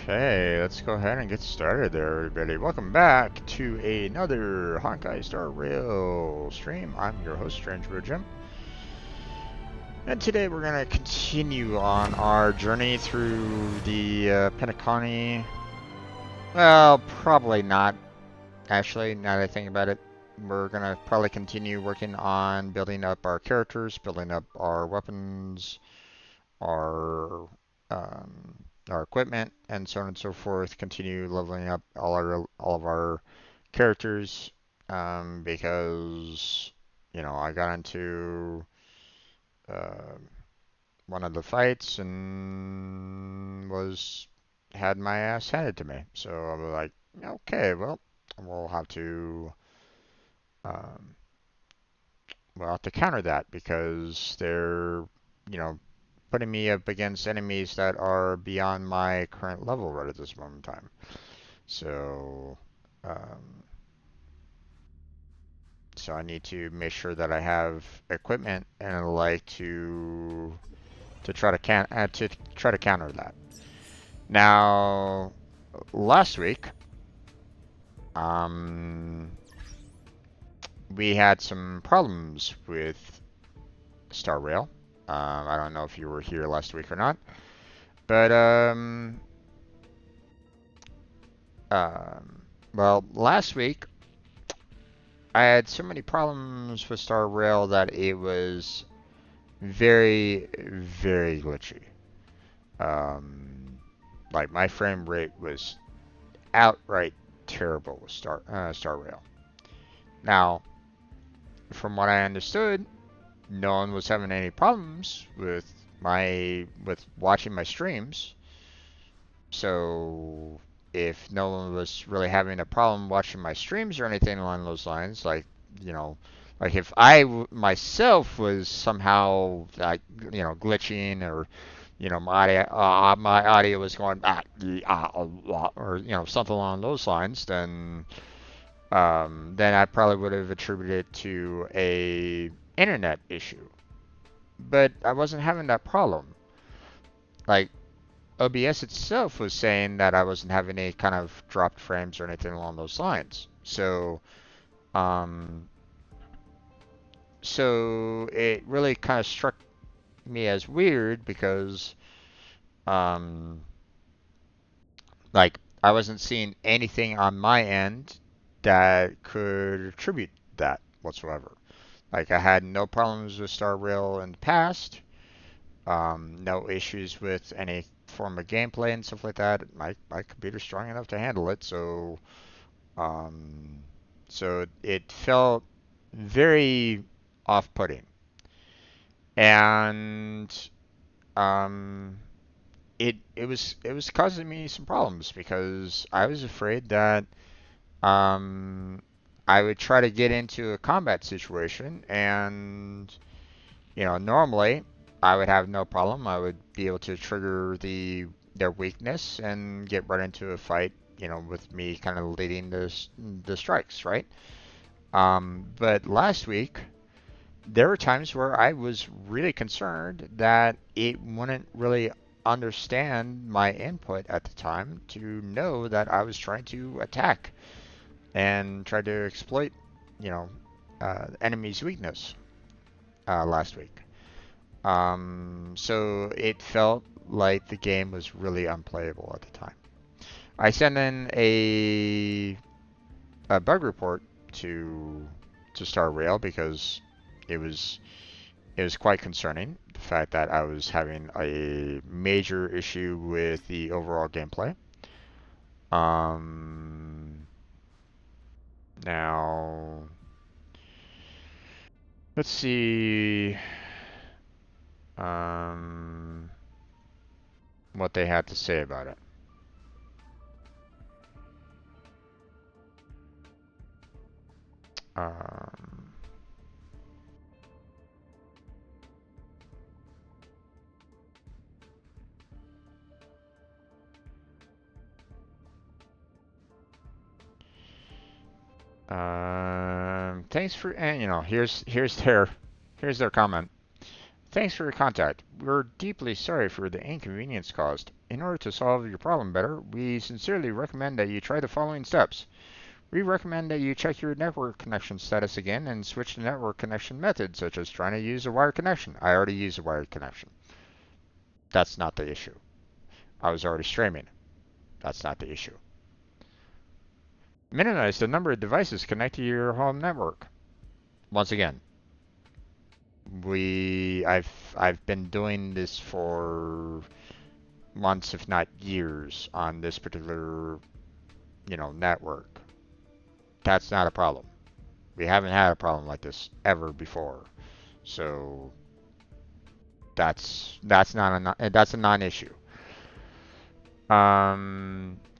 Okay, let's go ahead and get started there, everybody. Welcome back to another Honkai Star Rail stream. I'm your host, Strange Jim. And today we're going to continue on our journey through the Pentaconi. Well, probably not, actually, now that I think about it. We're going to probably continue working on building up our characters, building up our weapons, our equipment, and so on and so forth. Continue leveling up all of our characters, because I got into uh, one of the fights and had my ass handed to me. So I was like, okay, well, we'll have to um, counter that because they're putting me up against enemies that are beyond my current level right at this moment in time. So, um, so I need to make sure that I have equipment and I like to try to counter that. Now, last week, um, we had some problems with Star Rail. I don't know if you were here last week or not, but well, last week I had so many problems with Star Rail that it was very, very glitchy. Um, like my frame rate was outright terrible with Star Rail. Now, from what I understood, no one was having any problems with watching my streams. So if no one was really having a problem watching my streams or anything along those lines, like like if I myself was somehow like glitching or my audio was going or something along those lines, then I probably would have attributed it to a internet issue. But I wasn't having that problem. Like OBS itself was saying that I wasn't having any kind of dropped frames or anything along those lines. Um, so it really kind of struck me as weird because, um, like I wasn't seeing anything on my end that could attribute that whatsoever. Like I had no problems with Star Rail in the past. No issues with any form of gameplay and stuff like that. My computer's strong enough to handle it, um, so it felt very off-putting, and um, it was causing me some problems because I was afraid that um, I would try to get into a combat situation, and normally I would have no problem. I would be able to trigger their weakness and get right into a fight, with me kind of leading the strikes, right? But last week there were times where I was really concerned that it wouldn't really understand my input at the time to know that I was trying to attack and try to exploit, you know, enemy's weakness last week. So it felt like the game was really unplayable at the time. I sent in a bug report to Star Rail because it was it was quite concerning, the fact that I was having a major issue with the overall gameplay. Um, Now, let's see um, what they had to say about it. Um, Thanks for, and here's their comment. Thanks for your contact. We're deeply sorry for the inconvenience caused. In order to solve your problem better, we sincerely recommend that you try the following steps. We recommend that you check your network connection status again and switch the network connection method, such as trying to use a wired connection. I already use a wired connection. That's not the issue. I was already streaming. That's not the issue. Minimize the number of devices connected to your home network. Once again, I've been doing this for months, if not years, on this particular, network. That's not a problem. We haven't had a problem like this ever before. So that's a non-issue.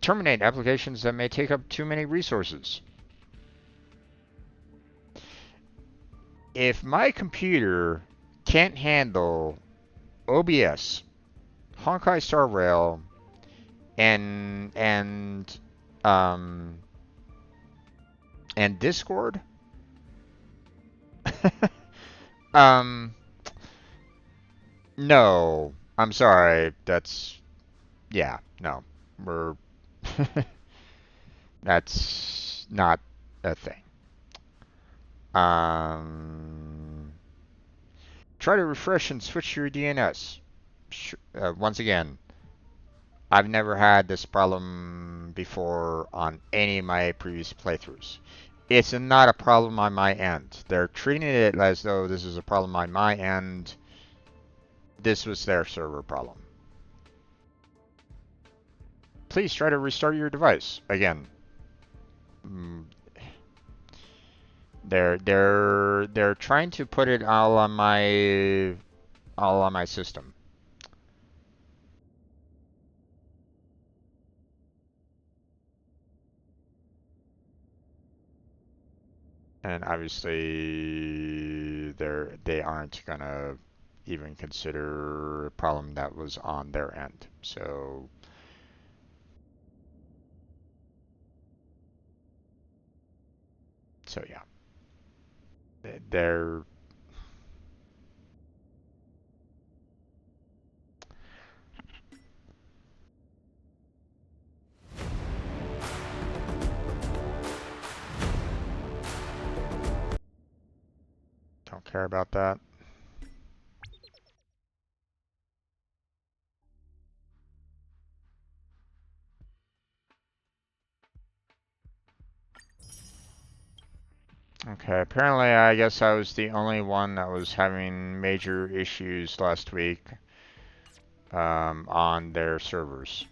Terminate applications that may take up too many resources. If my computer can't handle OBS, Honkai Star Rail, and um, and Discord, um, no, I'm sorry. Yeah, no, we're that's not a thing. Um, Try to refresh and switch your DNS. Once again, I've never had this problem before on any of my previous playthroughs. It's not a problem on my end. They're treating it as though this is a problem on my end. This was their server problem. Please try to restart your device. Again, they're trying to put it all on my system. And obviously they aren't gonna even consider a problem that was on their end. So yeah. They're don't care about that. Okay, apparently I guess I was the only one that was having major issues last week. on their servers.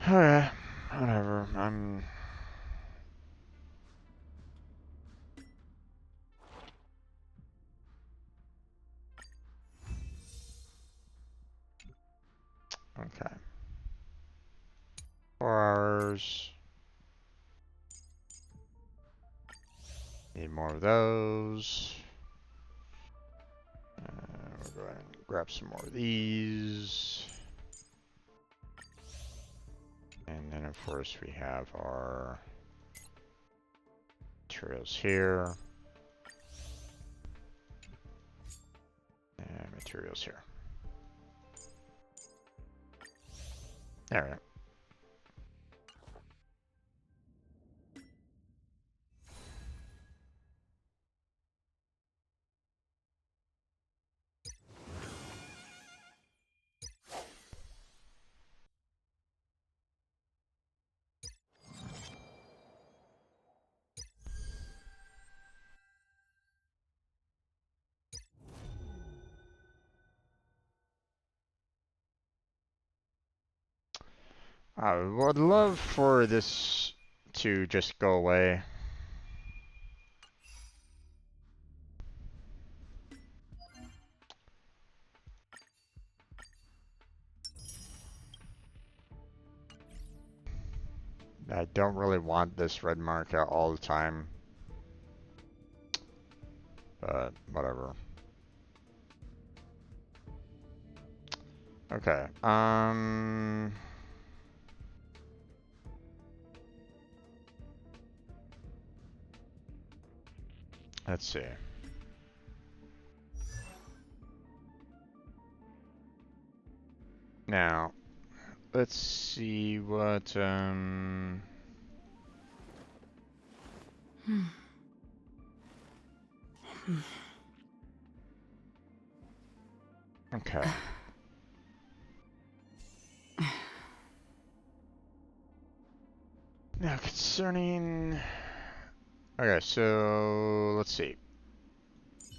Alright, whatever. Okay. 4 hours. Need more of those. We'll go ahead and grab some more of these. And then, of course, we have our materials here. And materials here. There we go. I would love for this to just go away. I don't really want this red mark out all the time. But whatever. Okay. Let's see. Now, let's see what okay. Now concerning okay, so let's see.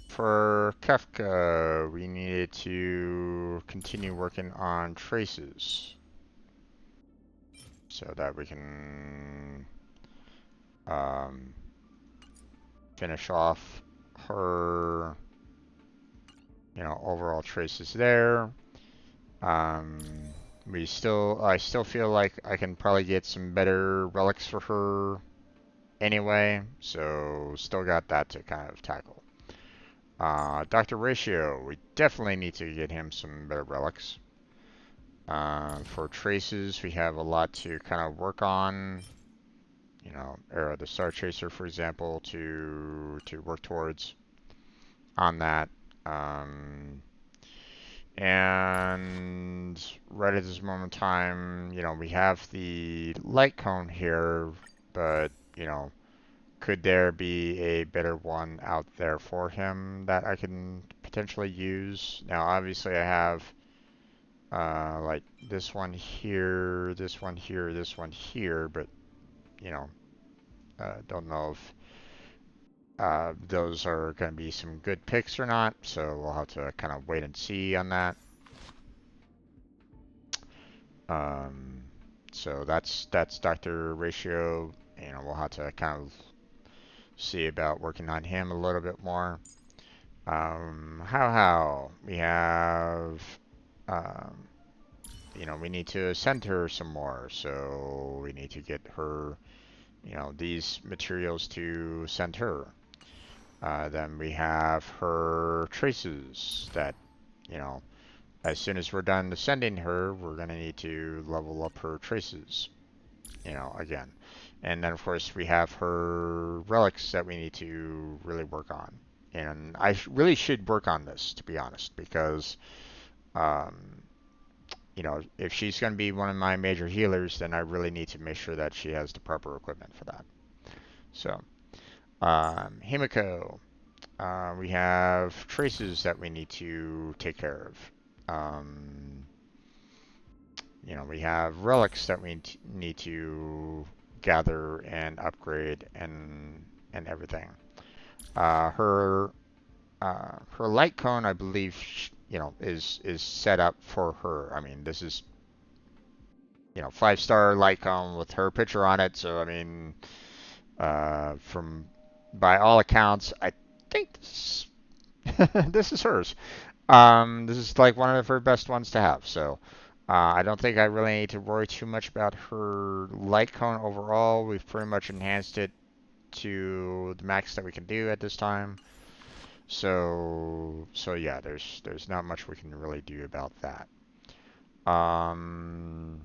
For Kafka, we needed to continue working on traces so that we can finish off her, overall traces there. I still feel like I can probably get some better relics for her anyway, so still got that to kind of tackle. Dr. Ratio, we definitely need to get him some better relics. For traces, we have a lot to kind of work on. Era the Star Chaser, for example, to work towards on that. And right at this moment in time, we have the light cone here, but, could there be a better one out there for him that I can potentially use? Now, obviously, I have like this one here, this one here, this one here, but don't know if those are going to be some good picks or not, so we'll have to kind of wait and see on that. So that's Dr. Ratio. We'll have to kind of see about working on him a little bit more. How we have, we need to send her some more, so we need to get her, these materials to send her. Then we have her traces that, as soon as we're done sending her, we're going to need to level up her traces, again. And then, of course, we have her relics that we need to really work on. And I really should work on this, to be honest, because um, you know, if she's going to be one of my major healers, then I really need to make sure that she has the proper equipment for that. So, Himiko, we have traces that we need to take care of. You know, we have relics that we need to gather and upgrade and everything. Her her light cone, I believe, you know, is set up for her. I mean, this is, you know, 5-star light cone with her picture on it. So I mean, from by all accounts, I think this this is hers. This is like one of her best ones to have. So I don't think I really need to worry too much about her light cone overall. We've pretty much enhanced it to the max that we can do at this time. So yeah, there's not much we can really do about that. Um,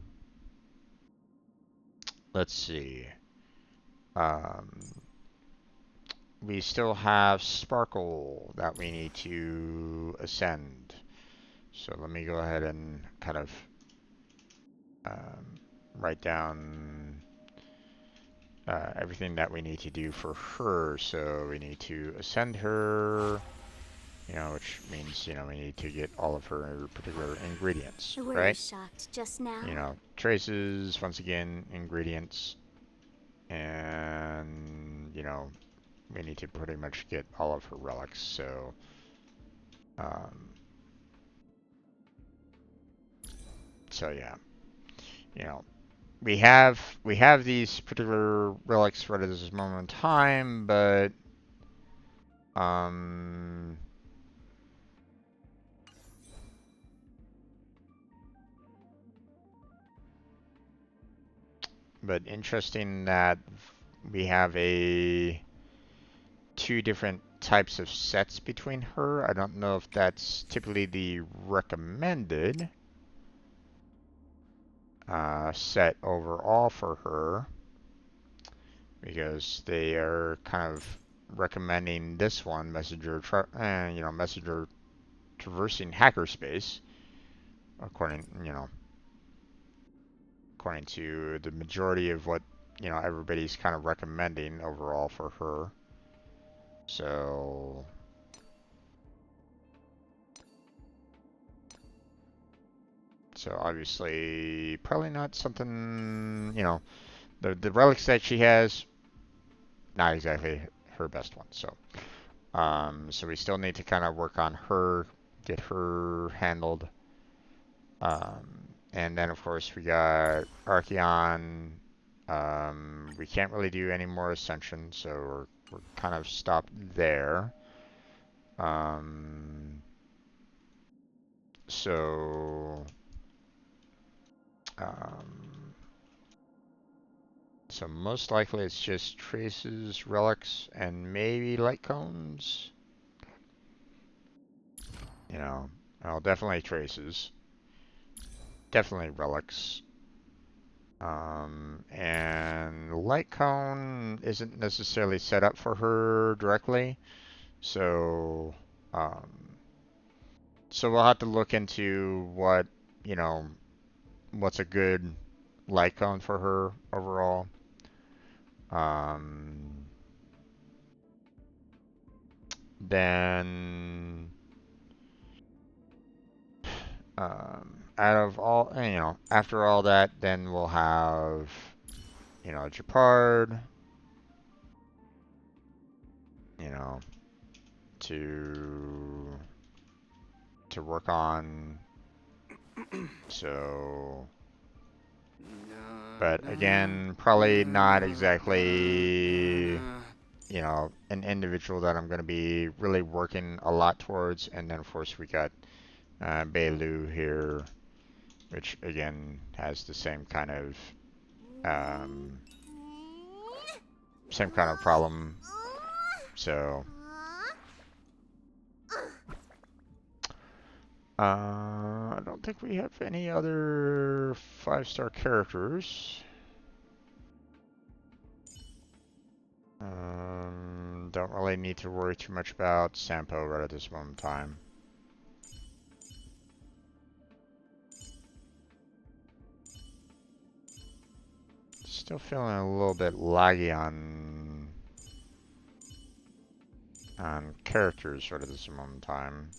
let's see. Um, we still have Sparkle that we need to ascend. So let me go ahead and kind of um, write down everything that we need to do for her. So we need to ascend her, you know, which means, you know, we need to get all of her particular ingredients, Were you right? shocked just now? You know, traces, once again, ingredients, and, you know, we need to pretty much get all of her relics. So, um, so yeah, you know, we have these particular relics right at this moment in time, but um, interesting that we have a two different types of sets between her. I don't know if that's typically the recommended set overall for her, because they are kind of recommending this one, you know, messenger traversing hackerspace, according, you know, according to the majority of what, you know, everybody's kind of recommending overall for her. So obviously probably not something, you know, the relics that she has, not exactly her best one. So so we still need to kind of work on her, get her handled. And then of course we got Archeon. We can't really do any more Ascension, so we're kind of stopped there. Um, so um, so most likely it's just traces, relics, and maybe light cones. You know, well, definitely traces, definitely relics. And light cone isn't necessarily set up for her directly, so um, so we'll have to look into what, you know, what's a good light cone for her overall. Um, then out of all, you know, after all that, then we'll have, you know, Japard, you know, to work on. So, but again, probably not exactly, you know, an individual that I'm going to be really working a lot towards. And then of course we got Bailu here, which again has the um, same kind of problem. So I don't think we have any other 5-star characters. Don't really need to worry too much about Sampo right at this moment in time. Still feeling a little bit laggy on characters right at this moment in time.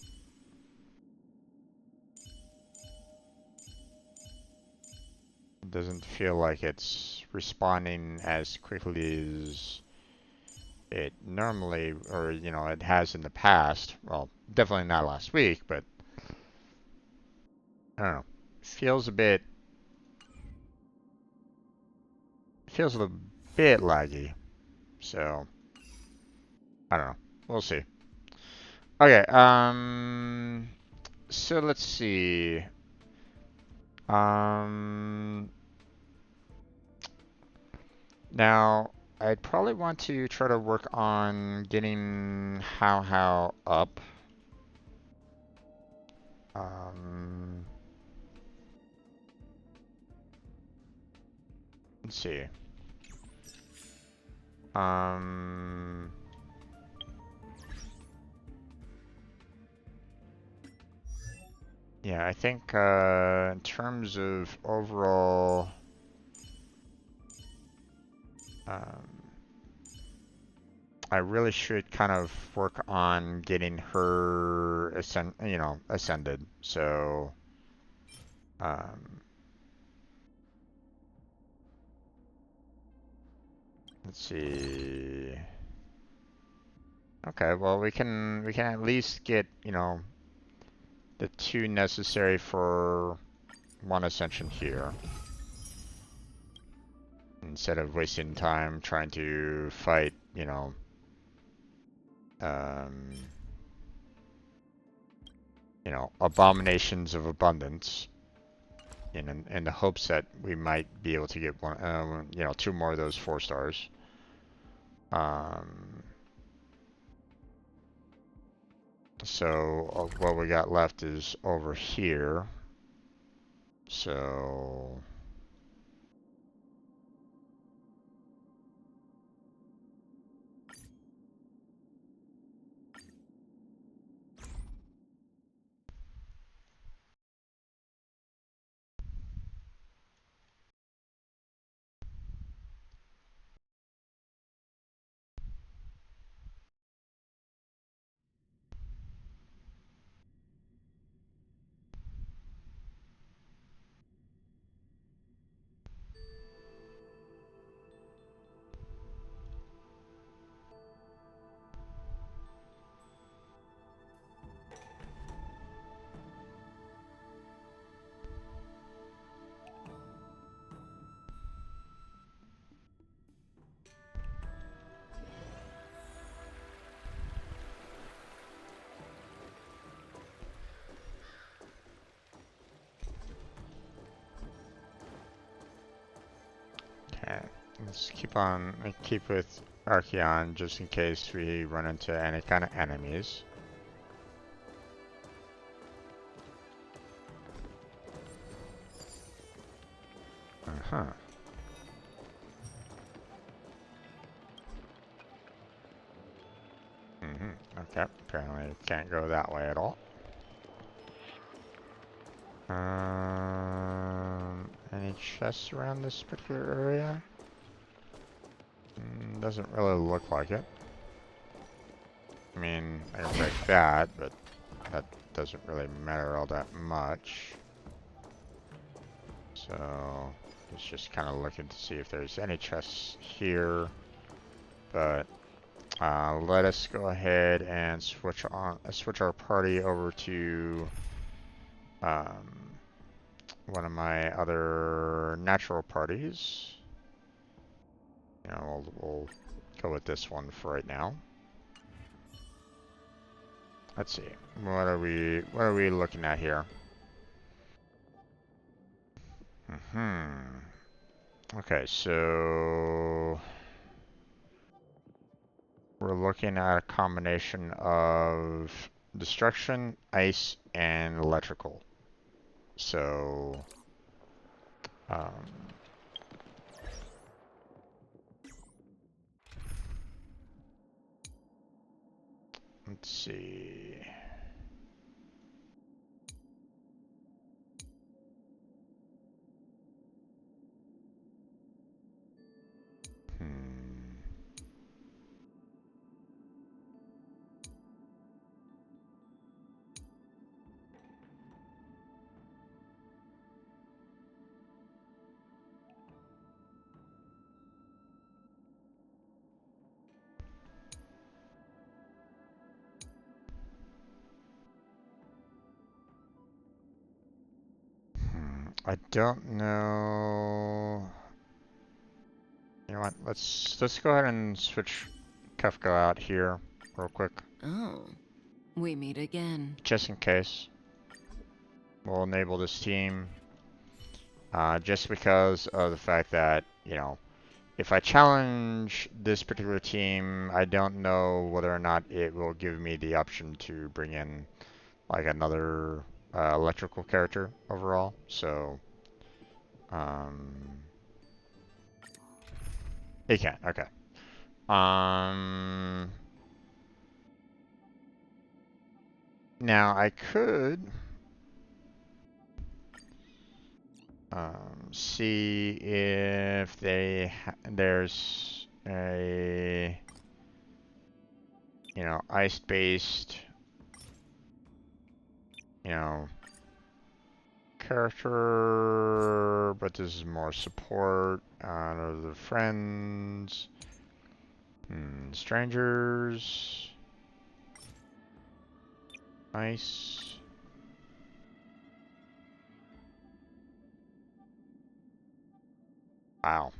It doesn't feel like it's responding as quickly as it normally, or you know, it has in the past. Well, definitely not last week, but I don't know. Feels a bit laggy. So I don't know. We'll see. Okay. So let's see. Um. Now I'd probably want to try to work on getting how up. Um. Let's see. Um. Yeah, I think in terms of overall, um, I really should kind of work on getting her ascended. So, um, let's see. Okay, well we can at least get, you know, the 2 necessary for 1 ascension here, instead of wasting time trying to fight, um, abominations of abundance, in the hopes that we might be able to get 2 more of those 4 stars. Um, so what we got left is over here. So okay, let's keep with Archeon just in case we run into any kind of enemies. Uh-huh. Okay, apparently it can't go that way at all. Any chests around this particular area? Doesn't really look like it. I mean, I can break that, but that doesn't really matter all that much. So, it's just kind of looking to see if there's any chests here. But let us go ahead and switch our party over to one of my other natural parties. We'll go with this one for right now. Let's see. What are we looking at here? Okay, so we're looking at a combination of destruction, ice, and electrical. So, Let's see. I don't know. You know what? Let's go ahead and switch Kafka out here real quick. Oh, we meet again. Just in case. We'll enable this team. Just because of the fact that, you know, if I challenge this particular team, I don't know whether or not it will give me the option to bring in like another electrical character overall. So, it can't. Okay. Now I could see if there's a ice-based character, but this is more support out of the friends. Strangers. Nice. Wow.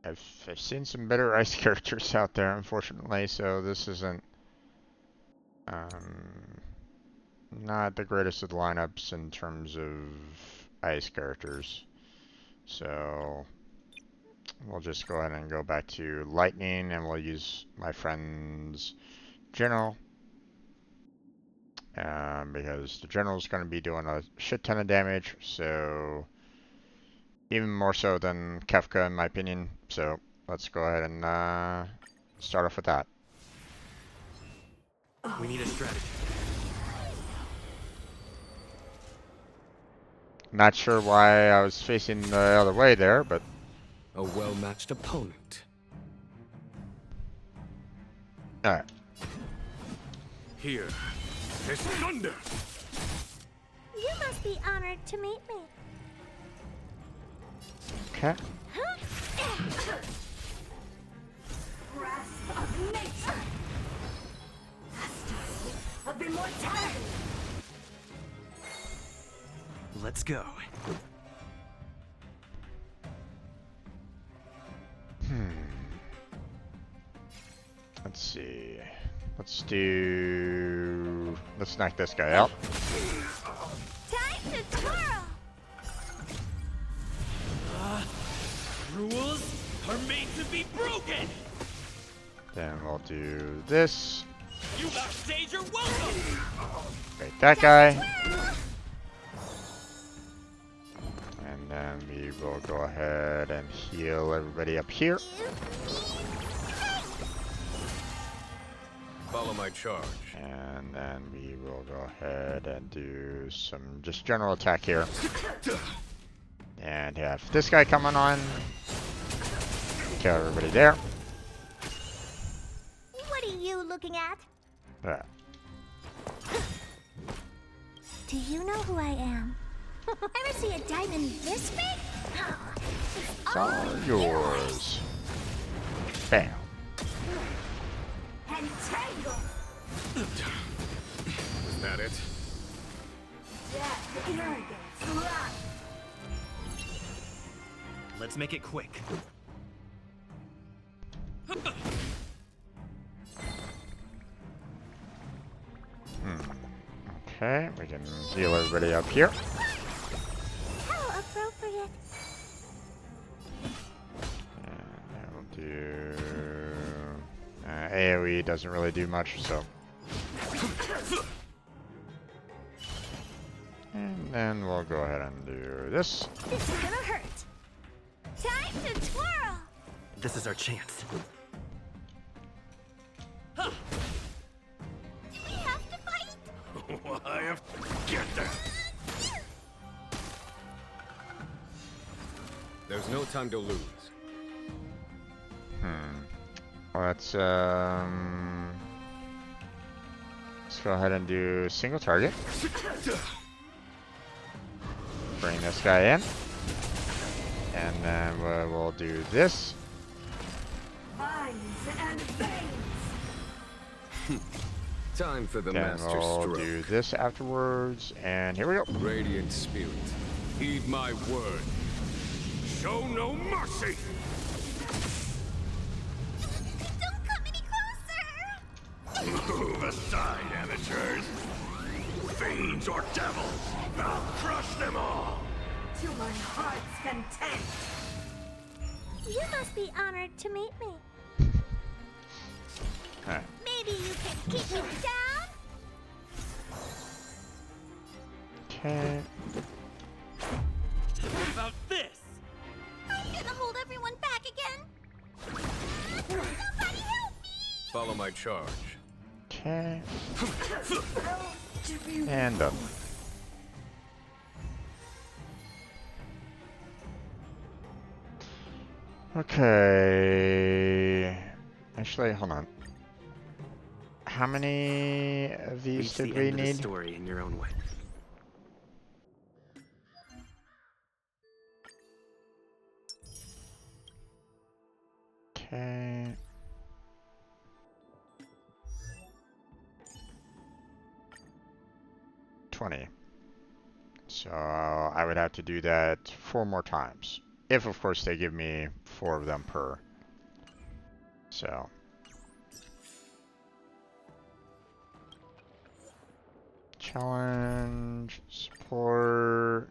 I've seen some better ice characters out there, unfortunately, so this isn't not the greatest of the lineups in terms of ice characters. So we'll just go ahead and go back to lightning, and we'll use my friend's general. Because the general is going to be doing a shit ton of damage, so even more so than Kefka in my opinion. So let's go ahead and start off with that. We need a strategy. Not sure why I was facing the other way there, but A well-matched opponent. alright. Here is thunder! You must be honored to meet me. Okay. Grasp of nature. Master of immortality. Let's go. Let's see. Let's knock this guy out. Time to twirl. Rules are made to be broken! Then we'll do this. You backstage are welcome! Break that guy. And then we will go ahead and heal everybody up here. Follow my charge. And then we will go ahead and do some just general attack here. And have this guy coming on. Kill everybody there. What are you looking at? There. Do you know who I am? Ever see a diamond this big? It's all yours. Bam. Entangle. Is that it? Death, arrogance, wrath. Let's make it quick. Okay, we can heal everybody up here. How appropriate. And then we'll do... AoE doesn't really do much, so... And then we'll go ahead and do this. This is gonna hurt. Time to twirl. This is our chance. There's no time to lose. Let's go ahead and do single target. Bring this guy in. And then we'll do this. Vines and veins. Time for the Then master we'll stroke. do this afterwards. And here we go. Radiant spirit, heed my word. Show no mercy. Don't come any closer! Move aside, amateurs. Fiends or devils, I'll crush them all. To my heart's content. You must be honored to meet me. Alright. Maybe you can keep me down? Okay. What about this? I'm gonna hold everyone back again. Somebody help me! Follow my charge. Okay. And done. Okay. Actually, hold on. How many of these Reach did the we end of the need? story in your own way. Okay. $20. So I would have to do that 4 more times. If, of course, they give me 4 of them per. So. Challenge, support.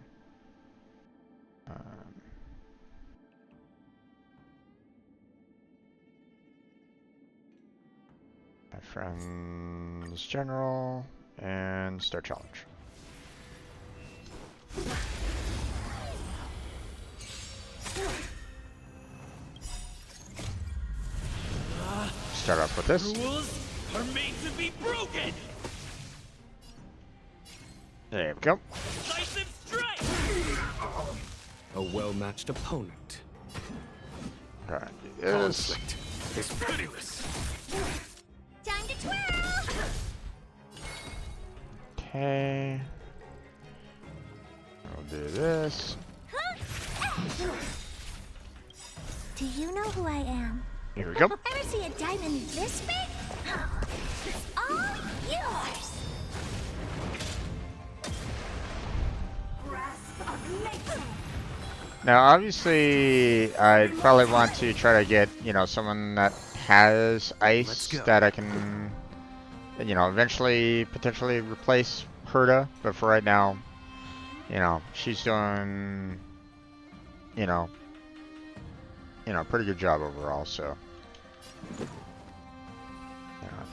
My friends, general, and start challenge. Start off with this. Rules are made to be broken. There we go. Decisive strike. A well-matched opponent. Alright, do this. Conflict is pitiless. Time to twirl! Okay. I'll do this. Do you know who I am? Here we go. Ever see a diamond this big? It's all yours! Grasp of nature. Now, obviously, I'd probably want to try to get, you know, someone that has Let's ice go. that I can, you know, eventually potentially replace Herta. But for right now, you know, she's doing, you know, pretty good job overall. So,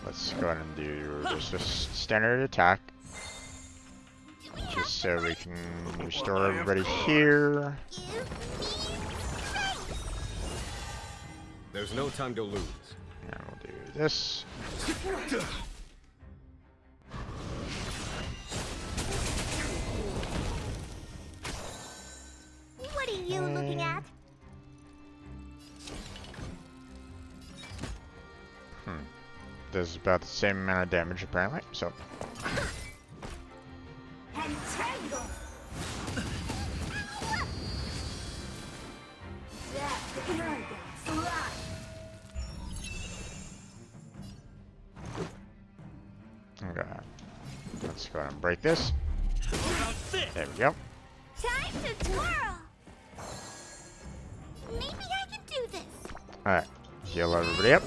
let's go ahead and do just a standard attack, just so we can restore everybody here. You need strength! There's no time to lose. And we'll do this. What are you looking at? Does about the same amount of damage apparently. So Entangle. Death dragon slide. okay, let's go ahead and break this. What about this? There we go. Time to twirl! Maybe I can do this. All right, heal everybody up.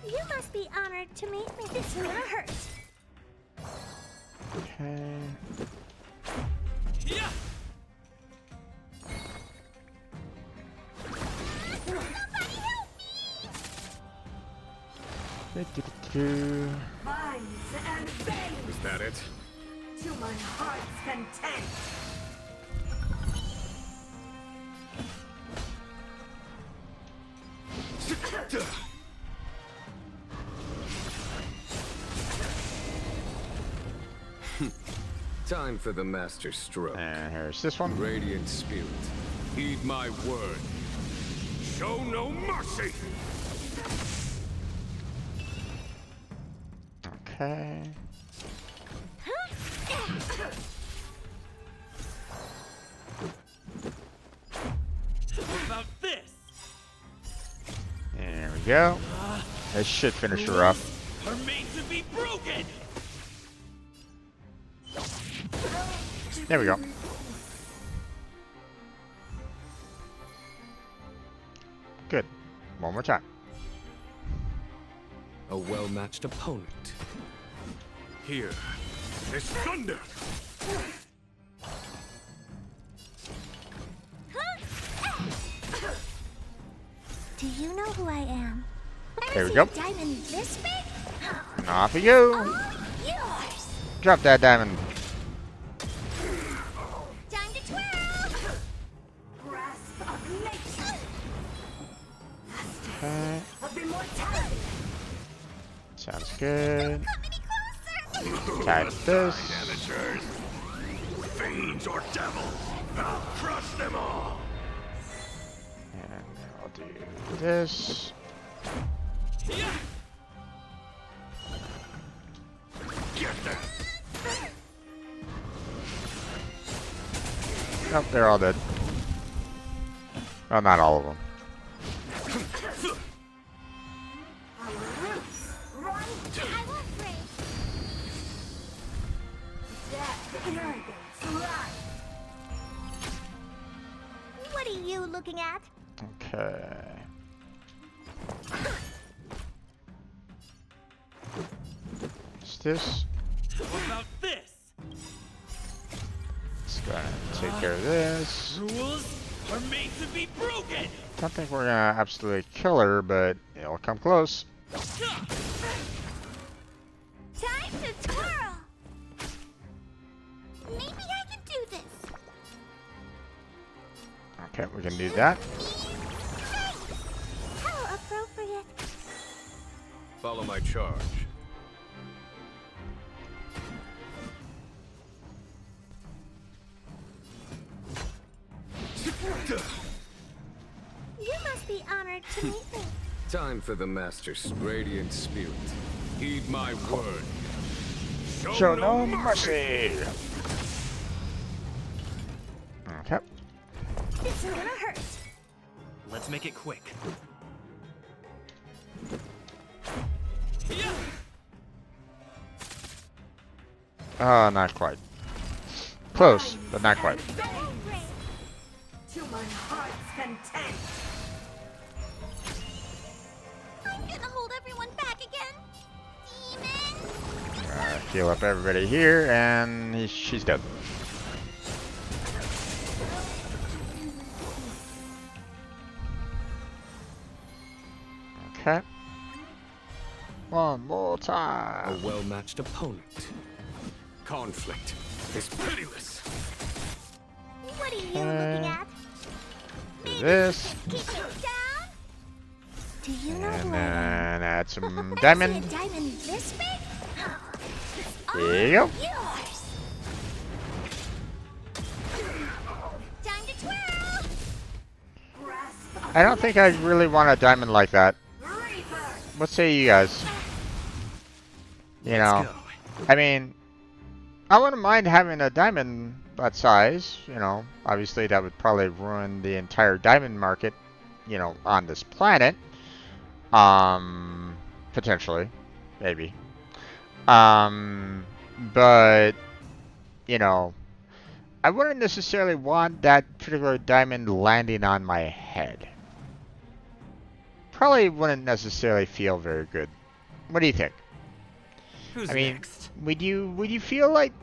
You must be honored to meet me. This will hurt. Okay. Yeah. Somebody help me! Do-do-do-do. Vines and veins. Is that it? To my heart's content. Time for the master stroke. And here's this one. Radiant spirit, heed my word. Show no mercy. Okay. What about this? There we go. This should finish her up. Are made to be broken. There we go. Good. One more time. A well-matched opponent. Here is thunder. Do you know who I am? There we See go. a diamond this big? Off you go. All yours. Drop that diamond. Time to twirl. Grasp of nature. Okay. Of immortality. Sounds good. Come any closer. Type this. Amateurs. Fiends or devils. I'll crush them all. And I'll do this. Get them. Nope, they're all dead. Well, not all of them. Our roots run I won't break. death, arrogance, life. What are you looking at? Okay. What's this? What about this? Let's go ahead and take care of this. Rules are made to be broken. Don't think we're gonna absolutely kill her, but it'll come close. Time to twirl. Maybe I can do this. Okay, we can do that. How appropriate. Follow my charge. You must be honored to meet me. Time for the master's radiant spirit. Heed my word. Show no mercy. Okay. This is gonna hurt. Let's make it quick. Oh, not quite. Close, but not quite. To my heart's content. I'm gonna hold everyone back again. Demon. Heal up everybody here, and she's dead. Okay. One more A time. well-matched opponent. Conflict is pitiless. What are you looking at? Do this, Keep it down. Do you know and who I am? then add some Ever diamond. see a diamond this big? There you go. Yours. Time to twirl. Grasp of I don't think I really want a diamond like that. reaper. What say you guys? You know, I mean, I wouldn't mind having a diamond that size. You know, obviously that would probably ruin the entire diamond market, you know, on this planet. Potentially, maybe. But you know, I wouldn't necessarily want that particular diamond landing on my head. Probably wouldn't necessarily feel very good. What do you think? Who's I mean, next? would you feel like,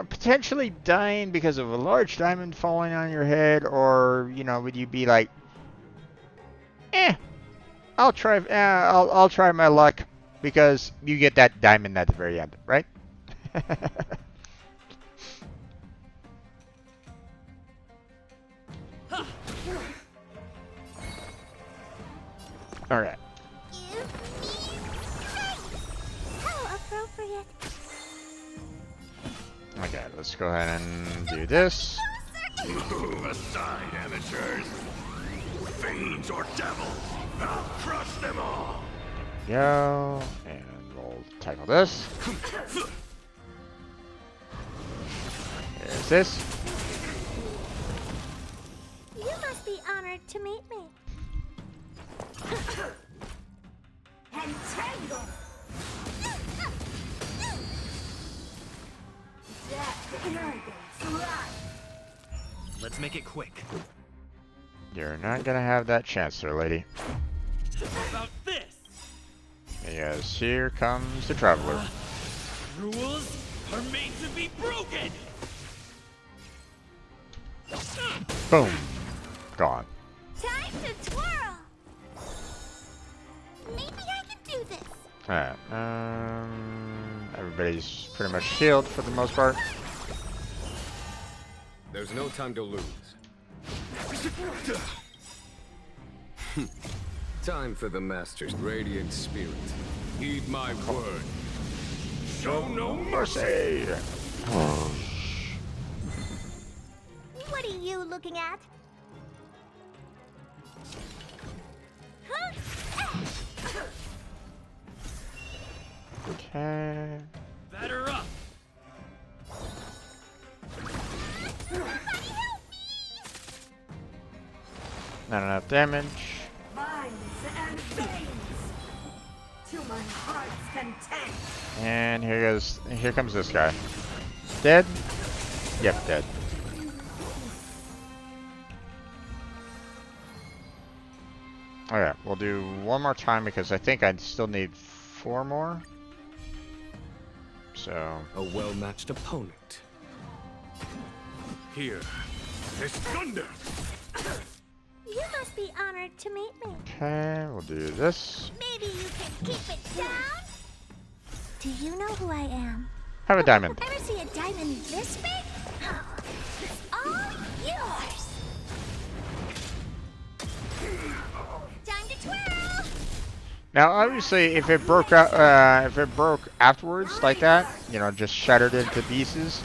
potentially dying because of a large diamond falling on your head, or would you be like, I'll try my luck because you get that diamond at the very end, right? All right. Give me strength. How appropriate. let's go ahead and do this. Move aside, amateurs. Fiends or devils, I'll crush them all. Go, and we'll tackle this. Here's this. You must be honored to meet me. Entangle. Death irrigates life. Let's make it quick. You're not gonna have that chance there, lady. How about this? Yes, here comes the traveler. Rules are made to be broken! Boom. Gone. Time to twirl. Maybe I can do this. Alright, everybody's pretty much healed for the most part. There's no time to lose. Time for the Master's radiant spirit. Heed my word. Show no mercy. Mercy! What are you looking at? Huh? Okay. Batter up! Not enough damage. Binds and veins. To my heart's content. And here comes this guy. Dead? Yep, dead. Okay, we'll do one more time because I think I still need 4 more. So, A well-matched opponent. Here, there's thunder. You must be honored to meet me. okay, we'll do this. Maybe you can keep it down? Do you know who I am? Have a diamond. Ever see a diamond this big? Oh, it's all yours. Time to twirl. Now, obviously, if it broke out, if it broke afterwards like that, you know, just shattered into pieces,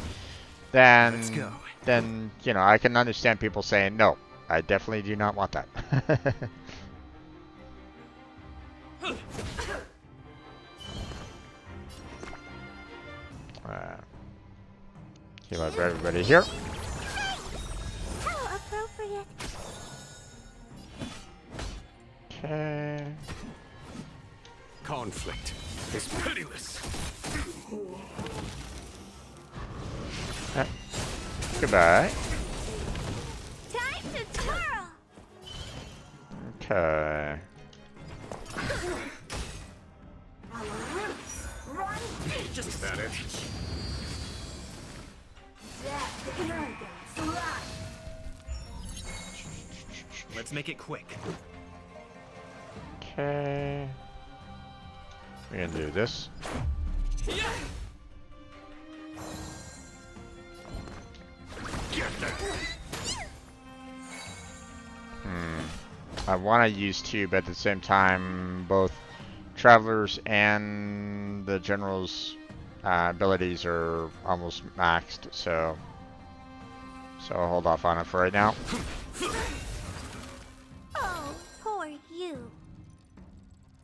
then, Let's go. then you know, I can understand people saying no. I definitely do not want that. Heal up everybody here. How appropriate. Okay. Conflict is pitiless. Goodbye. Time to twirl. Okay. Our roots run deep. Just Is that it? Death irrigates life. let's make it quick. Okay. We're gonna do this. Yeah. Get that. I want to use 2, but at the same time, both travelers and the general's abilities are almost maxed, so I'll hold off on it for right now. Oh, poor you.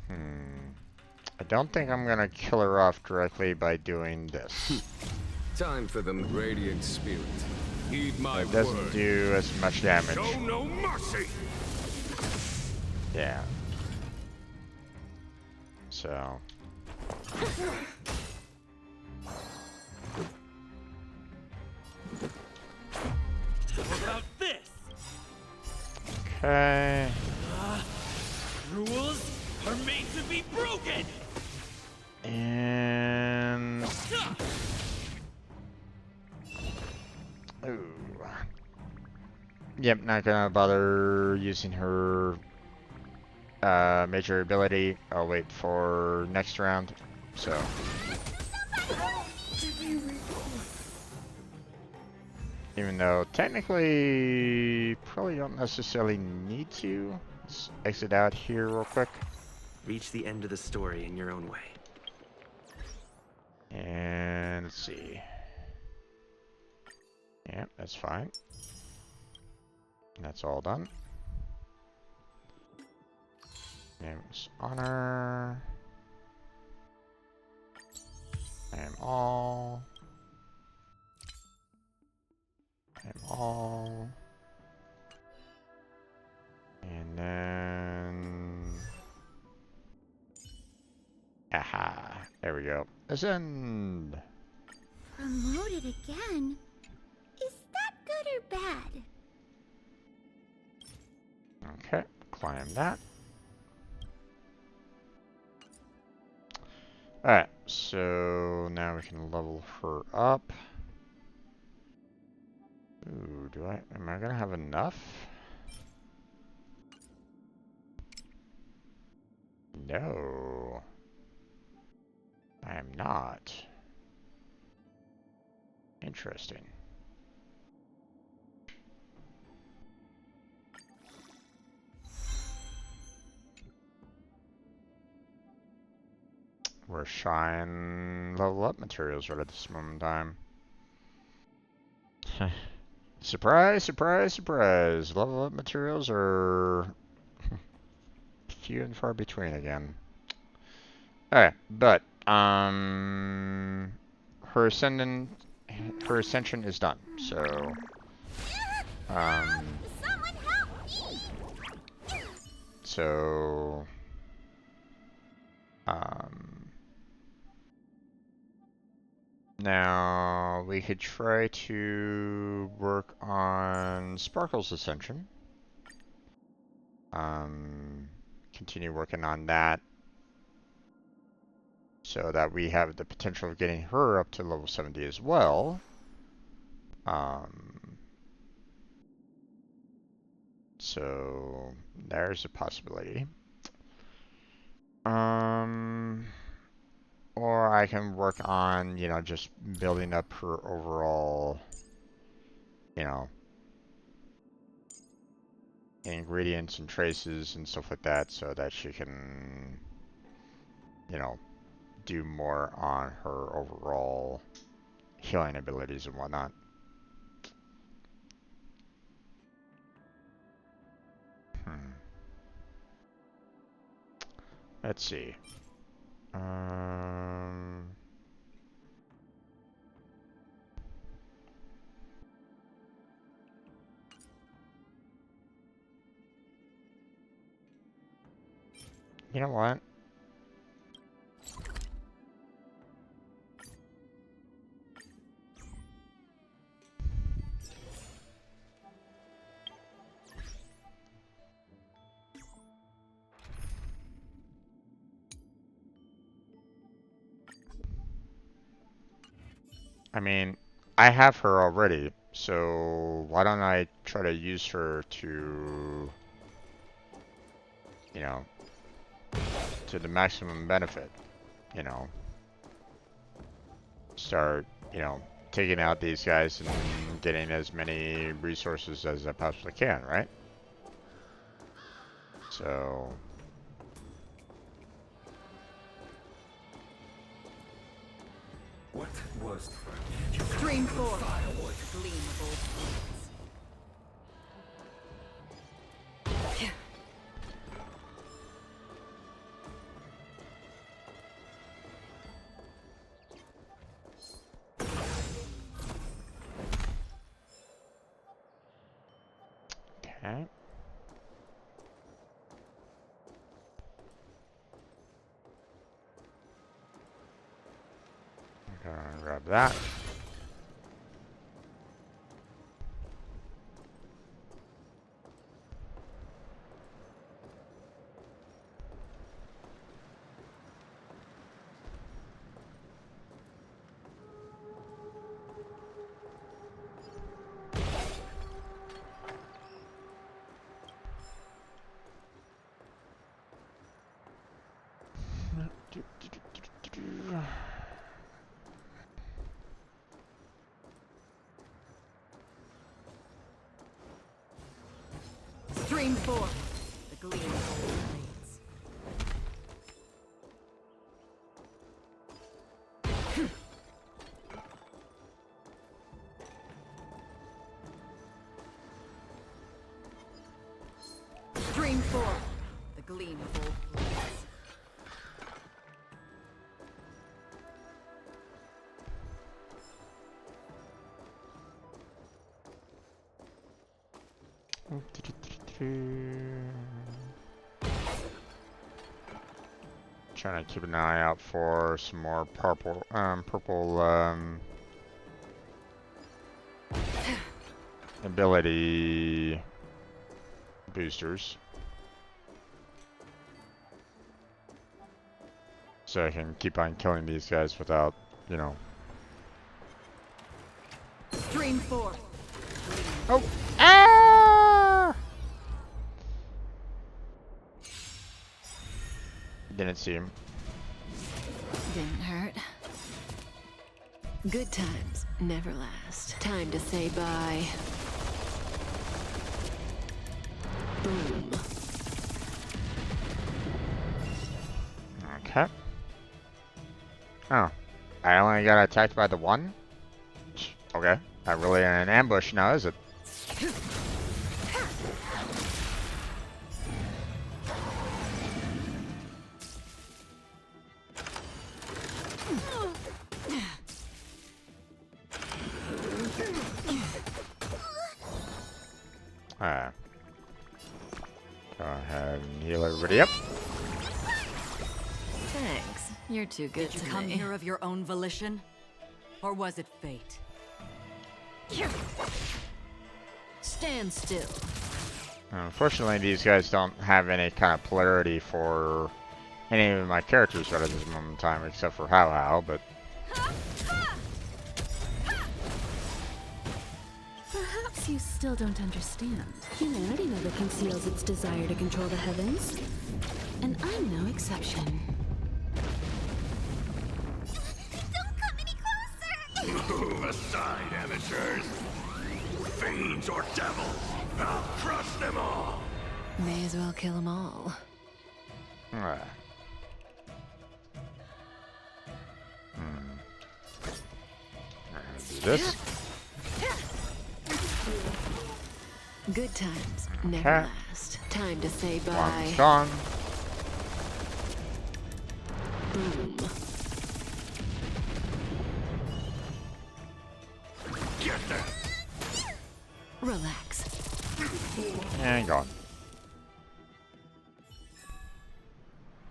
I don't think I'm gonna kill her off directly by doing this. Time for the radiant spirit. Heed my It doesn't word. do as much damage. Show no mercy. Yeah. So. How about this? Okay. Rules are made to be broken! And. Ooh. Yep, not gonna bother using her major ability. I'll wait for next round. So. Even though technically probably don't necessarily need to. Let's exit out here real quick. Reach the end of the story in your own way. And let's see. Yeah, that's fine. That's all done. Name's honor. I am all. I am all. And then. Aha. There we go. Ascend. Promoted again? Is that good or bad? Okay. Climb that. Alright. So now we can level her up. Ooh, am I gonna have enough? No. I am not. Interesting. We're shying level up materials right at this moment in time. Surprise, surprise, surprise. Level up materials are few and far between again. Alright, but her ascension is done. So Someone help me! so now we could try to work on Sparkle's ascension. Continue working on that so that we have the potential of getting her up to level 70 as well. So there's a possibility. Or I can work on, you know, just building up her overall, you know, ingredients and traces and stuff like that so that she can, you know, do more on her overall healing abilities and whatnot. Let's see. You know what? I mean, I have her already, so why don't I try to use her to, you know, to the maximum benefit, you know. Start, you know, taking out these guys and getting as many resources as I possibly can, right? So... What was Stream 4. Gleam of old things. Okay. I'm gonna grab that. Stream 4. The gleam of old blades. Stream 4. The gleam of old blades. Trying to keep an eye out for some more purple ability boosters, so I can keep on killing these guys without, you know. Stream 4. Oh! Ah! Didn't see him. Didn't hurt. Good times never last. Time to say bye. Boom. Okay. Oh. I only got attacked by the one? Okay. Not really in an ambush now, is it? Go ahead and heal everybody up. Thanks. You're too good Did you to come me. here of your own volition? Or was it fate? Stand still. Unfortunately, these guys don't have any kind of polarity for any of my characters right at this moment in time, except for How, but... Perhaps you still don't understand. Humanity never conceals its desire to control the heavens. And I'm no exception. Don't come any closer! Move aside, amateurs. Fiends or devils, I'll crush them all. May as well kill them all. Do this. Good times never Okay. last. Time to say bye. One's gone. Boom. Get them. Relax. And gone.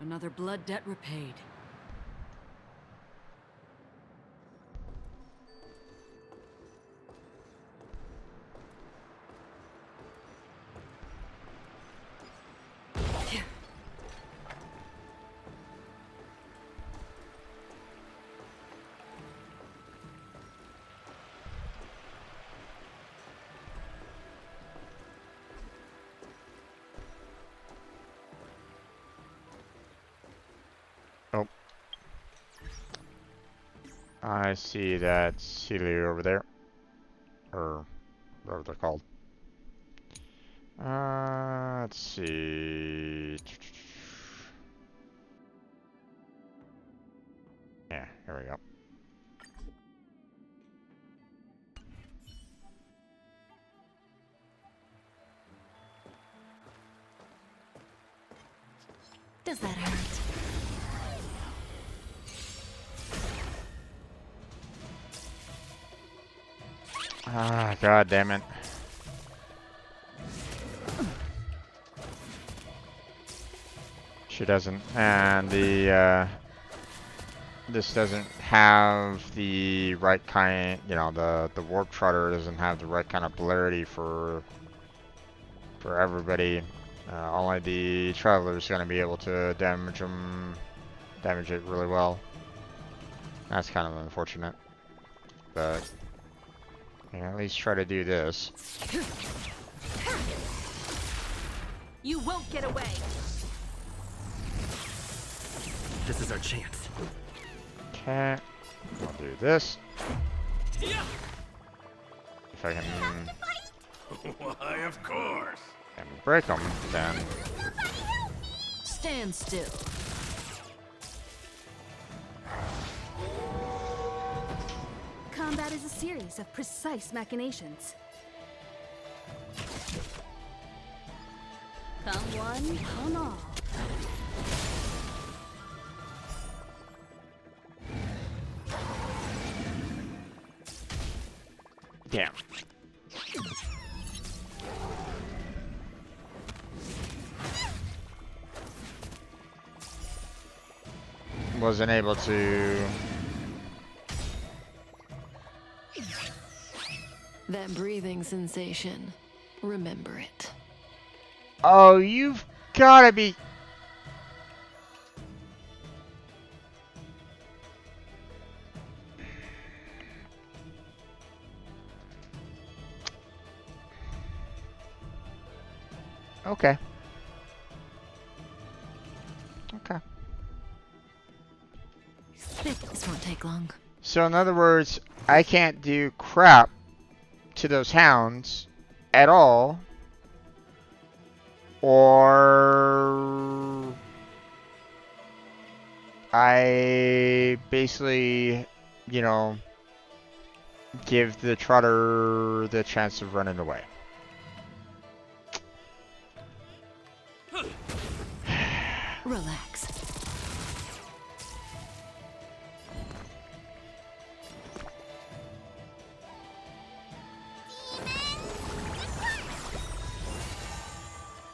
Another blood debt repaid. Oh. I see that Celia over there. Or whatever they're called. Let's see. Yeah, here we go. Does that hurt? Ah, god damn it. She doesn't, and the, this doesn't have the right kind, you know, the Warp Trotter doesn't have the right kind of polarity for everybody. Only the Traveler's gonna be able to damage it really well. That's kind of unfortunate, but I can at least try to do this. You won't get away. This is our chance. Okay, I'll do this. If I can Why, of course. break them, then Stand still. Combat is a series of precise machinations. Come one, come all. Damn. Wasn't able to. That breathing sensation. Remember it. Oh, you've gotta be. Okay. Okay. This won't take long. So in other words, I can't do crap to those hounds at all, or I basically, you know, give the trotter the chance of running away. Relax.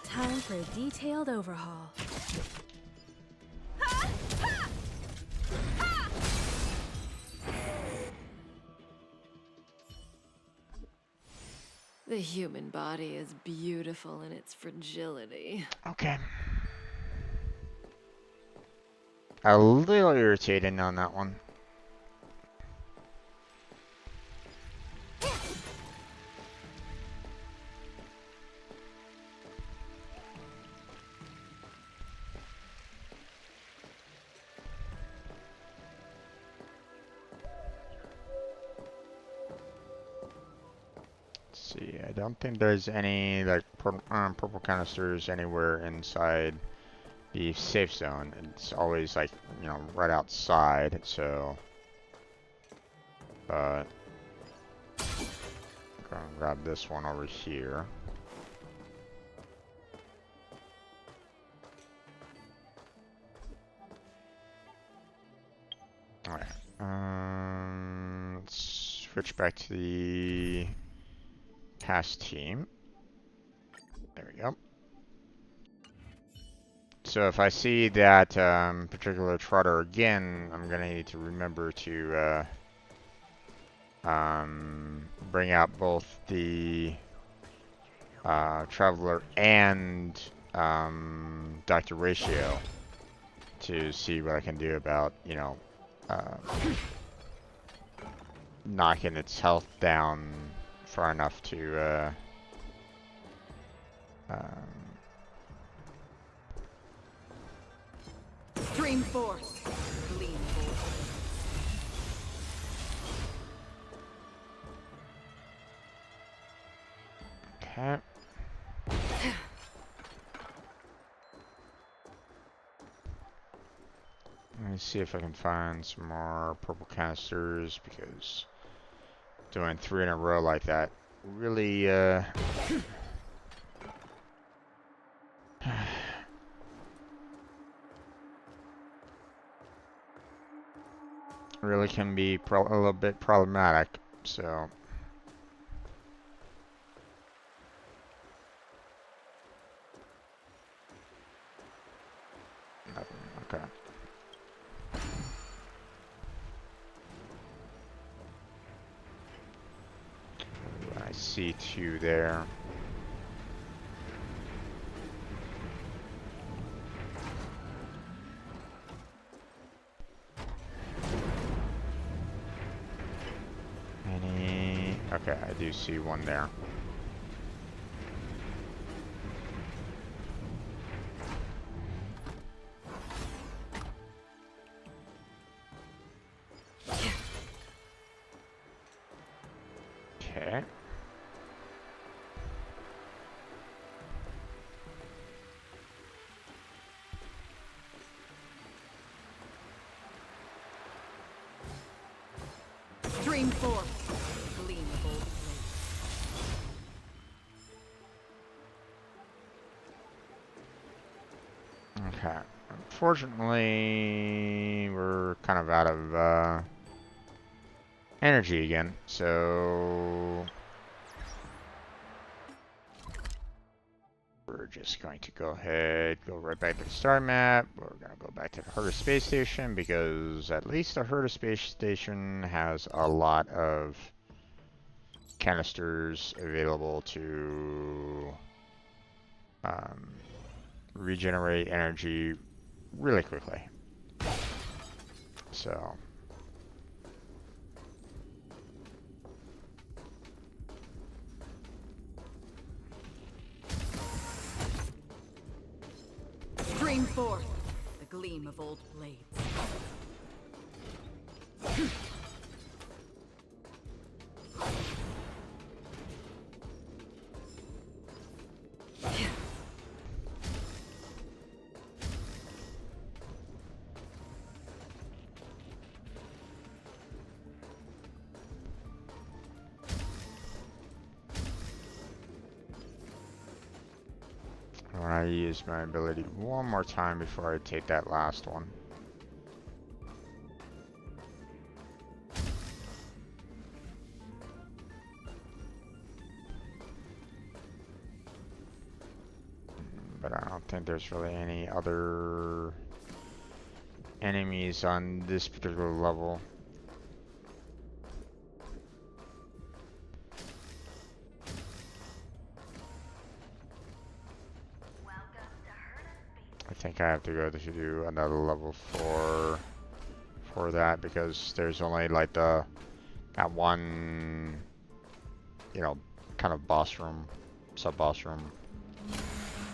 Time for a detailed overhaul. The human body is beautiful in its fragility. Okay. A little irritating on that one. See, I don't think there's any like purple canisters anywhere inside the safe zone. It's always like, you know, right outside, so but I'm gonna grab this one over here. Alright. Let's switch back to the pass team. There we go. So if I see that particular trotter again, I'm gonna need to remember to bring out both the Traveler and Dr. Ratio to see what I can do about, you know, knocking its health down far enough to Stream force. Gleam bolt. okay. Let me see if I can find some more purple canisters, because doing 3 in a row like that really really can be a little bit problematic, so nothing. Okay. I see 2 there. Okay, I do see 1 there. Okay. Stream force. Gleam bolt. Okay. Unfortunately, we're kind of out of energy again, so we're just going to go ahead, go right back to the star map. We're going to go back to the Herta space station because at least the Herta space station has a lot of canisters available to regenerate energy really quickly. So Stream forth the gleam of old blades. I want to use my ability one more time before I take that last one. But I don't think there's really any other enemies on this particular level. I think I have to go to do another level for that because there's only like that one, you know, kind of boss room, sub boss room,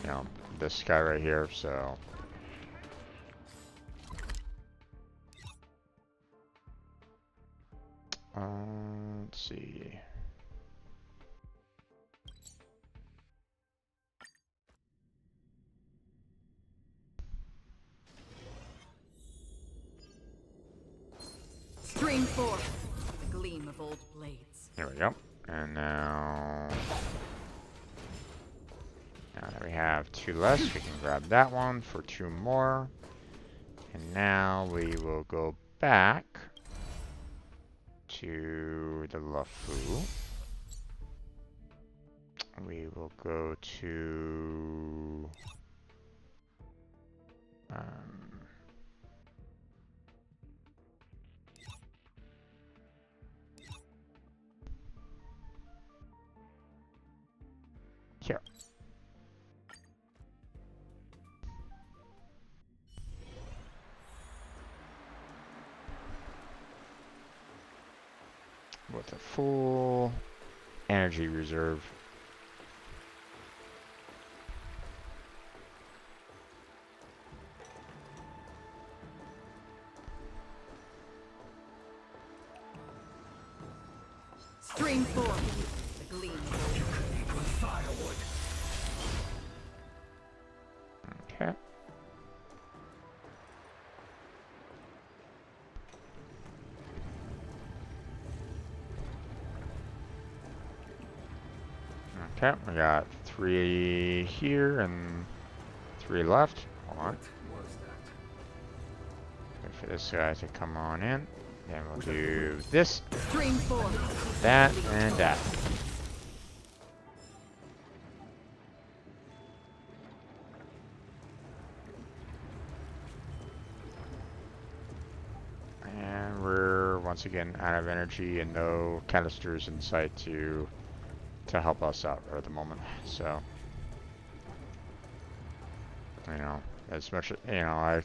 you know, this guy right here. So let's see. Stream forth the gleam of old blades. There we go. And now that we have 2 less, we can grab that one for 2 more. And now we will go back to the LeFou. We will go to here. With a full energy reserve. Stream forth the gleam of old blades. Firewood. Okay. Okay, we got 3 here and 3 left. Hold on. What was that? Wait for this guy to come on in. Then we'll do this, Stream forth that, and that. And we're once again out of energy and no canisters in sight to help us out at the moment. So, you know, as much, you know,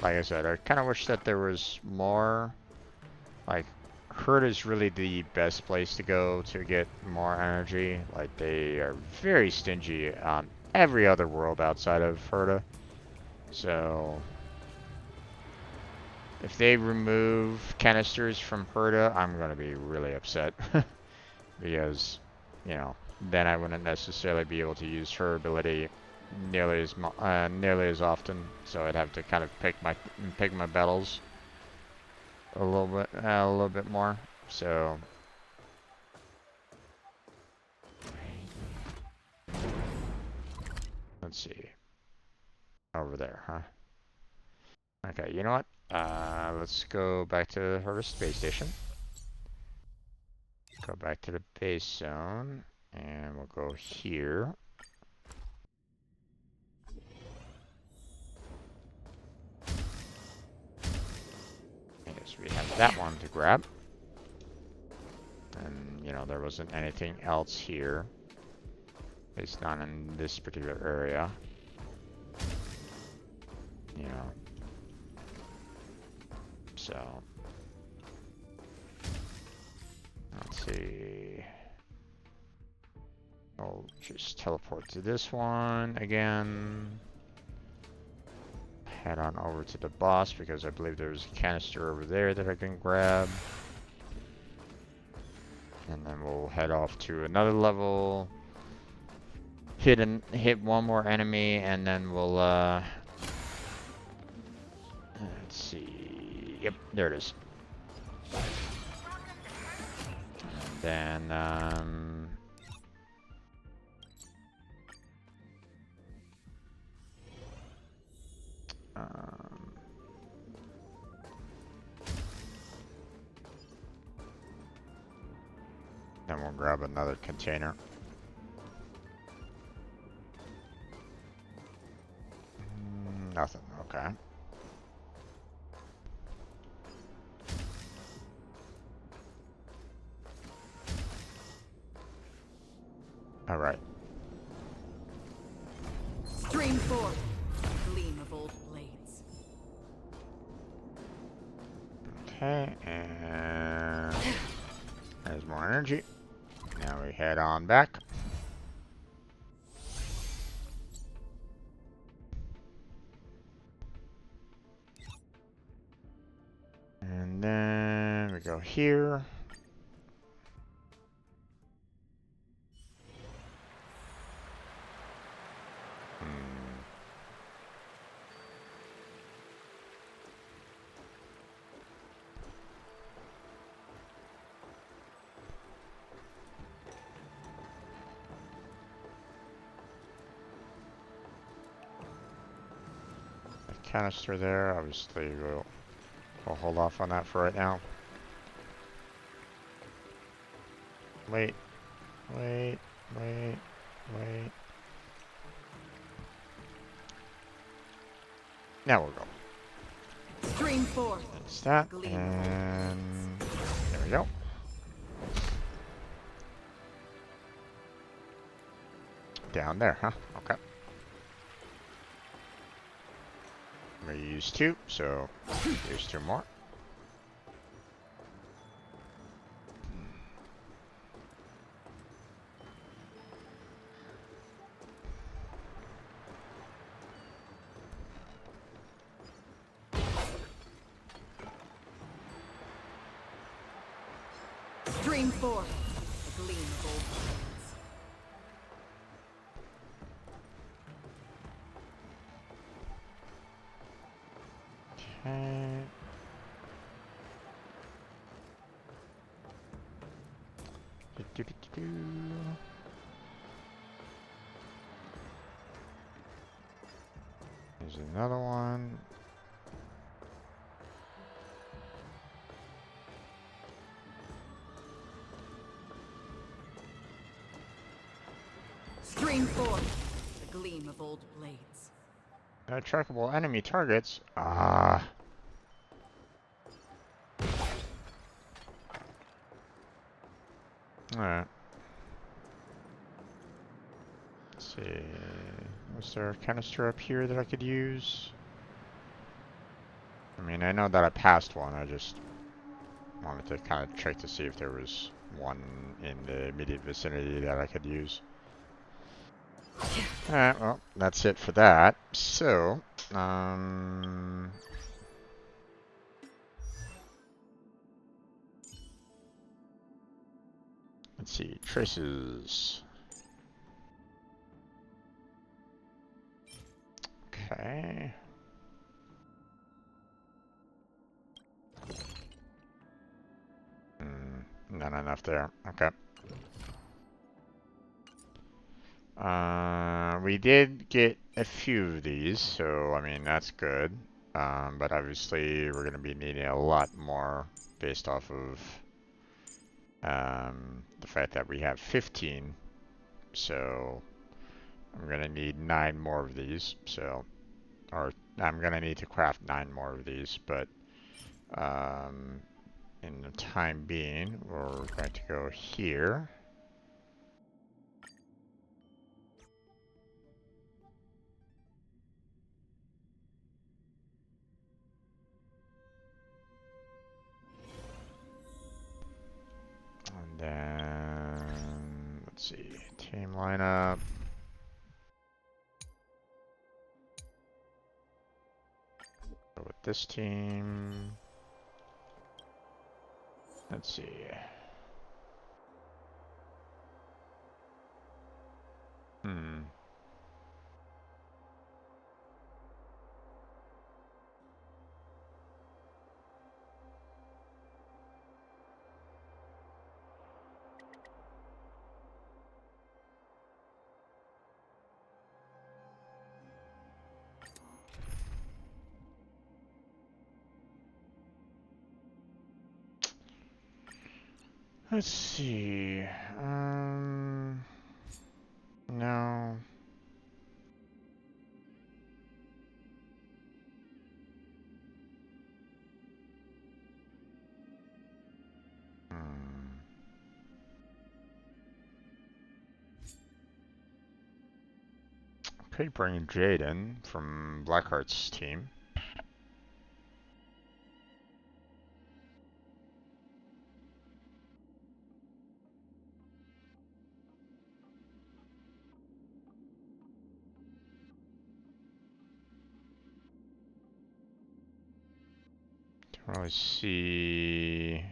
like I said, I kind of wish that there was more. Like, Herd is really the best place to go to get more energy. Like, they are very stingy on every other world outside of Herta. So, if they remove canisters from Herta, I'm going to be really upset. Because, you know, then I wouldn't necessarily be able to use her ability nearly as often. So I'd have to kind of pick my battles a little bit more. So let's see. over there, huh? Okay, you know what? Let's go back to her space station. Go back to the base zone, and we'll go here. I guess we have that one to grab. And, you know, there wasn't anything else here. At least not in this particular area. You know. So. Let's see. I'll just teleport to this one again. Head on over to the boss because I believe there's a canister over there that I can grab. And then we'll head off to another level. Hit one more enemy, and then we'll let's see. Yep, there it is. And then then we'll grab another container. Nothing, okay. Alright. Stream forth, gleam of old blades. Okay, and there's more energy. Now we head on back. And then we go here. Canister there. Obviously, we'll hold off on that for right now. Wait. Now we'll go. Stream forth. That's that. And there we go. Down there, huh? Okay. I'm gonna use 2, so here's 2 more. Stream forth, a gleam of old blades. Okay. There's another one. Stream forth, the gleam of old blades. Trackable enemy targets. Ah. Alright. Let's see. Was there a canister up here that I could use? I mean, I know that I passed one. I just wanted to kind of check to see if there was one in the immediate vicinity that I could use. Alright, well, that's it for that. So, let's see, traces. Okay. Not enough there. Okay. We did get a few of these, so I mean that's good. But obviously we're going to be needing a lot more based off of the fact that we have 15. So I'm going to need 9 more of these. So, or I'm going to need to craft 9 more of these, but in the time being, we're going to go here. And then, let's see, team lineup. Go with this team. Let's see. Let's see. No. Could bring Jaden from Blackheart's team. Don't really see.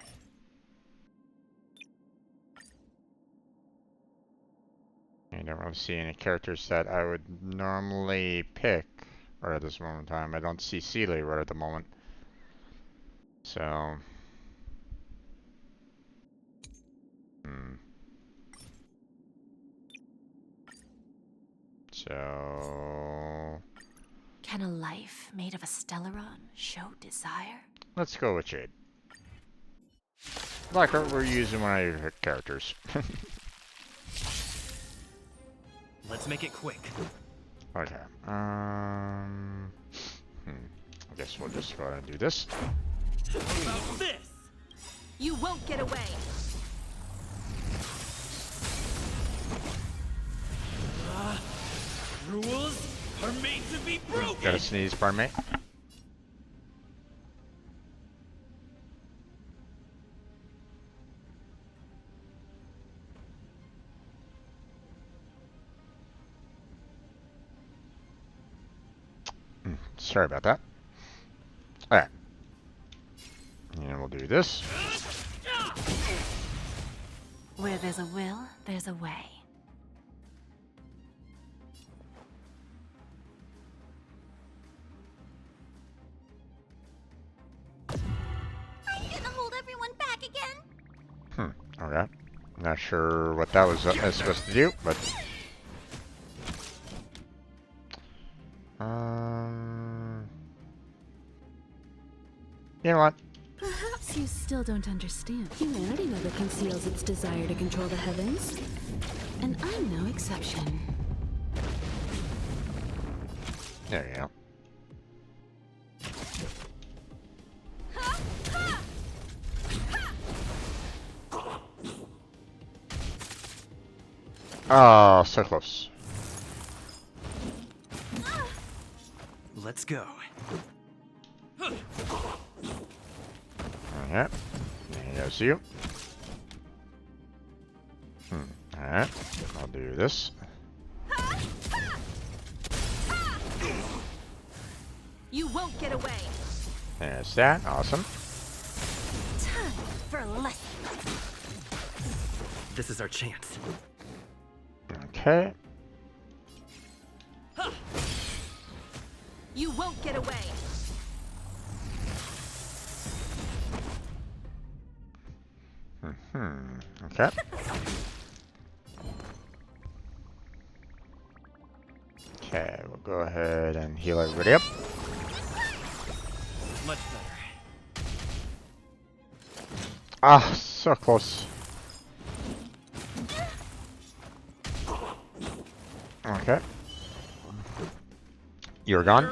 I don't really see any characters that I would normally pick right at this moment in time. I don't see Seeley right at the moment. So. So. Can a life made of a Stellaron show desire? Let's go with Jade. Blackheart, we're using one of your characters. Let's make it quick. Okay. I guess we'll just go ahead and do this. How about this? You won't get away. Rules are made to be broken. Gotta sneeze, pardon me. Sorry about that. Alright. And we'll do this. Where there's a will, there's a way. Are you gonna hold everyone back again? Okay. Not sure what that was supposed to do, but... You know what? Perhaps you still don't understand. Humanity never conceals its desire to control the heavens. And I'm no exception. There you go. Oh, so close. Let's go. Alright. There goes you. Alright. I'll do this. You won't get away. There's that. Awesome. Time for a lesson. This is our chance. Okay. You won't get away. Okay. Okay, we'll go ahead and heal everybody up. Much better. Ah, so close. Okay. You're gone.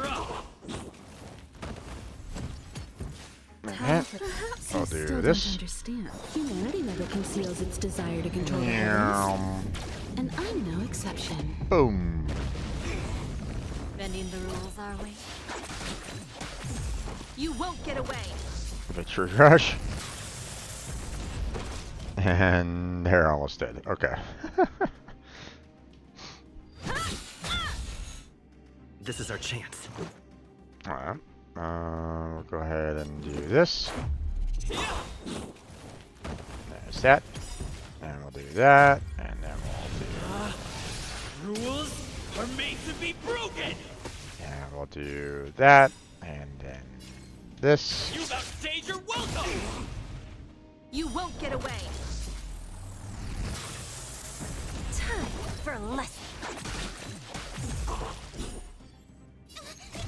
Okay. Perhaps I'll you do still this. don't understand. Humanity never conceals its desire to control the heavens. Meow. And I'm no exception. Boom. Bending the rules, are we? You won't get away. Victory rush. And they're almost dead. Okay. This is our chance. Alright. We'll go ahead and do this. There's that. And we'll do that. And then we'll do... Rules are made to be broken! And we'll do that. And then this. You've outstayed your welcome! You won't get away. Time for a lesson.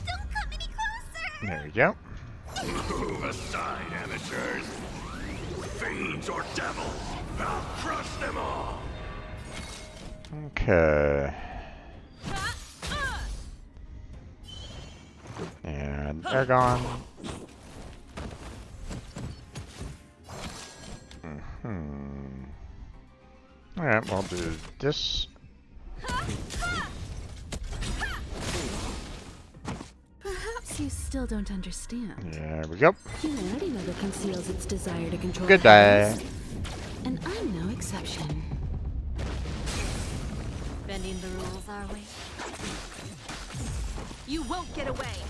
Don't come any closer. There we go. Move aside, amateurs. Fiends or devils, I'll crush them all. Okay. And they're gone. Alright, we'll do this. Perhaps you still don't understand. There we go. Humanity never conceals its desire to control Goodbye. the heavens. And I'm no exception. Bending the rules, are we? You won't get away.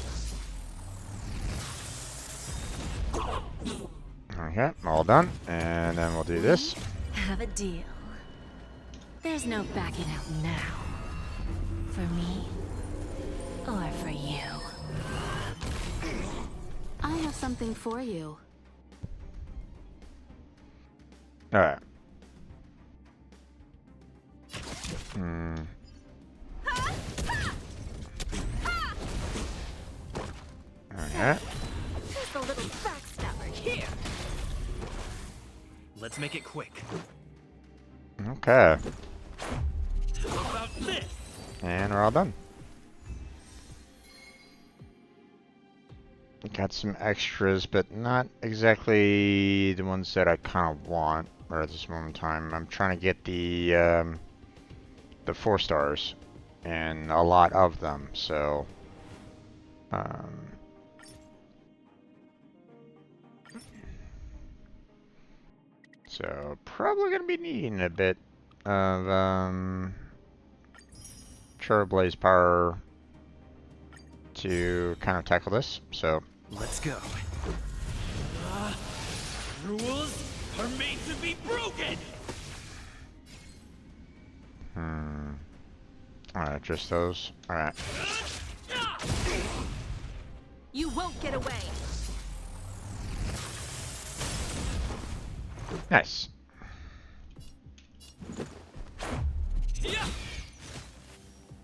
Okay, all done. And then we'll do this. Have a deal. There's no backing out now. For me, or for you. I have something for you. Alright. Alright. Just a little backstabber here. Let's make it quick. Okay. How about this? And we're all done. Got some extras, but not exactly the ones that I kind of want or at this moment in time. I'm trying to get the 4 stars and a lot of them, so so probably gonna be needing a bit of Trailblaze power to kind of tackle this. So Let's go. Rules are made to be broken! alright, just those. Alright. You won't get away. Nice.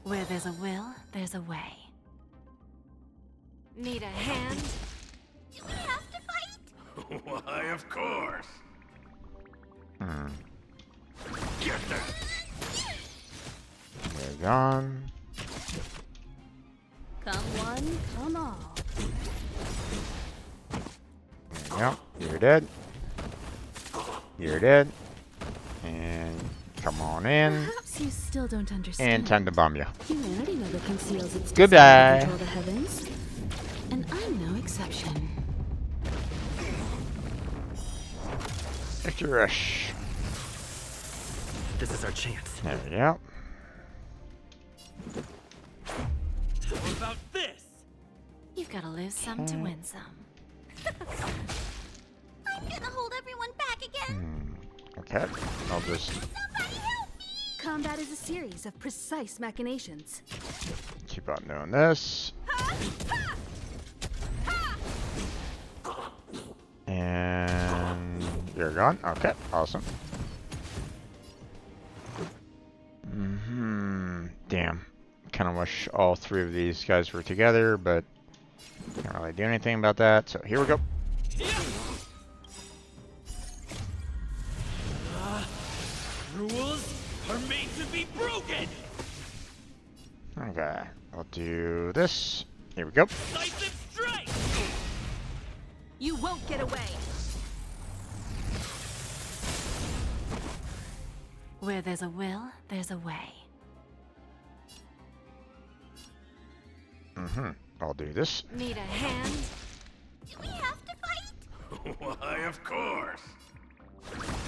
Where there's a will, there's a way. Need a hand? Do we have to fight? Why, of course. Get that. They're gone. Come one, come all. There you go. You're dead. You're dead. And come on in. Perhaps you still don't understand. And time to bomb you. Humanity never conceals its Goodbye. desire to control the heavens. And I'm no exception. Victory rush. This is our chance. There we go. How about this? You've got to lose some to win some. I'm gonna hold everyone back again. Okay. I'll just Somebody help me! Combat is a series of precise machinations. keep on doing this. And you're gone. Okay, awesome. Damn. kind of wish all three of these guys were together, but can't really do anything about that. So here we go. Rules are made to be broken. Okay, I'll do this. Here we go. Decisive strike. You won't get away. Where there's a will, there's a way. I'll do this. Need a hand? Do we have to fight? Why, of course.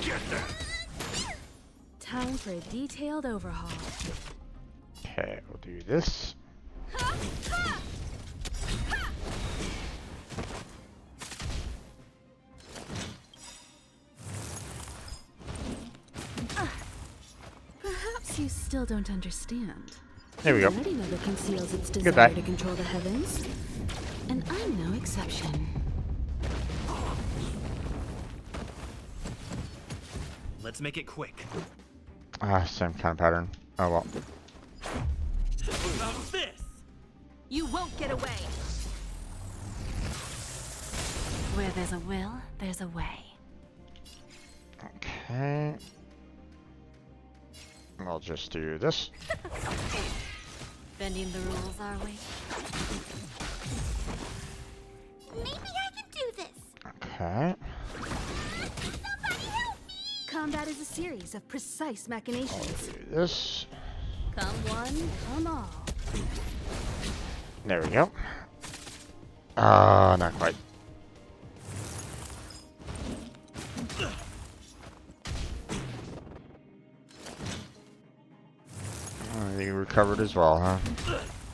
Get that. Time for a detailed overhaul. Okay, we'll do this. Perhaps you still don't understand. There we go. Humanity never conceals its Goodbye. desire to control the heavens. And I'm no exception. Let's make it quick. Same kind of pattern. Oh well. How about this? You won't get away. Where there's a will, there's a way. Okay. I'll just do this. Bending the rules, are we? Maybe I can do this. Okay. Somebody help me! Combat is a series of precise machinations. Do this. Come one, come all. There we go. Not quite. Oh, you recovered as well, huh?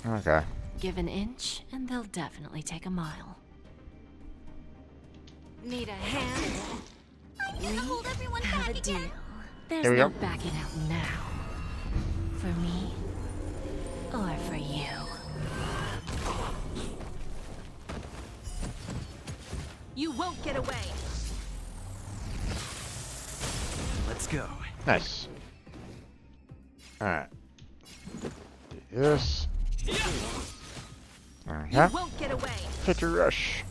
Okay. Give an inch, and they'll definitely take a mile. Need a hand? I'm gonna hold everyone Have back a again. deal. There's Here we no go. backing out now. For me, or for you. You won't get away. Let's go. Nice. Alright. Do this. You Okay. won't get away. Hit your rush.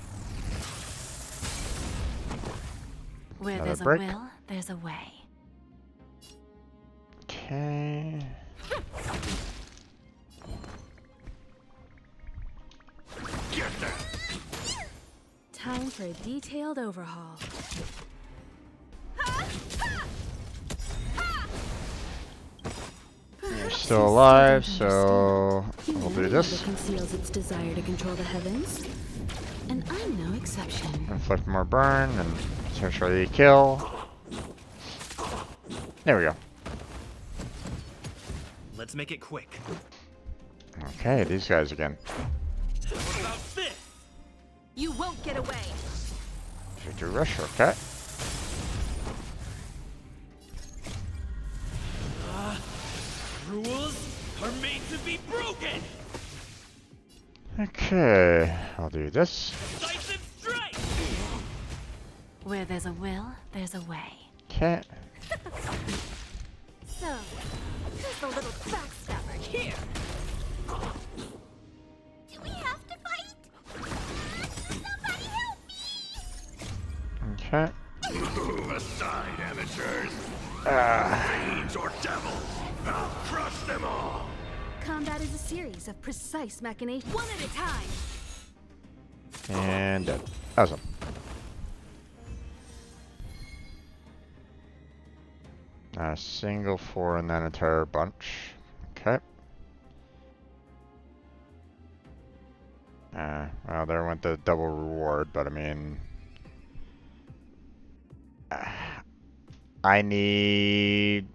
Where Another there's break. a will, there's a way. Okay. Get that. Time for a detailed overhaul. You're still alive, so we'll do Humanity this. never conceals its desire to control the heavens. And I'm no exception. Inflict more burn and potentially kill. There we go. Let's make it quick. Okay, these guys again. How about this? You won't get away. Victory rush, okay. Rules are made to be broken. Okay, I'll do this. Decisive strike. Where there's a will, there's a way. Okay. So, who's the little backstabber here? Do we have to fight? Somebody help me! Okay. Move aside, amateurs. Fiends or devils. I'll crush them all. Combat is a series of precise machinations. One at a time. And dead. Awesome. A single 4 and then a entire bunch. Okay. Well, there went the double reward, but I mean... I need...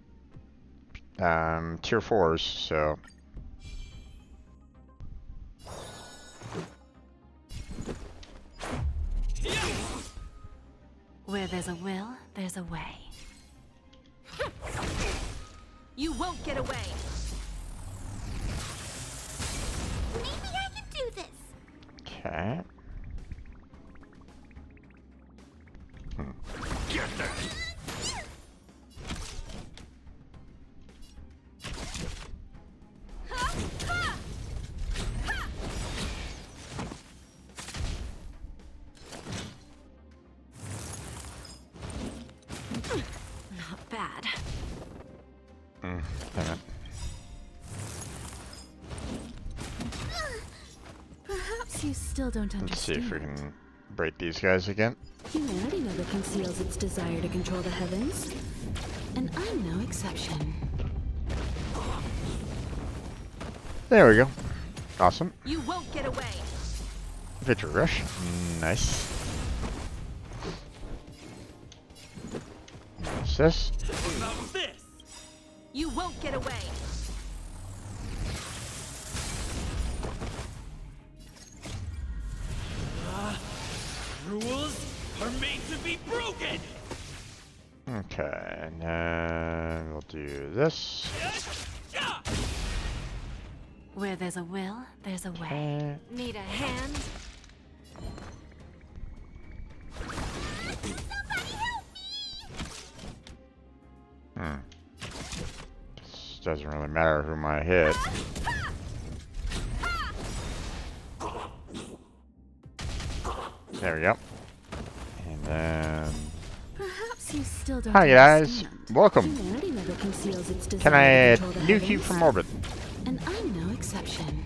tier 4s, so... Where there's a will, there's a way. You won't get away. Maybe I can do this. Okay. Get that. bad. Damn it. Perhaps you still don't Let's see understand. if we can break these guys again. Humanity never conceals its desire to control the heavens. And I'm no exception. There we go. Awesome. You won't get away. Victory rush. Nice. What's this? What about this? You won't get away. Rules are made to be broken. Okay, and then we'll do this. Yeah. Where there's a will, there's a way. Okay. Need a hand? This doesn't really matter whom I hit. There we go. And then... Perhaps you still don't Hi guys, understand. welcome. Humanity never conceals its Can I desire to control the nuke you heavens. from orbit? And I'm no exception.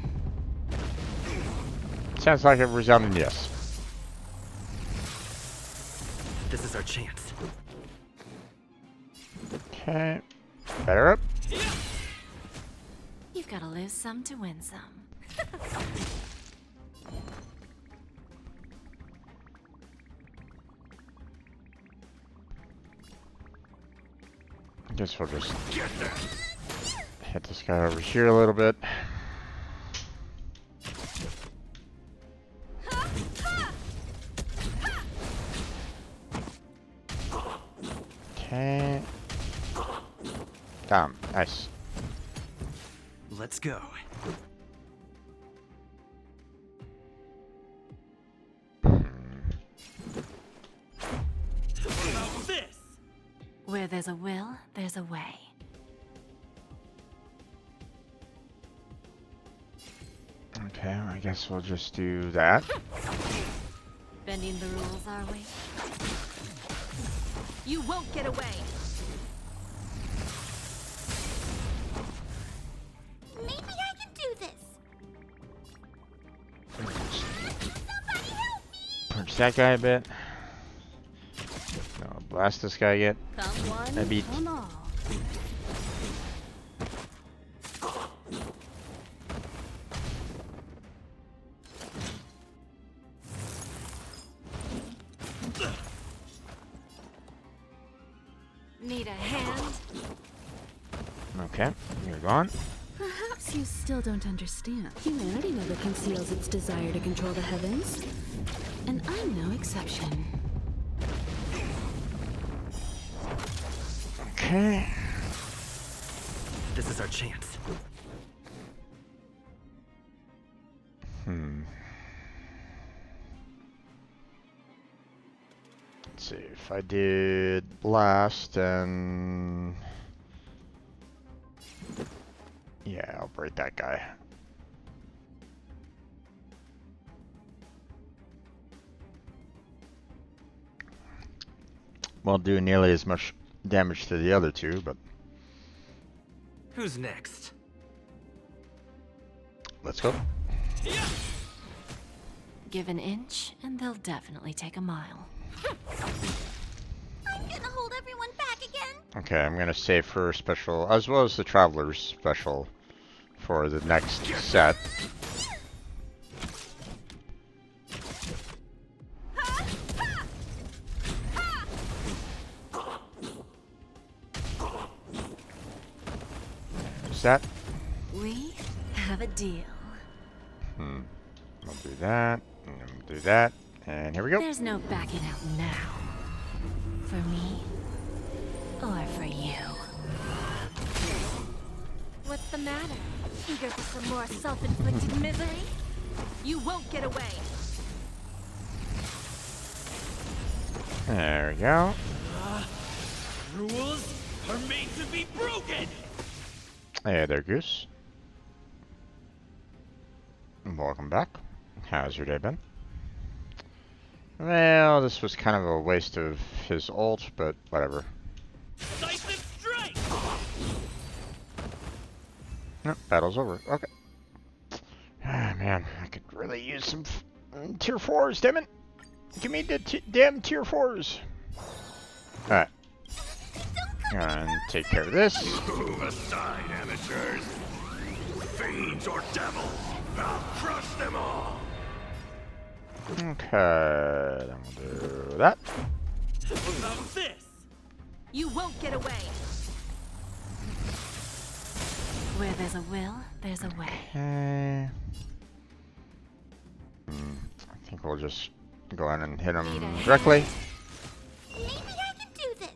Sounds like a resounding yes. This is our chance. Okay, better up. You've got to lose some to win some. I guess we'll just hit this guy over here a little bit. Okay. Damn, nice. Let's go. What about this? Where there's a will, there's a way. Okay, I guess we'll just do that. Bending the rules, are we? You won't get away. Maybe I can do this. Punch that guy a bit. No, blast this guy yet. Come one, I beat. come all. Need a hand? Okay, you're gone. Perhaps you still don't understand. Humanity never conceals its desire to control the heavens. And I'm no exception. Okay. This is our chance. Let's see, if I did blast and... Yeah, I'll break that guy. Won't do nearly as much damage to the other two, but Who's next? let's go. Give an inch, and they'll definitely take a mile. I'm gonna hold everyone back again. Okay, I'm gonna save her special, as well as the Traveler's special, for the next set. Is that? We have a deal. I'll do that, and then we'll do that, and here we go. There's no backing out now. For me, or for you. What's the matter? Eager for some more self-inflicted misery? You won't get away. There we go. Rules are made to be broken. Hey there, Goose. Welcome back. How's your day been? Well, this was kind of a waste of his ult, but whatever. Decisive Nope, battle's over. Okay. Ah, man, I could really use some tier 4s, damn it. Give me the damn tier 4s. Alright. And take care of this. Move aside, amateurs. Fiends or devils, I'll crush them all. Okay, then we'll do that. What about this? You won't get away. Where there's a will, there's a way. Okay. I think we'll just go ahead and hit him directly. Maybe I can do this.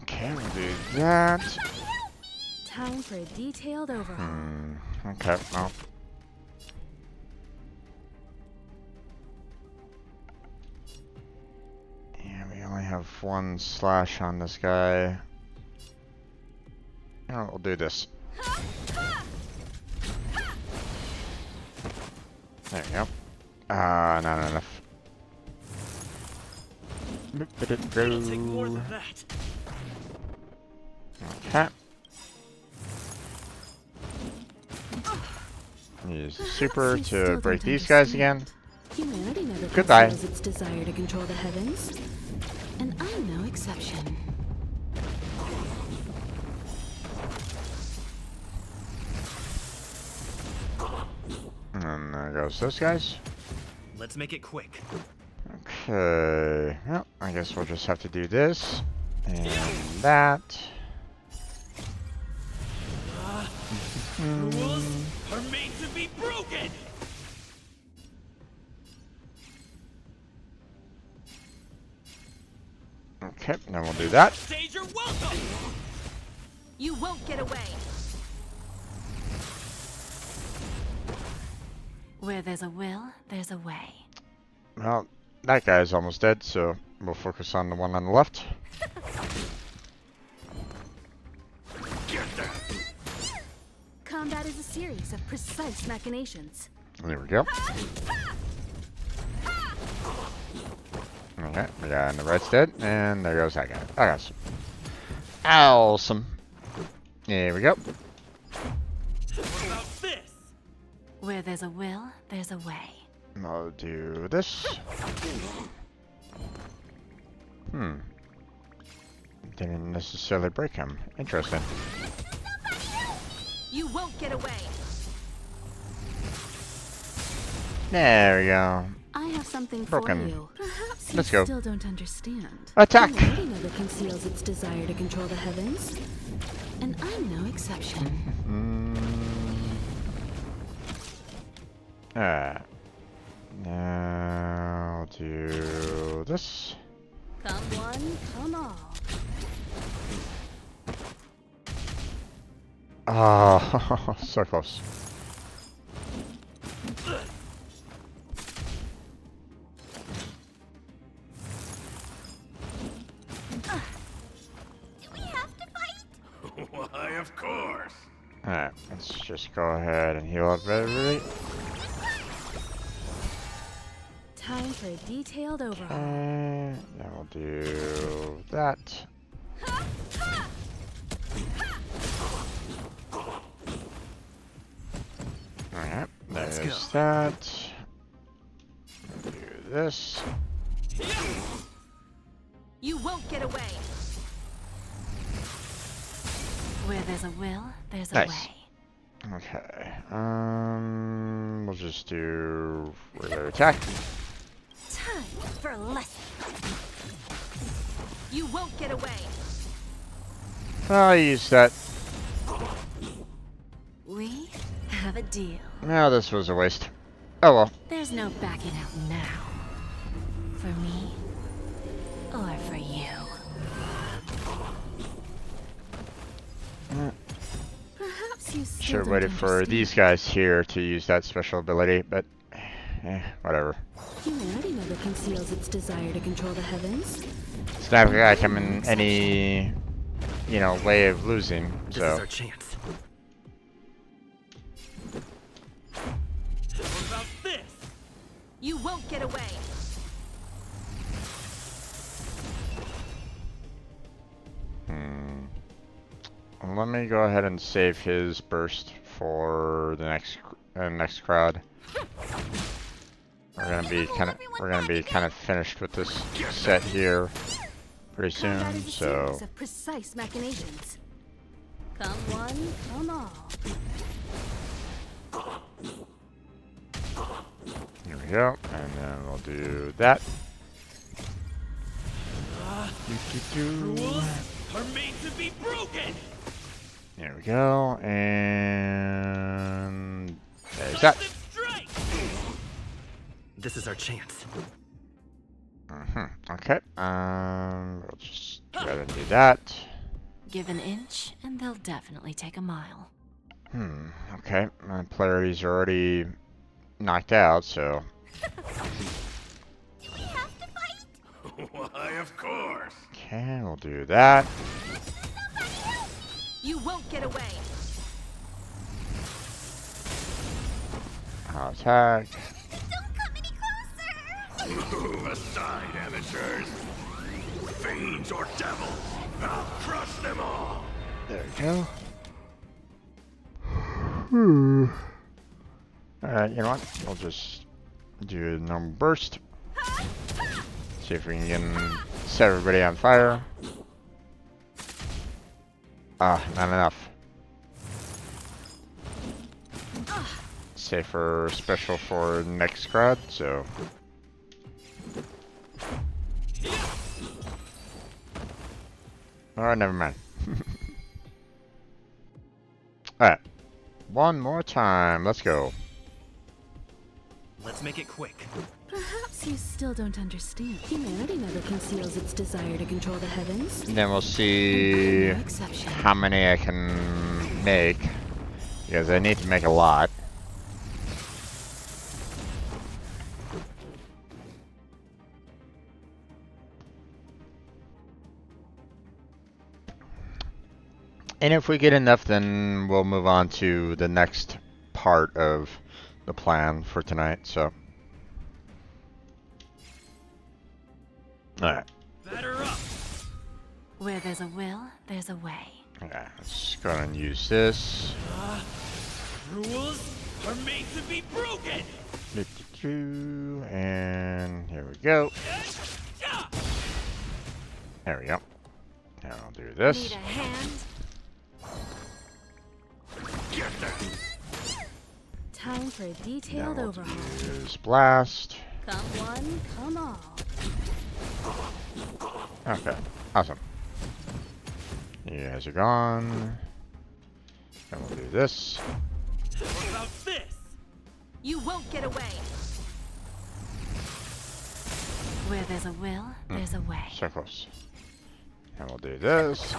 Okay, we'll do that. Time for a detailed overhaul. Okay, well. Yeah, we only have one slash on this guy. You know what, we'll do this. There we go. Not enough. It'll take more than that. Okay. Use the super to break these guys again. Humanity never Goodbye. conceals its desire to control the heavens, and I'm no exception. And there goes those guys. Let's make it quick. Okay. Well, I guess we'll just have to do this and that. Rules are made to be broken. Okay, then we'll do that. Stage your welcome. You won't get away. Where there's a will, there's a way. Well, that guy's almost dead, so we'll focus on the one on the left. Get that. Combat is a series of precise machinations. There we go. Okay, the guy on the right's dead, and there goes that guy. I got some. Awesome. There we go. What about this? Where there's a will, there's a way. I'll do this. Didn't necessarily break him. Interesting. You won't get away. There we go. I have something Broken. for you. Perhaps Let's you go. still don't understand. Attack! Humanity never conceals its desire to control the heavens, and I'm no exception. Alright. Now I'll do this. Come one, come all. Oh, so close. Do we have to fight? Why, of course. Alright, let's just go ahead and heal up everybody. Time for a detailed overhaul. And then we'll do that. Alright, there's that. We'll do this. You won't get away. Where there's a will, there's a Nice. way. Okay. We'll just do regular attack. Time for a lesson. You won't get away. I'll use that. We have a deal. Now this was a waste. Oh well. There's no backing out now. For me, or for you. Perhaps you still Should have don't waited for understand. these guys here to use that special ability, but whatever. Humanity never conceals its desire to control the heavens. It's not like I'm in any, way of losing, This is so. our chance. What about this? You won't get away. let me go ahead and save his burst for the next crowd. We're gonna be kind of finished with this set here pretty soon. Combat is a So series of precise machinations. Come one, come all. here we go, and then we'll do that. Rules are made to be broken. There we go, and there's that. Strike. This is our chance. Okay, we'll just go ahead and do that. Give an inch, and they'll definitely take a mile. Okay, my polarity's already knocked out, so. Do we have to fight? Why, of course. Okay, we'll do that. You won't get away. I'll attack. Don't come any closer! Move aside, amateurs. Fiends or devils, I'll crush them all. There we go. Alright, you know what? We'll just do a normal burst. See if we can set everybody on fire. Ah, not enough. Save for special for next crowd, so. Alright, never mind. Alright. One more time. Let's go. Let's make it quick. Perhaps you still don't understand. Humanity never conceals its desire to control the heavens. And then we'll see No exception. how many I can make. Because I need to make a lot. And if we get enough, then we'll move on to the next part of the plan for tonight, so. Alright. Batter up. Where there's a will, there's a way. Okay, let's go ahead and use this. Rules are made to be broken. And here we go. There we go. Now I'll do this. Need a hand? Get them. Time for a Now detailed we'll overhaul. use blast. Come one, come all. Okay, awesome. You guys are gone. And we'll do this. What about this? You won't get away. Where there's a will, there's a way. So close. And we'll do this.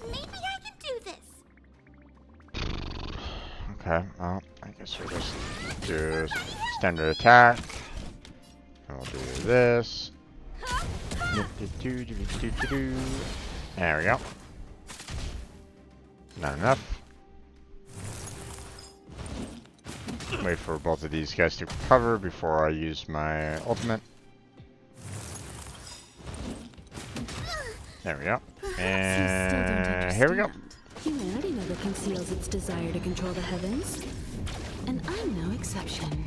Maybe I can do this. Okay, well, I guess we'll just do standard attack. And we'll do this. There we go. Not enough. Wait for both of these guys to recover before I use my ultimate. There we go. And here we go. Humanity never conceals its desire to control the heavens. And I'm no exception.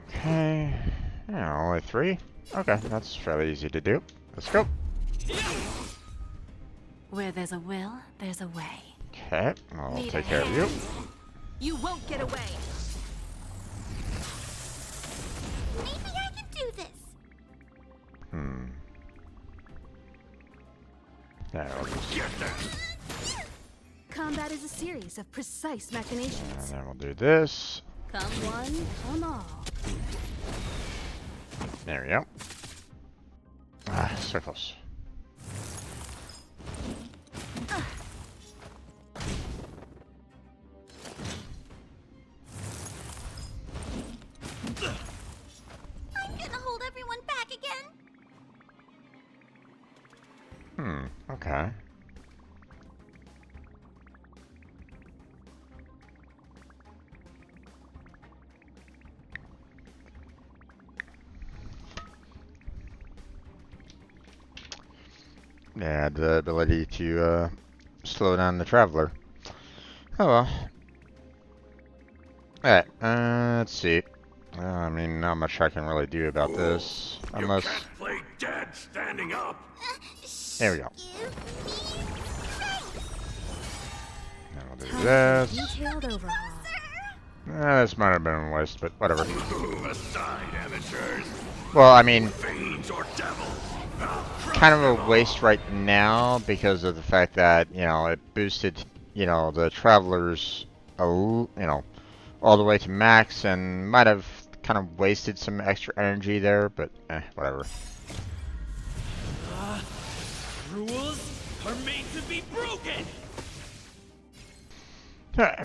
Okay. Yeah, only 3. Okay, that's fairly easy to do. Let's go. Where there's a will, there's a way. Okay, I'll Need take a care of you. hand? You won't get away. Maybe I can do this. There, we'll just, Get them. Combat is a series of precise and machinations. then we'll do this. Come one, come all. There we go. Ah, so close. I'm gonna hold everyone back again. Okay. Yeah, the ability to slow down the traveler. Oh well. Alright, let's see. I mean, not much I can really do about this. You Unless... can't play dead standing up. There we go. Now we'll do Time for a this. detailed overhaul. This might have been a waste, but whatever. Move aside, amateurs. Well, I mean, Fiends or devils. I'll crush kind of them a all. waste right now because of the fact that, you know, it boosted, you know, the travelers, you know, all the way to max and might have kind of wasted some extra energy there, but whatever. Rules are made to be broken! Okay.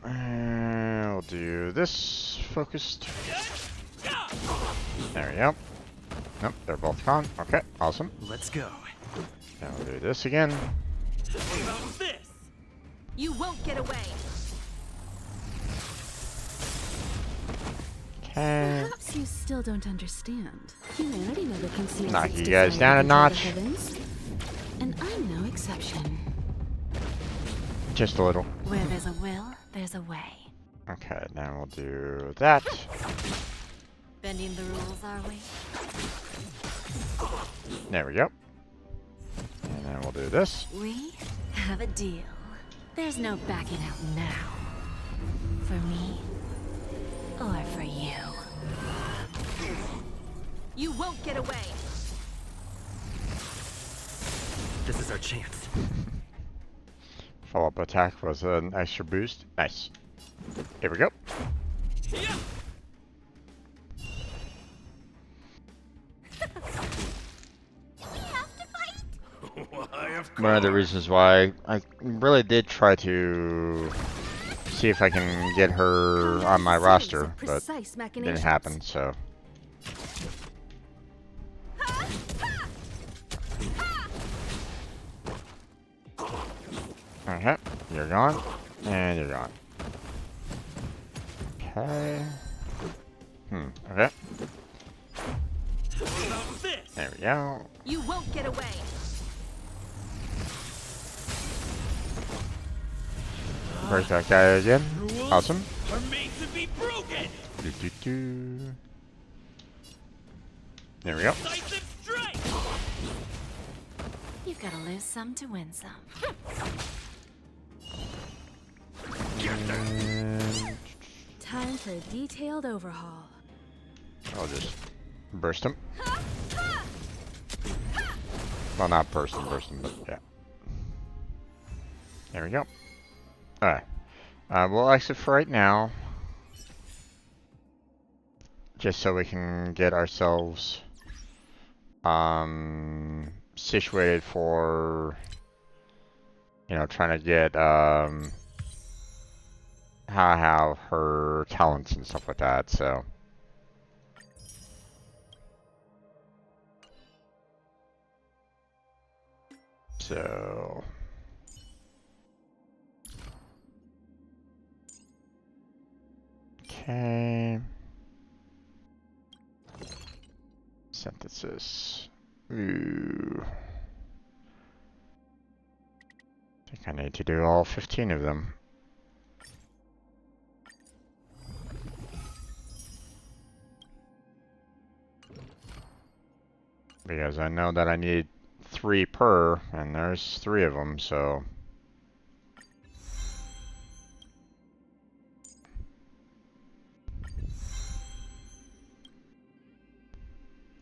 We'll do this focused. There we go. Nope, they're both gone. Okay, awesome. Let's go. Now we'll do this again. What about this? You won't get away. Okay. Perhaps you still don't understand. Humanity never conceals Knock its you desire guys to down a control the notch. heavens. And I'm no exception. Just a little. Where there's a will, there's a way. Okay, now we'll do that. Bending the rules, are we? There we go. And then we'll do this. We have a deal. There's no backing out now. For me, or for you. You won't get away. This is our chance. Follow-up attack was an extra boost. Nice. Here we go. Yeah. Why, of One of the course. reasons why I really did try to see if I can get her on my roster, but it didn't happen, so. Okay, you're gone, and you're gone. Okay. Okay. What about this? There we go. You won't get away. Break that guy again. Rules Awesome. are made to be broken! Do. There we go. Decisive strike! You've got to lose some to win some. And Time for a detailed overhaul. I'll just burst him. Well, not burst him, but yeah. There we go. Alright. We'll exit for right now. Just so we can get ourselves situated for, you know, trying to get how her talents and stuff like that, so. So. Okay. Synthesis. Ooh. I think I need to do all 15 of them. Because I know that I need 3 per, and there's 3 of them, so.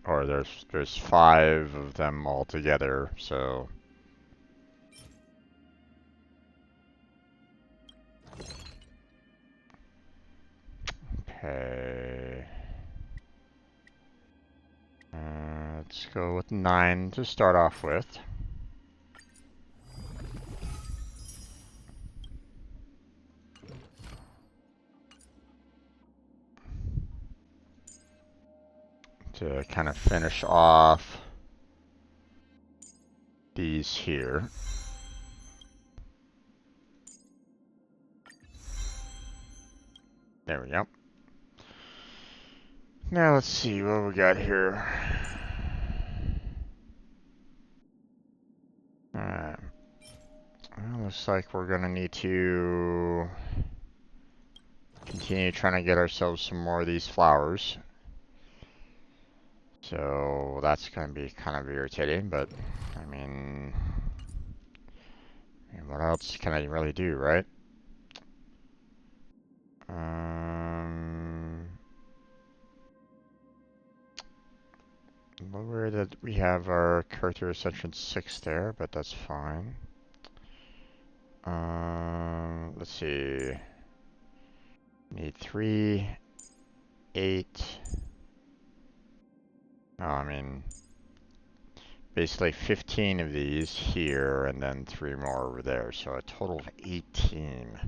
Or there's 5 of them all together, so. Okay. Let's go with 9 to start off with. To kind of finish off these here. There we go. Now let's see what we got here. Looks like we're gonna need to continue trying to get ourselves some more of these flowers. So that's gonna be kind of irritating, but I mean what else can I really do, right? Lower that we have our character ascension 6 there, but that's fine. Let's see. Need 3, 8. Oh, I mean, basically 15 of these here, and then 3 more over there, so a total of 18.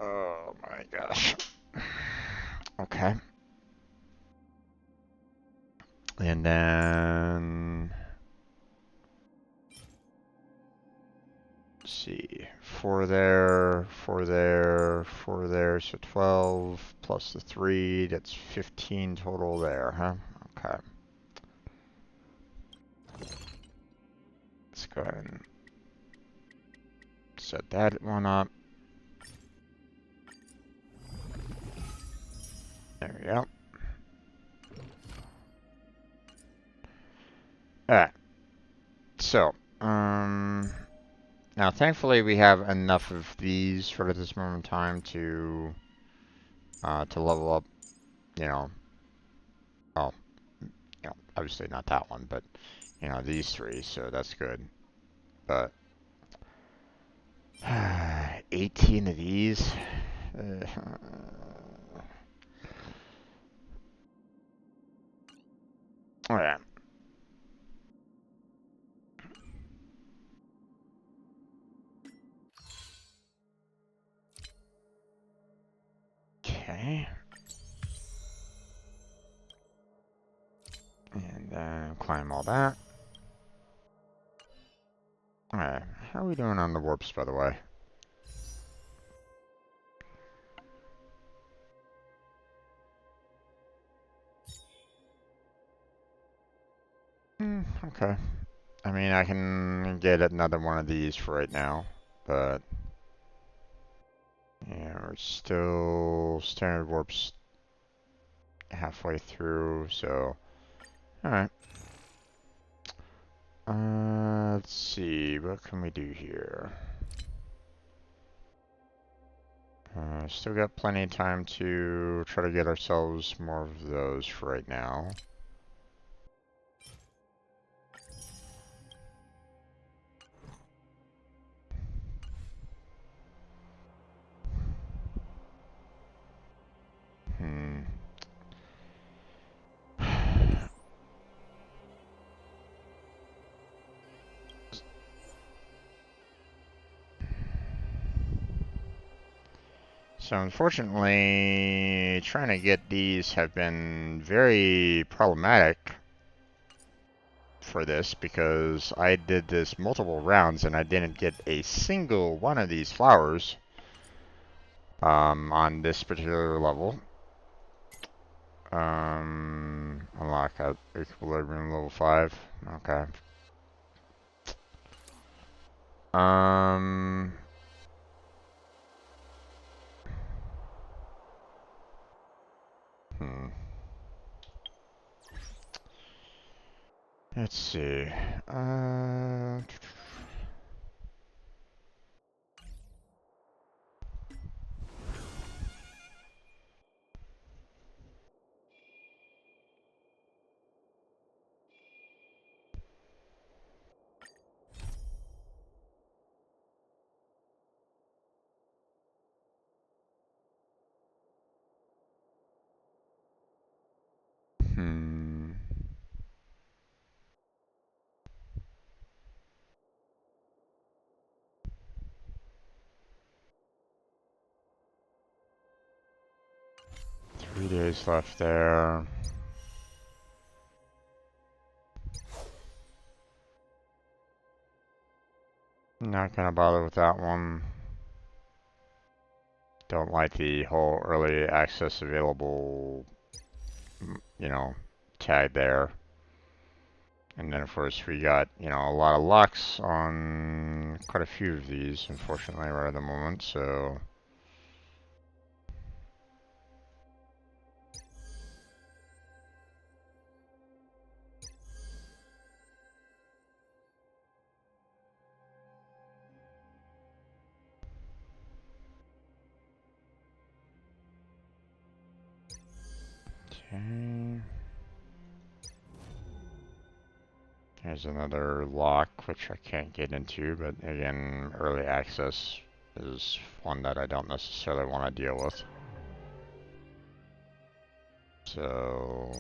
Oh my gosh. Okay. And then, let's see, 4 there, 4 there, 4 there, so 12 plus the 3, that's 15 total there, huh? Okay. Let's go ahead and set that one up. There we go. Alright. So, now thankfully we have enough of these right at this moment in time to level up, you know, well, obviously not that one, but, these 3, so that's good. But, 18 of these? Alright. Okay. And then climb all that. Alright, how are we doing on the warps, by the way? Okay. I mean, I can get another one of these for right now, but yeah, we're still standard warps halfway through, so alright. Let's see, what can we do here? Still got plenty of time to try to get ourselves more of those for right now. So unfortunately, trying to get these have been very problematic for this because I did this multiple rounds and I didn't get a single one of these flowers on this particular level. Unlock at equilibrium level 5. Okay. Let's see. Hmm. 3 days left there. Not gonna bother with that one. Don't like the whole early access available, tag there. And then of course we got, you know, a lot of locks on quite a few of these, unfortunately, right at the moment, so. Okay. Here's another lock, which I can't get into, but again, early access is one that I don't necessarily want to deal with. So...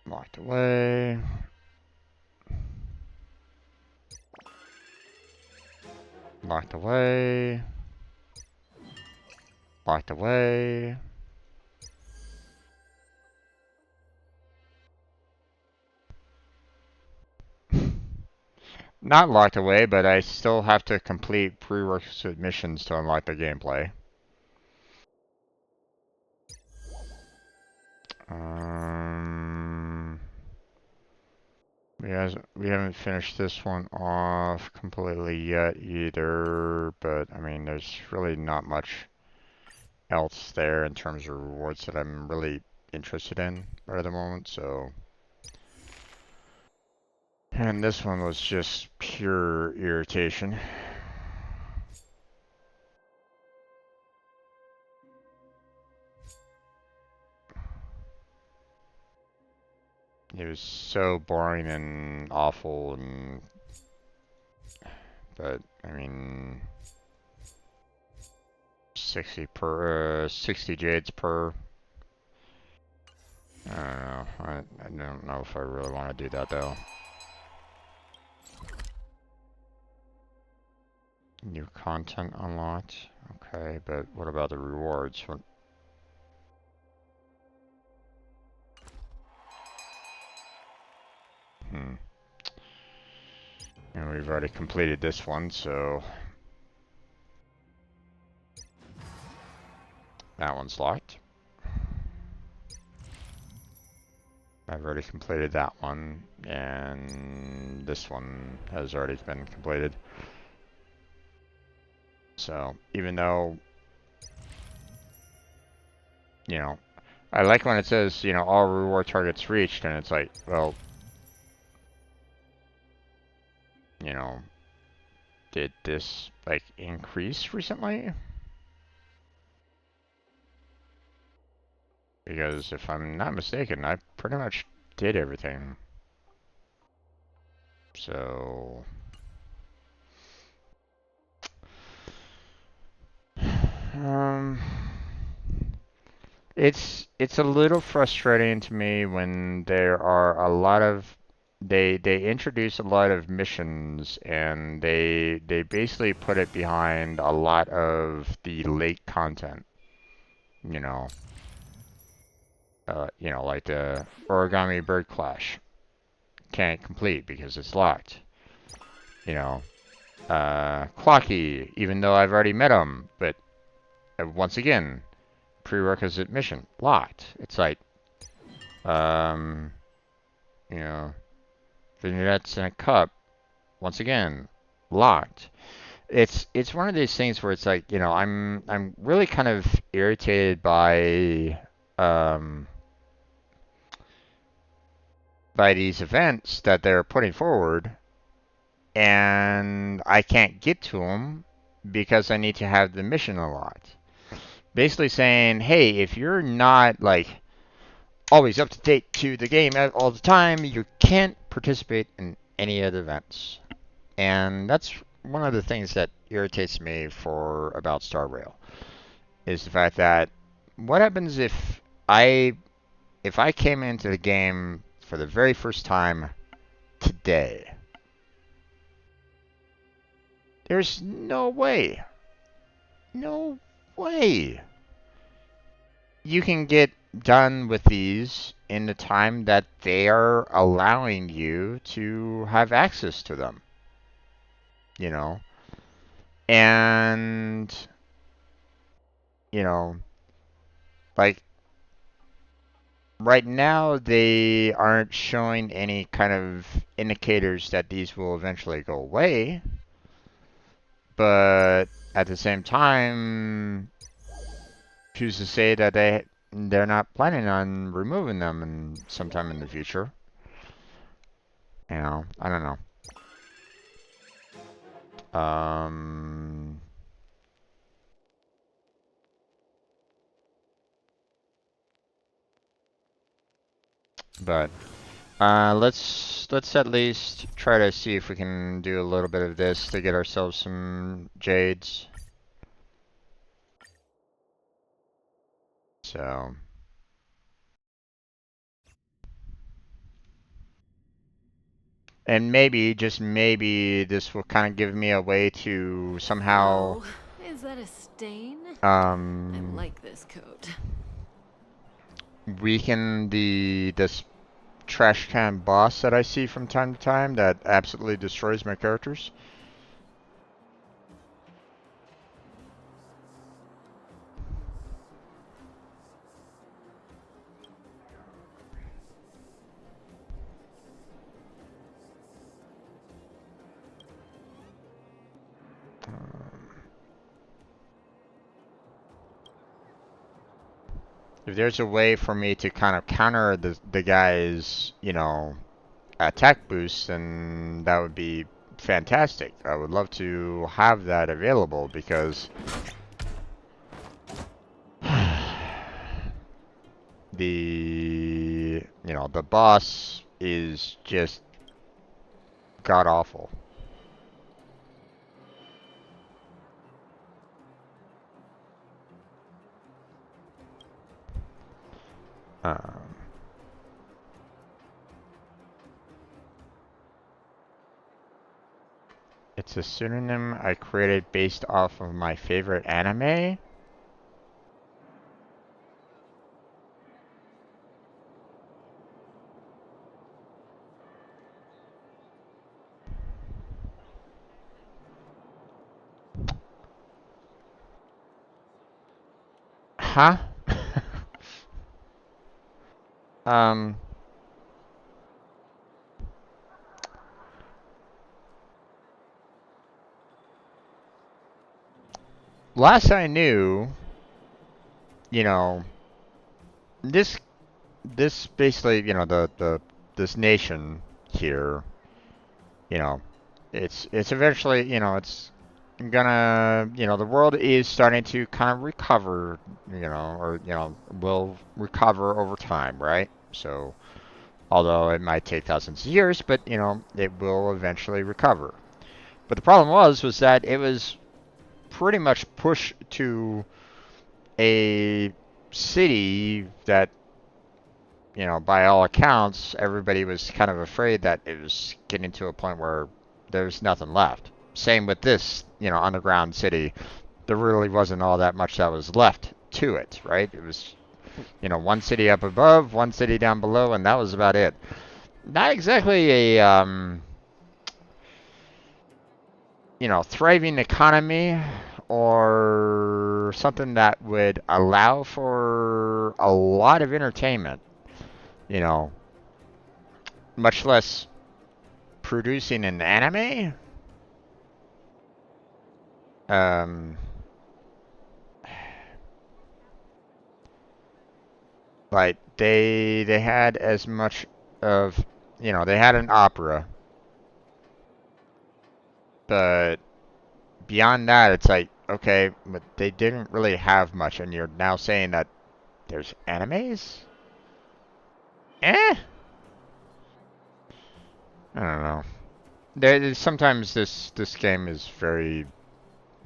locked away. Locked away. Locked away. Not locked away, but I still have to complete prerequisite missions to unlock the gameplay. We haven't finished this one off completely yet either, but I mean, there's really not much else there in terms of rewards that I'm really interested in right at the moment, so. And this one was just pure irritation. It was so boring and awful, and but I mean, 60 jades per. I don't know. I don't know if I really want to do that though. New content unlocked. Okay, but what about the rewards? What? And we've already completed this one, so that one's locked. I've already completed that one, and this one has already been completed. So, even though, you know, I like when it says, you know, all reward targets reached, and it's like, well, you know, did this, like, increase recently? Because if I'm not mistaken, I pretty much did everything. So... It's a little frustrating to me when there are a lot of they introduce a lot of missions, and they basically put it behind a lot of the late content. You know, like the origami bird clash can't complete because it's locked. You know, Clocky, even though I've already met him, but once again, prerequisite mission locked. It's like, you know, vignettes in a cup, once again, locked. It's one of these things where it's like, you know, I'm really kind of irritated by these events that they're putting forward, and I can't get to them because I need to have the mission unlocked. Basically saying, hey, if you're not like always up to date to the game all the time, you can't participate in any of the events. And that's one of the things that irritates me about Star Rail, is the fact that what happens if I came into the game for the very first time today? There's no way you can get done with these in the time that they are allowing you to have access to them. You know? And, you know, like, right now they aren't showing any kind of indicators that these will eventually go away. But at the same time, who's to say that they're not planning on removing them in sometime in the future? You know, I don't know. But let's at least try to see if we can do a little bit of this to get ourselves some jades. So. And maybe, just maybe, this will kind of give me a way to somehow, Oh, is that a stain? I um, like this coat. weaken this trash can boss that I see from time to time that absolutely destroys my characters. If there's a way for me to kind of counter the guy's, you know, attack boost, then that would be fantastic. I would love to have that available because the boss is just god awful. Um, it's a pseudonym I created based off of my favorite anime. Huh? um, last I knew, you know, this basically, this nation here, you know, it's eventually, it's gonna, the world is starting to kind of recover, or will recover over time, right? So, although it might take thousands of years, but it will eventually recover. But the problem was that it was pretty much pushed to a city that, by all accounts, everybody was kind of afraid that it was getting to a point where there's nothing left. Same with this, underground city. There really wasn't all that much that was left to it, right? It was, one city up above, one city down below, and that was about it. Not exactly a, thriving economy or something that would allow for a lot of entertainment, you know, much less producing an anime. Um, like they had as much of, they had an opera, but beyond that, it's like, okay, but they didn't really have much, and you're now saying that there's animes? Eh? I don't know. Sometimes this game is very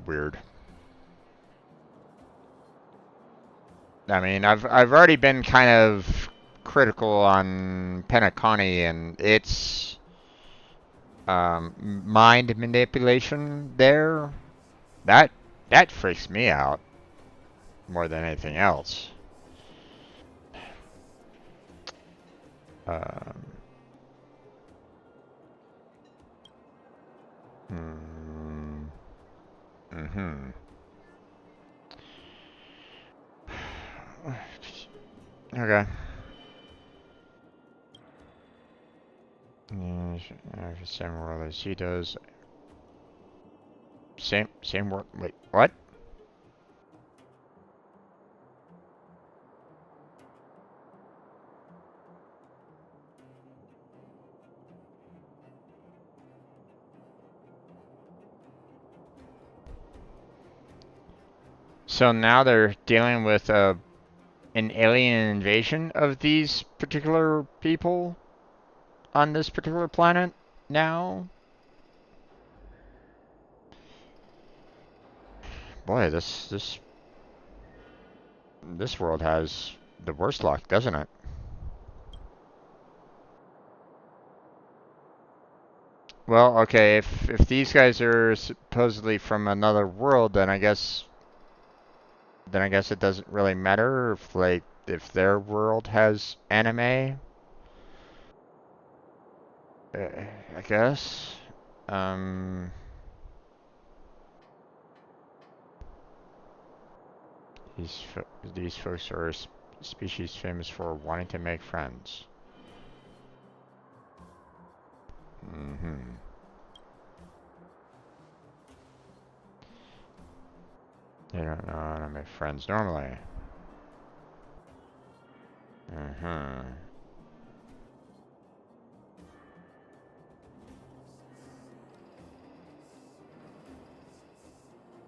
weird. I mean, I've already been kind of critical on Penacony and its mind manipulation there. That that freaks me out more than anything else. Um, hmm, Mm-hmm. Okay. Same world as he does. Same world. Wait, what? So now they're dealing with an alien invasion of these particular people on this particular planet now? Boy, this world has the worst luck, doesn't it? Well, okay, if these guys are supposedly from another world, then I guess it doesn't really matter if their world has anime. I guess. Um, these folks are a species famous for wanting to make friends. Mm-hmm. They don't know how to make friends normally. Mm-hmm.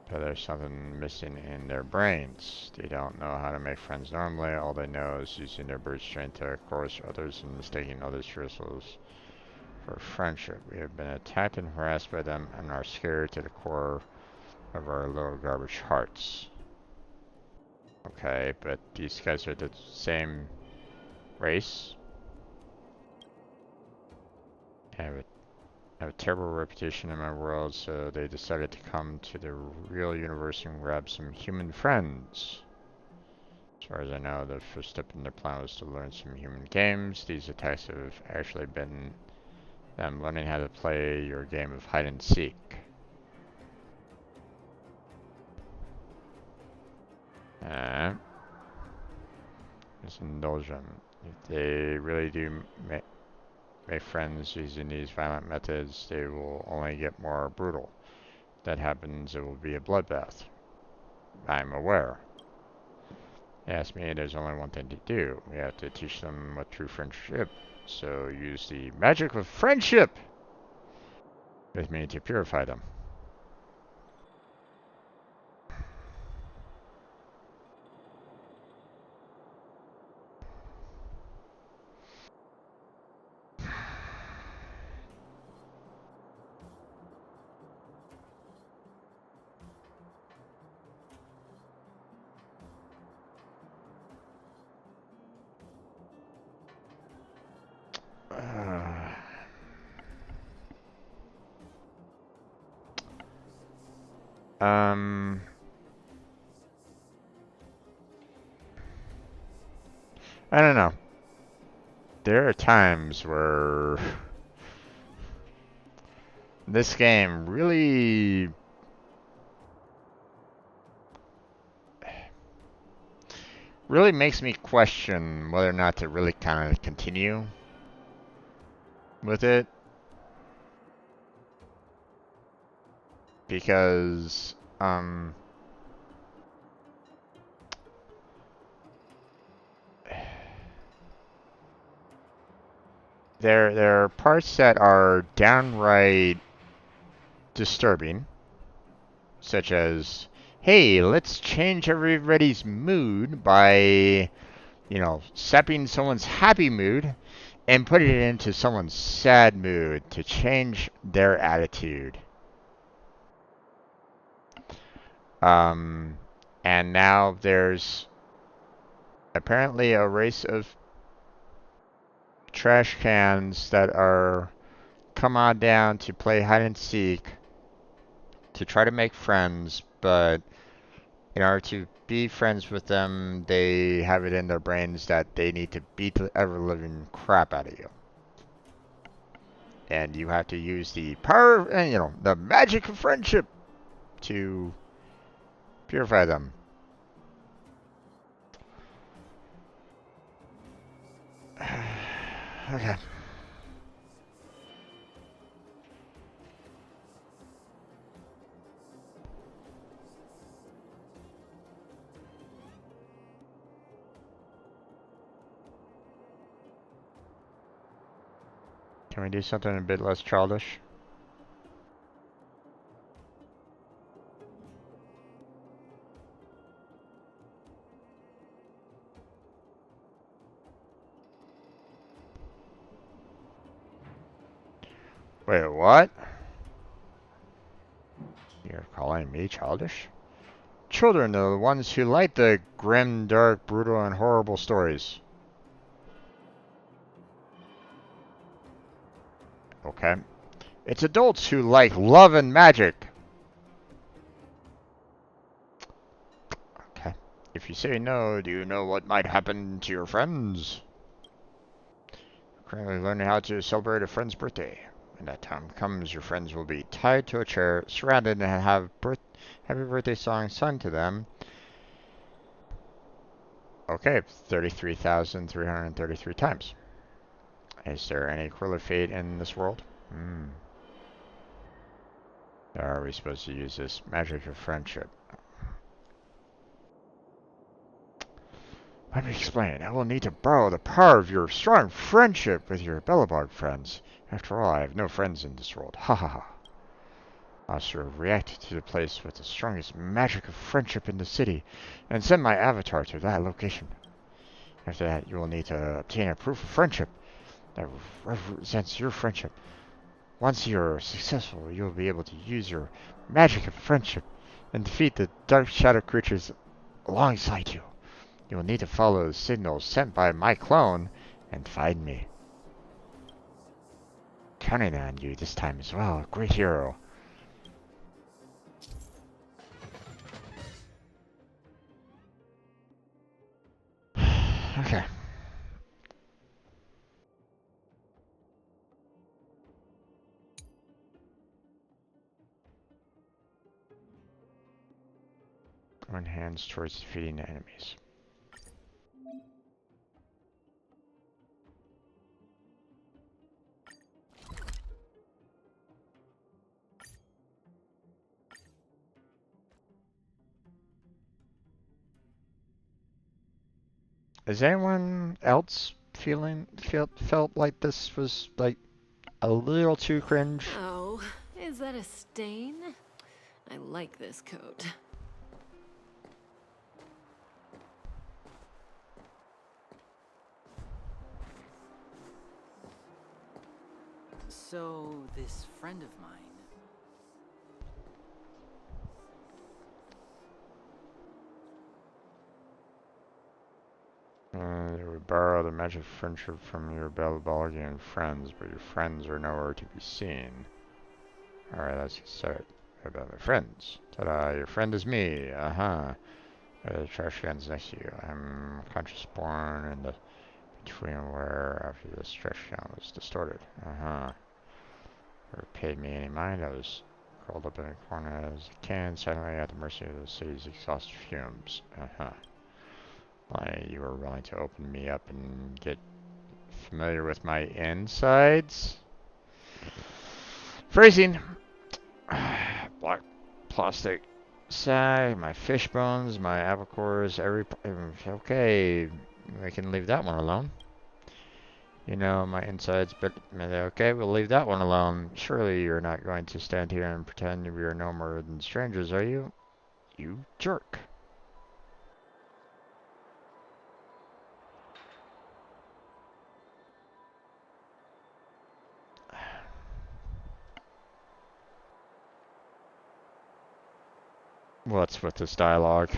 But there's something missing in their brains. They don't know how to make friends normally. All they know is using their brute strength to coerce others and mistaking others' refusals for friendship. We have been attacked and harassed by them and are scared to the core of our little garbage hearts. Okay, but these guys are the same race? I have a terrible reputation in my world, so they decided to come to the real universe and grab some human friends. As far as I know, the first step in their plan was to learn some human games. These attacks have actually been them learning how to play your game of hide and seek. Just indulge them. If they really do make friends using these violent methods, they will only get more brutal. If that happens, it will be a bloodbath. I'm aware. They asked me, there's only one thing to do. We have to teach them what true friendship. So use the magic of friendship with me to purify them. I don't know. There are times where this game really makes me question whether or not to really kind of continue with it. Because, there are parts that are downright disturbing, such as, hey, let's change everybody's mood by, sapping someone's happy mood and putting it into someone's sad mood to change their attitude. And now there's apparently a race of trash cans that are come on down to play hide and seek to try to make friends, but in order to be friends with them, they have it in their brains that they need to beat the ever-living crap out of you. And you have to use the power, the magic of friendship to Purify them. Okay. Can we do something a bit less childish? Wait, what? You're calling me childish? Children are the ones who like the grim, dark, brutal, and horrible stories. Okay. It's adults who like love and magic. Okay. If you say no, do you know what might happen to your friends? Currently learning how to celebrate a friend's birthday. When that time comes, your friends will be tied to a chair, surrounded, and have happy birthday songs sung to them. Okay, 33,333 times. Is there any equivalent fate in this world? Are we supposed to use this magic of friendship? Let me explain. I will need to borrow the power of your strong friendship with your Bellabog friends. After all, I have no friends in this world. Ha ha ha. I shall react to the place with the strongest magic of friendship in the city, and send my avatar to that location. After that, you will need to obtain a proof of friendship that represents your friendship. Once you are successful, you will be able to use your magic of friendship and defeat the dark shadow creatures alongside you. You will need to follow the signals sent by my clone and find me. Counting on you this time as well, great hero. Okay. Going hands towards defeating the enemies. Is anyone else felt like this was like a little too cringe? Oh, is that a stain? I like this coat. So, this friend of mine. You would borrow the magic friendship from your Belbalgian friends, but your friends are nowhere to be seen. Alright, let's get started. About my friends. Ta-da, your friend is me. Uh-huh. The trash can's next to you. I'm conscious born in the between where after this trash can was distorted. Uh-huh. Never paid me any mind. I was curled up in a corner as a can, silently at the mercy of the city's exhaust fumes. Uh-huh. Why, you were willing to open me up and get familiar with my insides? Phrasing. Black plastic sack, my fish bones, my apple cores, okay, we can leave that one alone. You know, my insides, but okay, we'll leave that one alone. Surely you're not going to stand here and pretend we are no more than strangers, are you? You jerk. What's with this dialogue?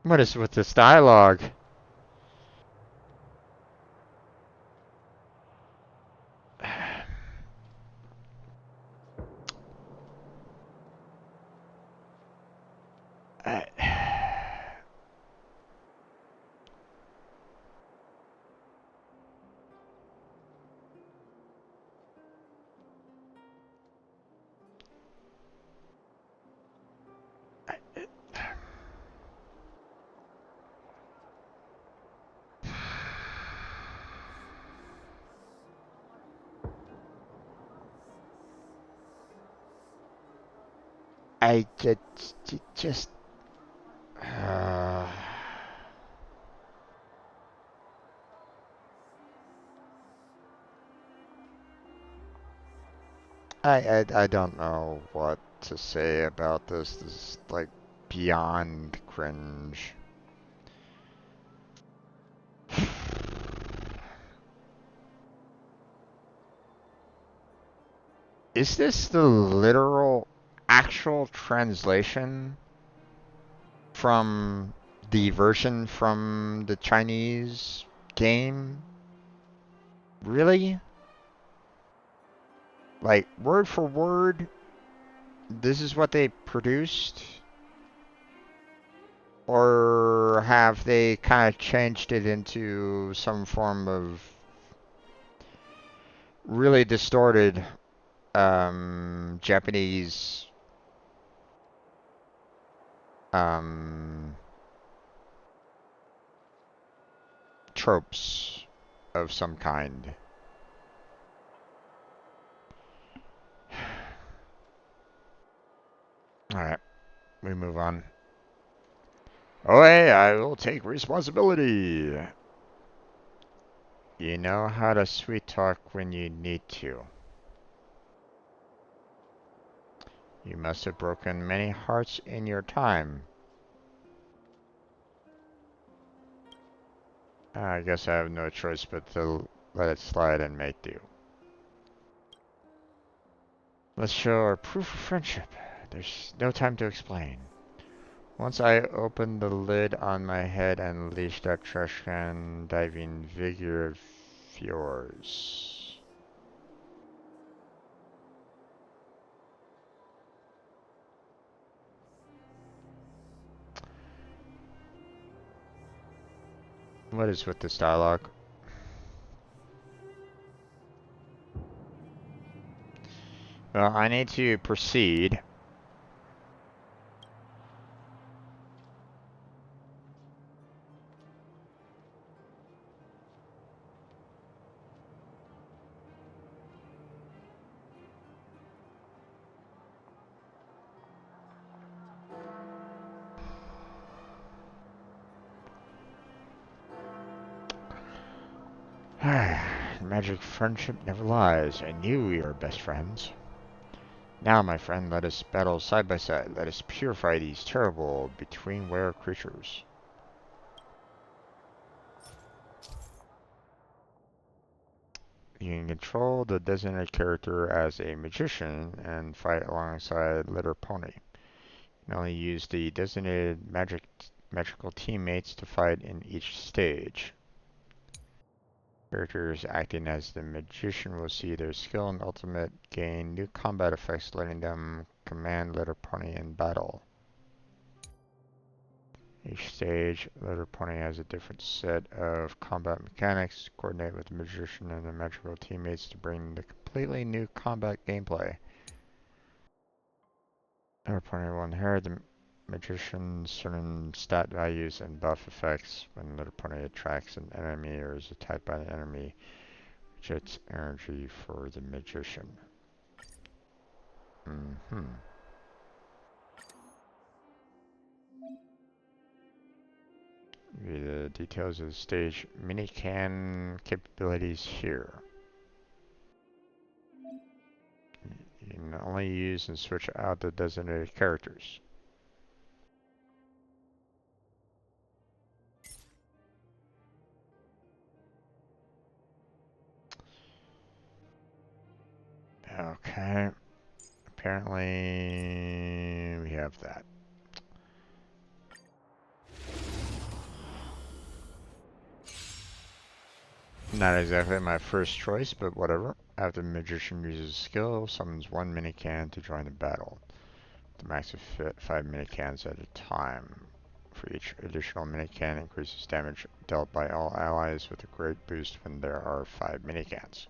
What is with this dialogue? I just I don't know what to say about this. This is like beyond cringe. Is this the literal actual translation from the version from the Chinese game? Really? Like, word for word, this is what they produced? Or have they kind of changed it into some form of really distorted Japanese tropes of some kind? Alright, we move on. Oh, hey, I will take responsibility. You know how to sweet talk when you need to. You must have broken many hearts in your time. I guess I have no choice but to let it slide and make do. Let's show our proof of friendship. There's no time to explain. Once I opened the lid on my head and unleashed that trash can diving vigor of yours. What is with this dialogue? Well, I need to proceed. Magic friendship never lies. I knew we were best friends. Now, my friend, let us battle side by side. Let us purify these terrible between-wear creatures. You can control the designated character as a magician and fight alongside Litter Pony. You can only use the designated magical teammates to fight in each stage. Characters acting as the magician will see their skill and ultimate gain new combat effects, letting them command Litter Pony in battle. Each stage, Litter Pony has a different set of combat mechanics. Coordinate with the magician and the magical teammates to bring the completely new combat gameplay. Litter Pony will inherit the magician's certain stat values and buff effects. When Litter Pony attracts an enemy or is attacked by an enemy, ejects energy for the magician. The details of the stage mini-can capabilities here. You can only use and switch out the designated characters. Okay. Apparently we have that. Not exactly my first choice, but whatever. After the magician uses skill, summons one mini-can to join the battle. The max of 5 mini-cans at a time. For each additional mini-can increases damage dealt by all allies with a great boost when there are 5 mini-cans.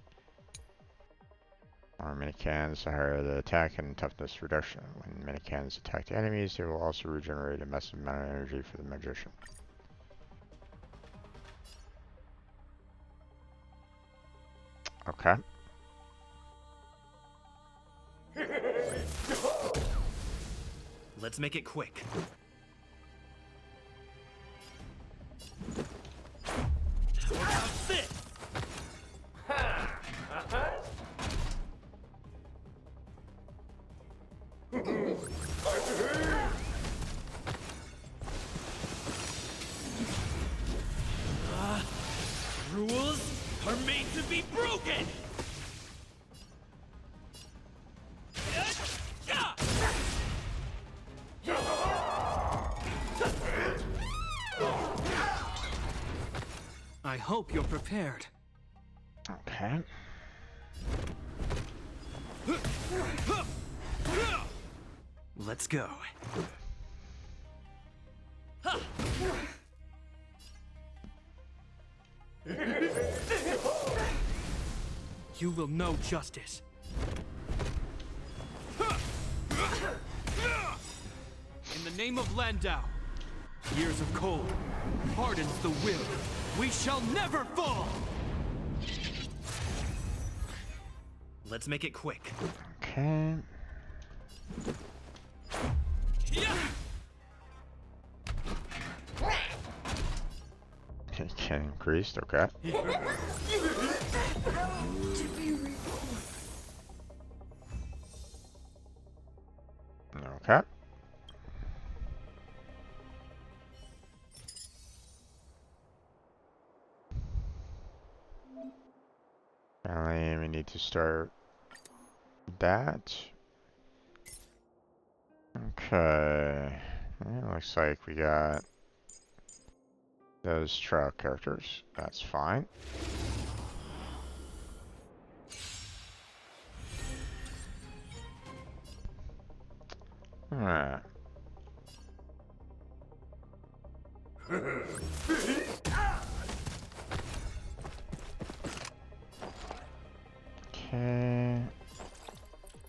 More mini-cans, the higher the attack and toughness reduction. When mini-cans attack enemies, they will also regenerate a massive amount of energy for the magician. Okay. Let's make it quick. How about this? Rules are made to be broken! I hope you're prepared. Okay. Let's go. You will know justice. In the name of Landau, years of cold hardens the will. We shall never fall! Let's make it quick. Okay. Can increased, okay. Okay. Apparently we need to start that. Okay. It looks like we got those trial characters. That's fine. Alright. Okay.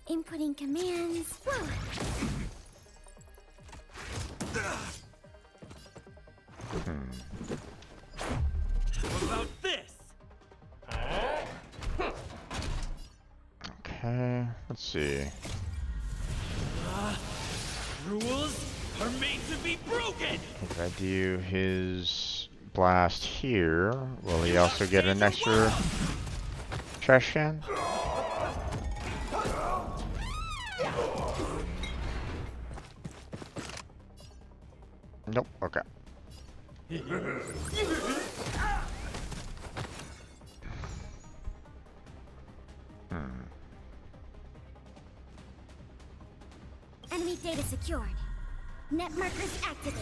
Inputting commands. Whoa. What about this? Okay, let's see. Rules are made to be broken! If I do his blast here, will he also get an extra trash can? Nope, okay. Enemy data secured. Net markers activated.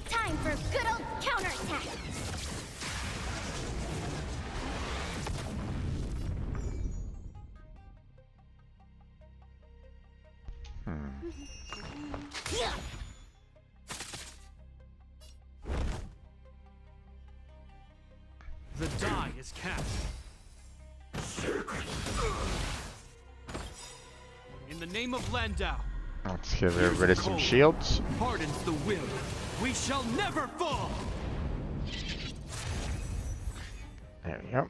Time for good old counterattack. The die is cast. In the name of Landau, Let's give everybody some shields. hardens the will. We shall never fall! There we go.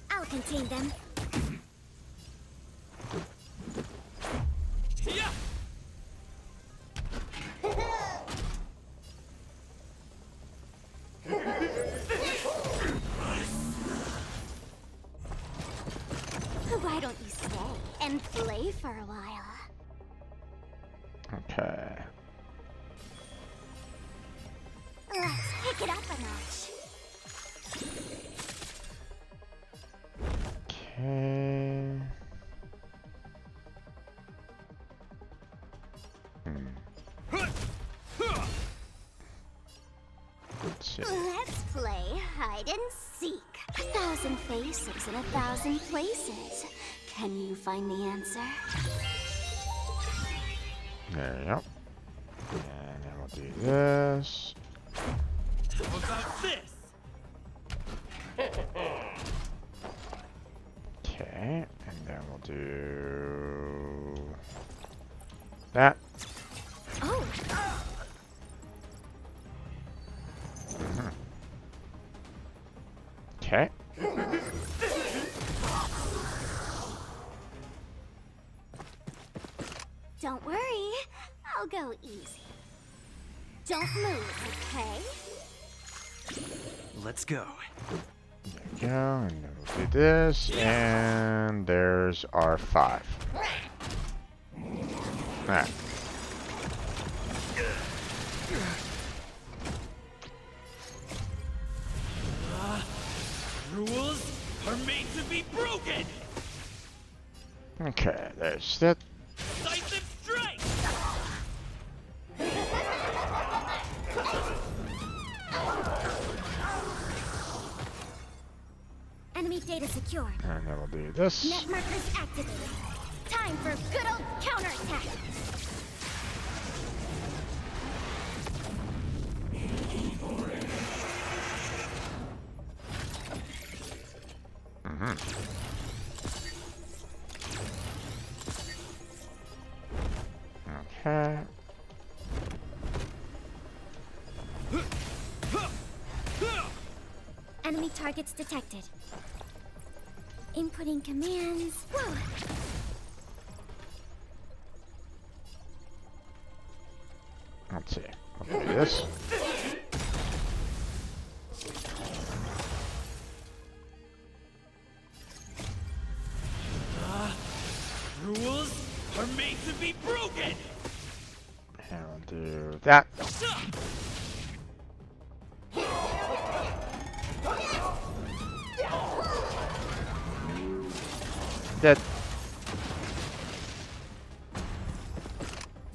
I'll contain them. Yeah! Why don't you stay and play for a while? Okay. Let's pick it up a notch. Okay. Let's see. Let's play hide and seek. 1,000 faces in 1,000 places. Can you find the answer? There we go. And then we'll do this. How about this? Okay, and then we'll do that. Oh, Okay. Don't worry, I'll go easy. Don't move, okay? Let's go. There we go, and then we'll do this, and there's our 5. Alright. Rules are made to be broken! Okay, there's that. Decisive strike! Enemy data secured. And then we'll do this. Net markers activated. Time for good old counterattack. Okay. Enemy targets detected. Inputting commands. Whoa. Let's see. I'll do this. Rules are made to be broken! And we'll do that. Dead.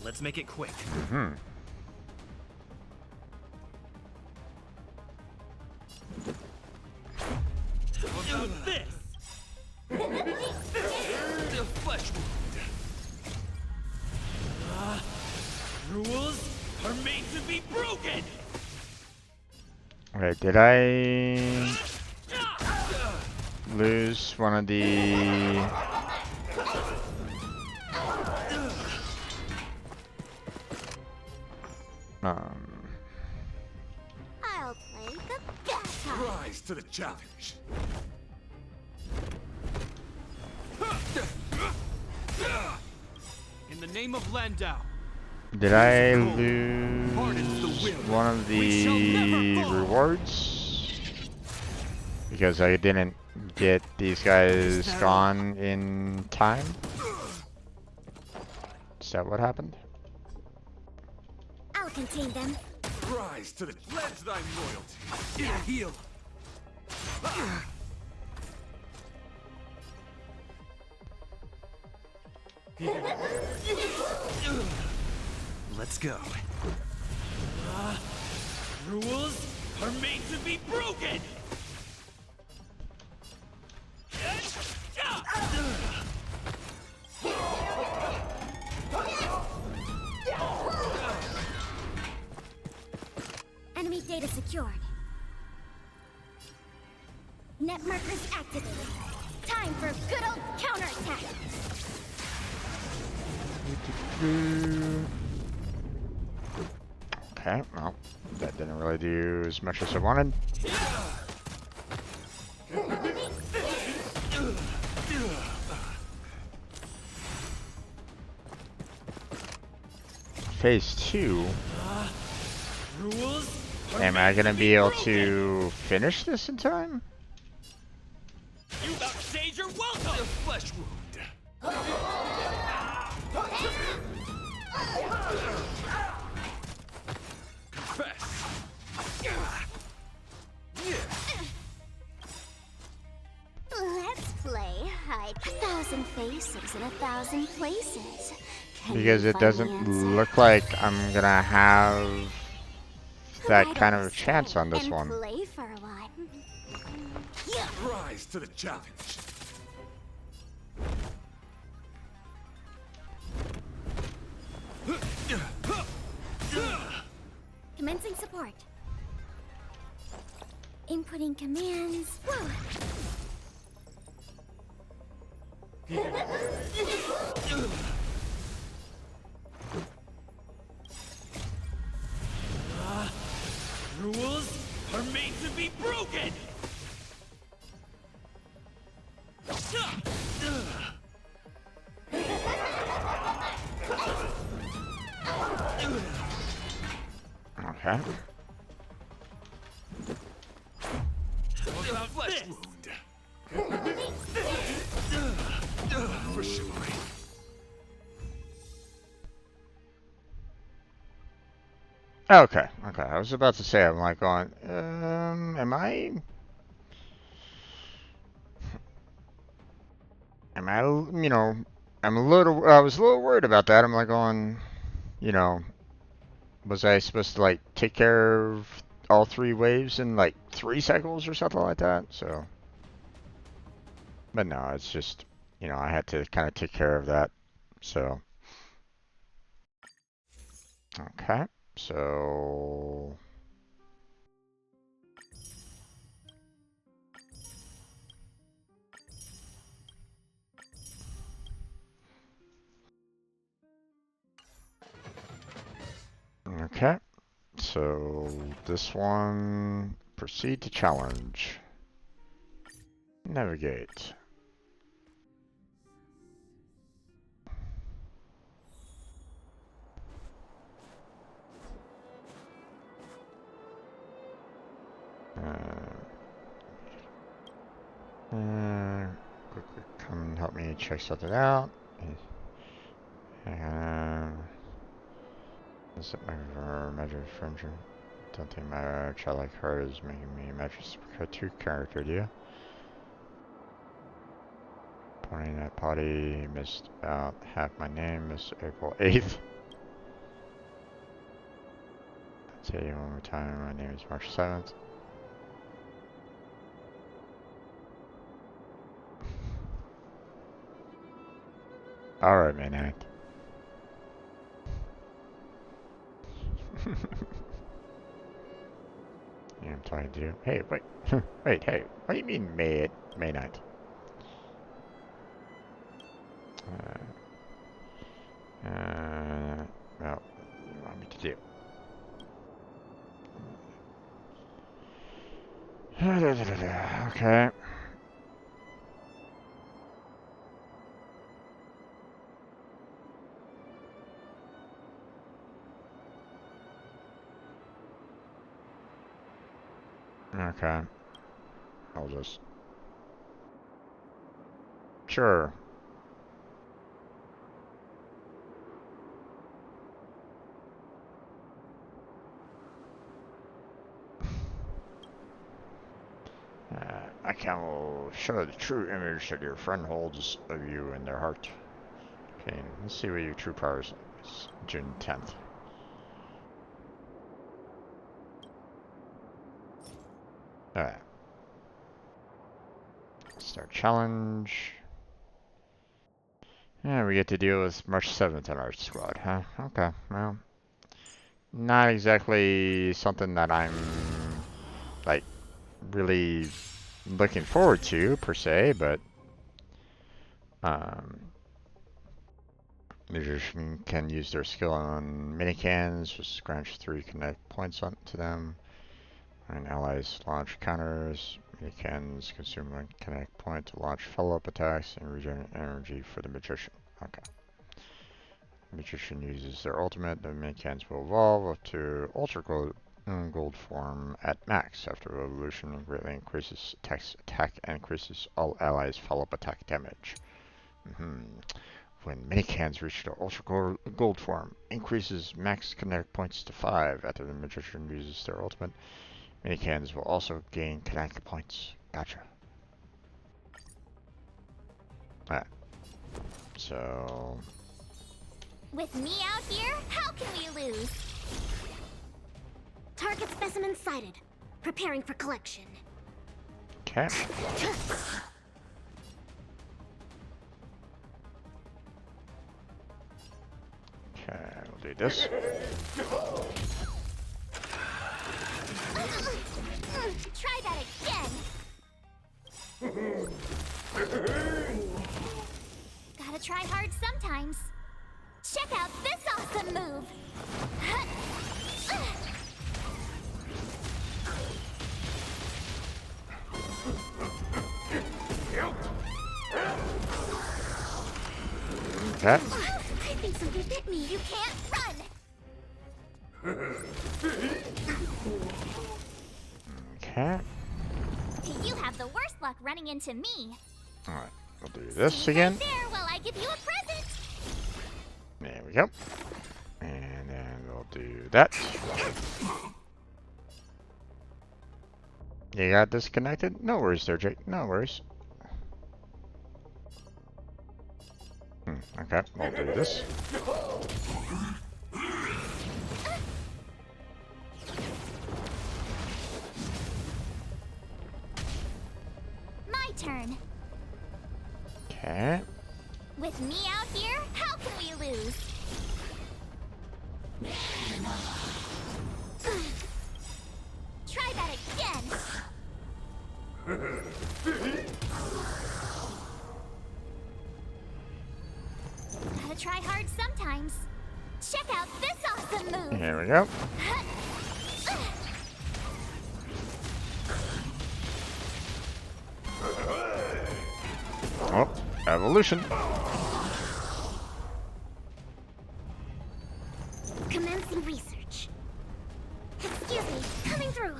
Let's make it quick. How about this? The flesh wound. Rules are made to be broken! Wait, did I lose one of the... I'll play the bad card. Rise to the challenge. In the name of Landau, Did I lose one of the rewards? Because I didn't get these guys gone in time? Is that what happened? I'll contain them. Rise to the pledge thy loyalty. it'll heal. Let's go. Rules are made to be broken! Enemy data secured. Net markers activated. Time for good old counterattack. Okay, well, that didn't really do as much as I wanted. Phase 2. Rules Am I gonna be able to finish this in time? You outstayed your welcome! The flesh wound. Confess. Let's play hide 1,000 faces in 1,000 places. Can Because you it find the doesn't answer? look like I'm gonna have that kind of a chance on this and one. Play for a while. Rise to the challenge. Commencing support. Inputting commands. Whoa. Rules are made to be broken! Okay. Flesh wound. For chivalry. Okay. Okay. I was about to say, I'm like going, am I, you know, I was a little worried about that. I'm like going, you know, was I supposed to like take care of all 3 waves in like 3 cycles or something like that? So, but no, it's just, you know, I had to kind of take care of that. So, okay. So, okay. So this one, proceed to challenge. Navigate. Quickly come and help me check something out. Is it my measure furniture? Don't think my childlike heart is making me imagine a 2 character, do you? Pointing at potty, missed about half my name, missed April 8th. Say it one more time, my name is March 7th. Alright, May 9th. Yeah, I'm talking to you. Hey, wait. Wait, hey. What do you mean May 9th? Well, what do you want me to do? Okay. Okay. I'll just... Sure. I can show the true image that your friend holds of you in their heart. Okay, let's see what your true power is. It's June 10th. Alright. Start challenge. Yeah, we get to deal with March 7th on our squad, huh? Okay, well. Not exactly something that I'm, like, really looking forward to, per se, but... Magician can use their skill on minicans, which grants 3 connect points to them. And allies launch counters. Minicans consume 1 connect point to launch follow-up attacks and regenerate energy for the magician. Okay. The magician uses their ultimate. The minicans will evolve up to Ultra Gold form at max. After evolution, greatly increases attack and increases all allies' follow-up attack damage. When minicans reach the Ultra Gold form, increases max connect points to 5. After the magician uses their ultimate, minicans will also gain connect points. Gotcha. Alright. So... With me out here, how can we lose? Target specimen sighted. Preparing for collection. Okay. Okay, we'll do this. Try that again. Gotta try hard sometimes. Check out this awesome move. Okay. I think something bit me. You can't run. Okay. You have the worst luck running into me. Alright, we'll do this Stay again. right there while I give you a present. There we go. And then we'll do that. You got disconnected? No worries there, Jake. No worries. Okay, we'll do this. My turn. Okay. With me out here, how can we lose? Try that again. Gotta try hard sometimes. Check out this awesome move. Here we go. Oh, evolution. Commencing research. Excuse me, coming through.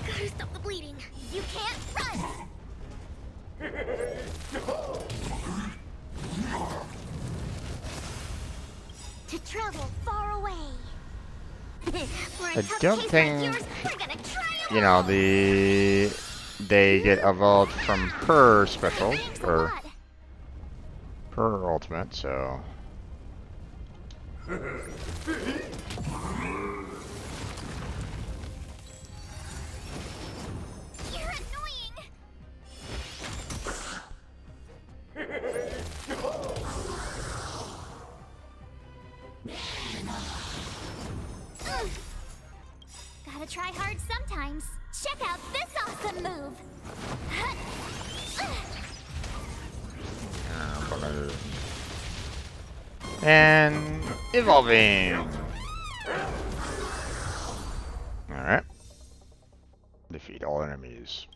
Gotta stop the bleeding. You can't run. To travel far away. For a I tough don't case think, like yours, we're gonna try 'em you know, all. they get evolved from her special, Thanks a or lot. her ultimate, so. You're annoying. Ugh. Gotta try hard sometimes. Check out this awesome move. And evolving. Alright. Defeat all enemies.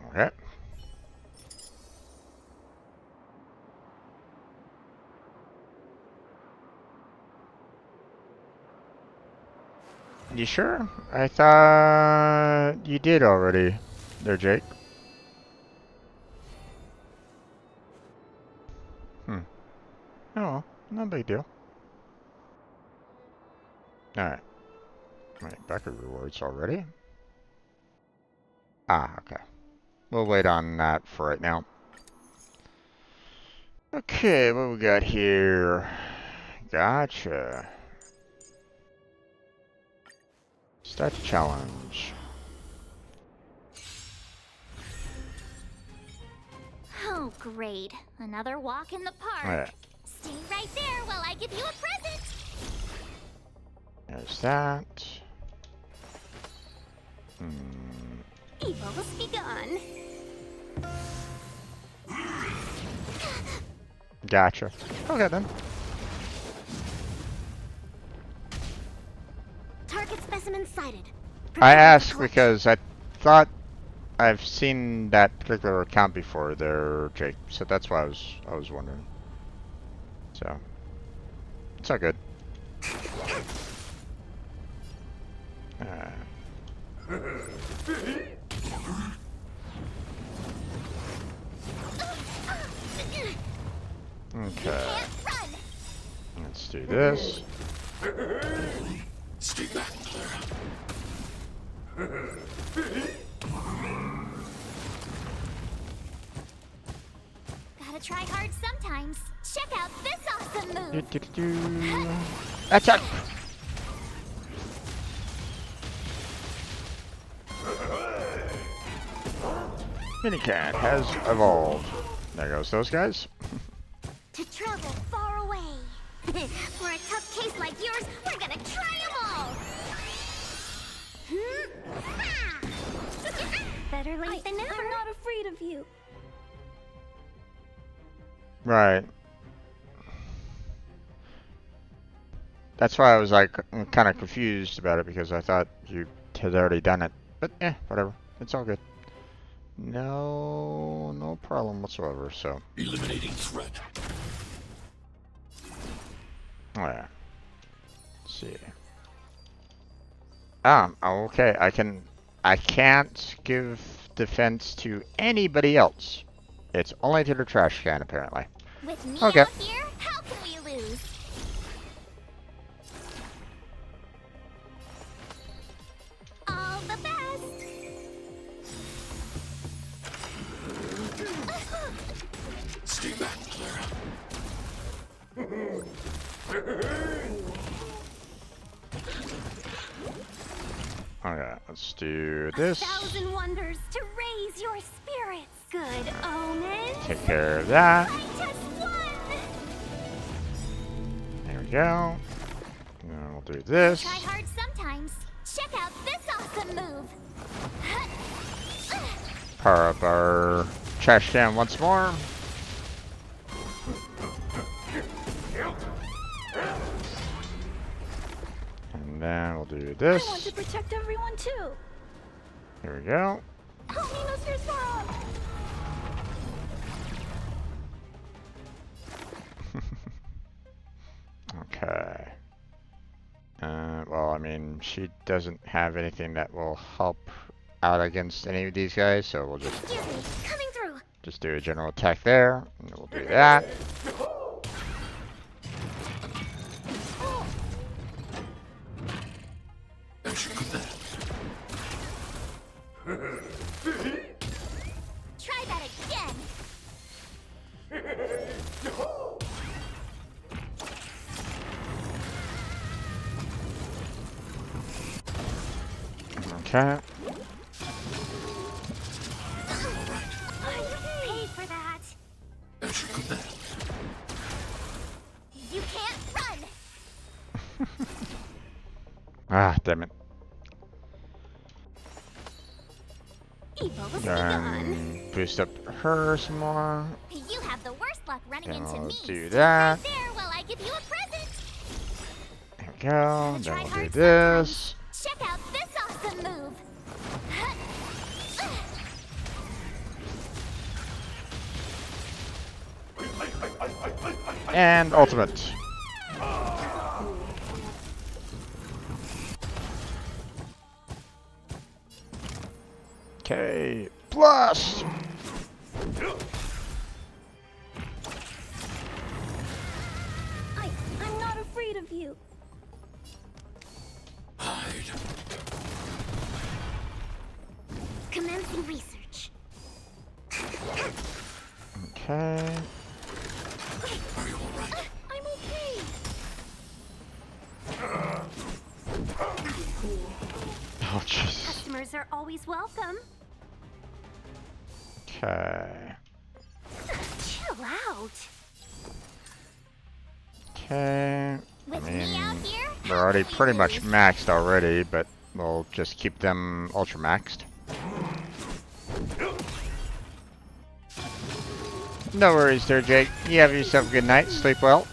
Okay. You sure? I thought you did already. There, Jake. Oh, no big deal. Alright. Wait, backer rewards already? Ah, okay. We'll wait on that for right now. Okay, what we got here? Gotcha. Start challenge. Oh, great. Another walk in the park. Alright. Stay right there while I give you a present. There's that. Evil's begun. Gotcha. Okay then. Target specimen sighted. I asked because I thought I've seen that particular account before there, Jake. So that's why I was wondering. So it's all good. Okay. Let's do this. Stay back, Clara. Gotta try hard sometimes. Check out this awesome move. Attack! Minicat has evolved. There goes those guys. To travel far away. For a tough case like yours, we're gonna try 'em all. Better late than never. I'm not afraid of you. Right. That's why I was like kind of confused about it because I thought you had already done it. But yeah, whatever. It's all good. No problem whatsoever. So. Eliminating threat. Oh, yeah. Let's see. Okay. I can't give defense to anybody else. It's only to the trash can, apparently. With me Okay. out here, how can we lose? All the best. Stay back, Clara. Okay, let's do this. 1,000 wonders to raise your spirits. Good omens. Take care of that. Fight as one. There we go. And then we'll do this. Try hard sometimes. Check out this awesome move. Power up our trash can once more. And then we'll do I want this. to protect everyone too. Here we go. Help me, Mr. Sparrow. Okay. Well, I mean, she doesn't have anything that will help out against any of these guys, so we'll just Excuse me, coming through. just do a general attack there, and we'll do that. Try that again. Okay. I paid for that. You can't run. Ah, damn it. Evil was And boost up her some more. You have the worst luck running Then into we'll me. do Stay that. right there while I give you a present. There we go. Then Try we'll do hard this. Check out this awesome move. And ultimate. Okay. Plus. I'm not afraid of you. Commencing research. Okay. I'm okay. Oh, jeez. Customers are always welcome. Okay. Chill out. Okay. I With me out mean, here, we're already pretty much maxed already, but we'll just keep them ultra maxed. No worries there, Jake. You have yourself a good night. Sleep well.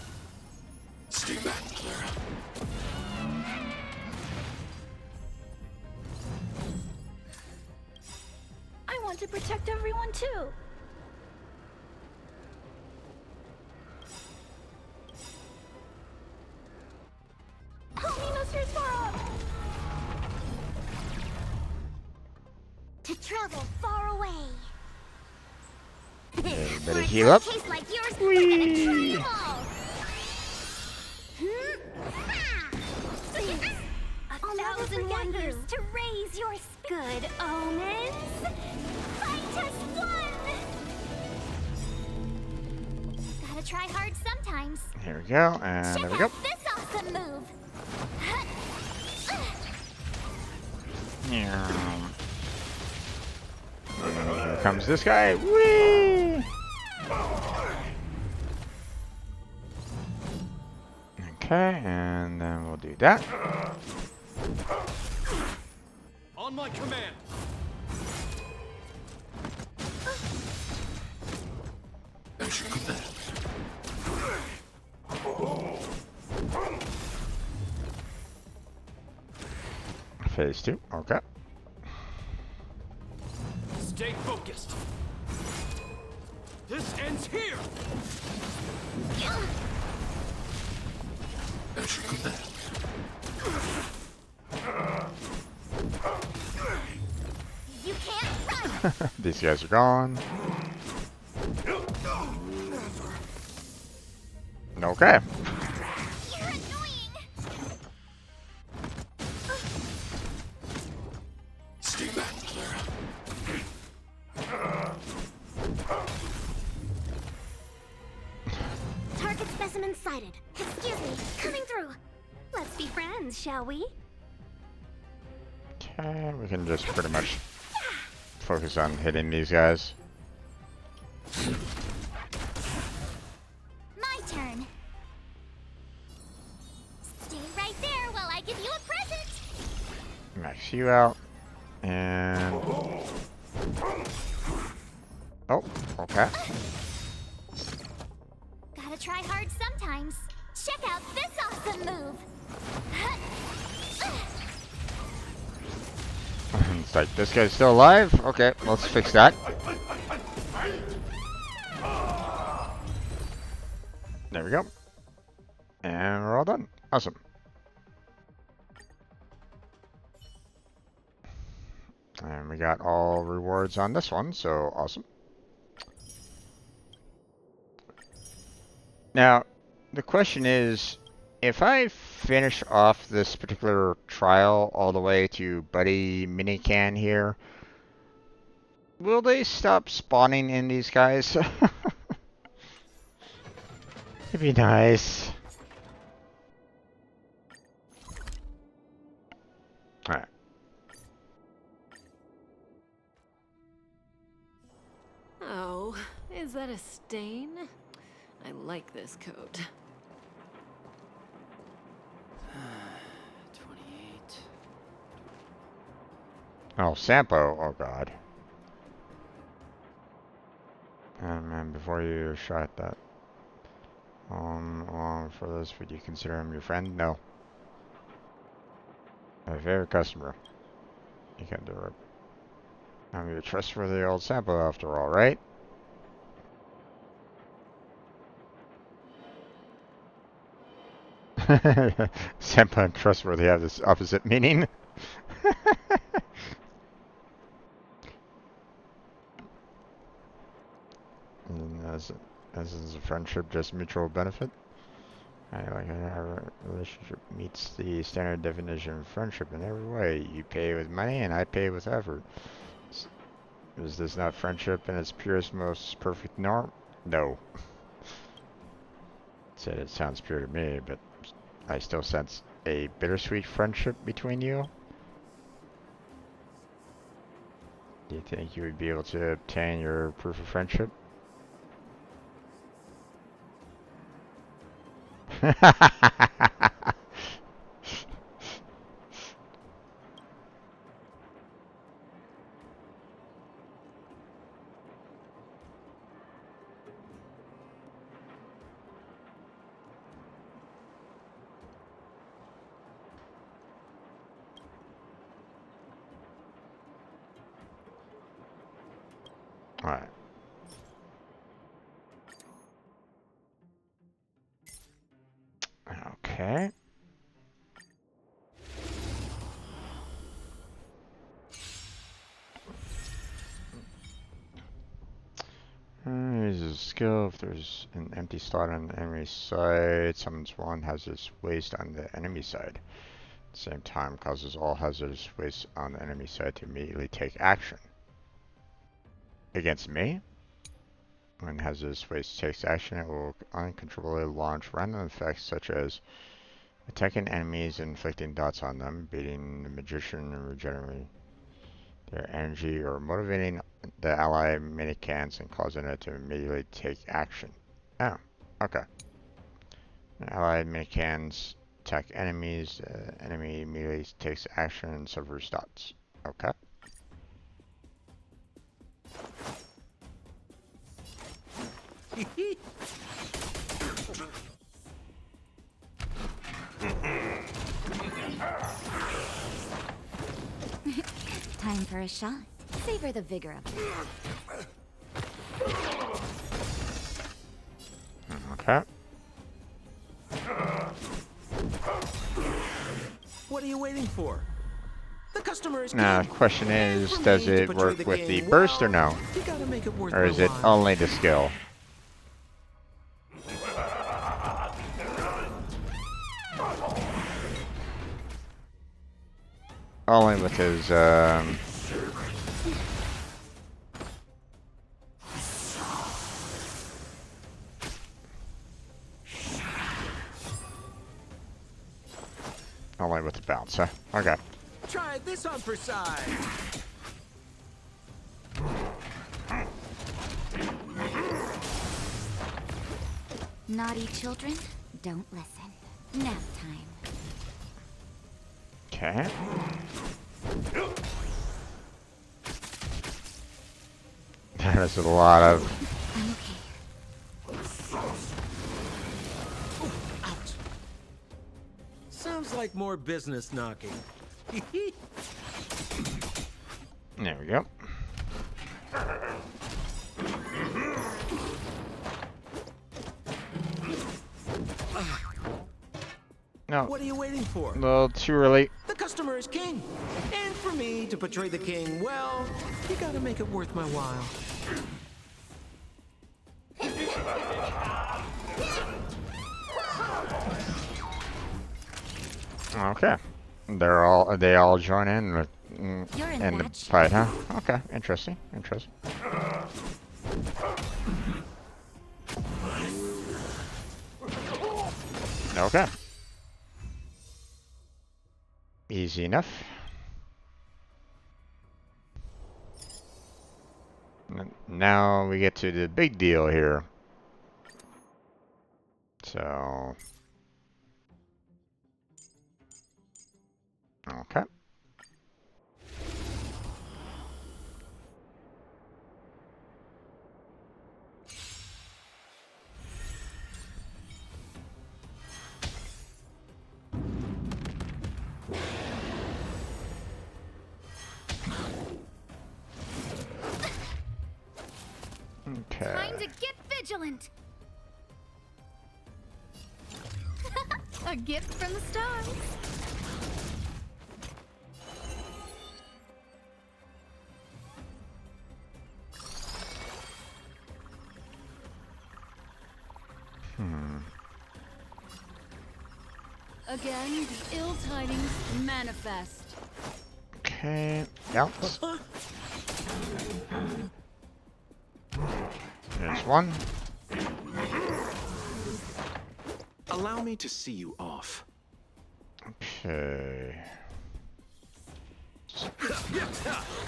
Stay back, Clara. I want to protect everyone too. Help me, Mr. Sparrow. to travel far away. Everybody heal up. Taste like yours. Whee! A thousand wonders to raise your good omens. Fight as one. Gotta try hard sometimes. Here we go, and Check there we go. out this awesome move. And here comes this guy. Whee! Okay, and then we'll do that. On my command. Phase 2, okay. Stay focused. This ends here. You can't run! These guys are gone. Okay. You're annoying! Stay back, Clara. Target specimen sighted. Excuse me, coming through. Let's be friends, shall we? Okay, we can just pretty much focus on hitting these guys. My turn. Stay right there while I give you a present. Max you out. And... oh, okay. Gotta try hard sometimes. Check out this awesome move. It's like, this guy's still alive? Okay, let's fix that. There we go. And we're all done. Awesome. And we got all rewards on this one, so awesome. Now, the question is, if I finish off this particular trial all the way to Buddy Minican here, will they stop spawning in these guys? It'd be nice. Alright. Oh, is that a stain? I like this coat. 28. Oh, Sampo. Oh, God. And man, before you shot that. For this, would you consider him your friend? No. My favorite customer. You can't do it. I'm your trustworthy old Sampo after all, right? Sampo and trustworthy have this opposite meaning. And as is a friendship, just mutual benefit. I like our relationship meets the standard definition of friendship in every way. You pay with money and I pay with effort. Is this not friendship in its purest, most perfect norm? No. Said it sounds pure to me, but I still sense a bittersweet friendship between you. Do you think you would be able to obtain your proof of friendship? Alright. Okay. Uses a skill if there's an empty slot on the enemy side. Summons one hazardous waste on the enemy side. At the same time, causes all hazardous waste on the enemy side to immediately take action. Against me? When hazardous waste takes action, it will uncontrollably launch random effects such as attacking enemies and inflicting dots on them, beating the magician and regenerating their energy, or motivating the ally minicans and causing it to immediately take action. Oh, okay. Allied minicans attack enemies, the enemy immediately takes action and suffers dots. Okay. Time for a shot. Savor the vigor of it. Okay. What are you waiting for? The customer is Now, the question is, does it work with the burst or no? You gotta make it worth Or is it my while. only the skill? Only with his, only with the bounce, huh? Okay. Try this on for size. Naughty children, don't listen. Nap time. Okay. There's a lot of... I'm okay. Ouch. Sounds like more business knocking. There we go. No. What are you waiting for? A little too early. The customer is king. And for me to portray the king well, you gotta make it worth my while. Okay. They all join in with in the fight, huh? Okay, interesting. Interesting. Okay. Easy enough. Now we get to the big deal here. So... Okay. Okay. Time to get vigilant. A gift from the stars. Again, the ill tidings manifest. Okay. Bounce. There's one. Allow me to see you off. Okay.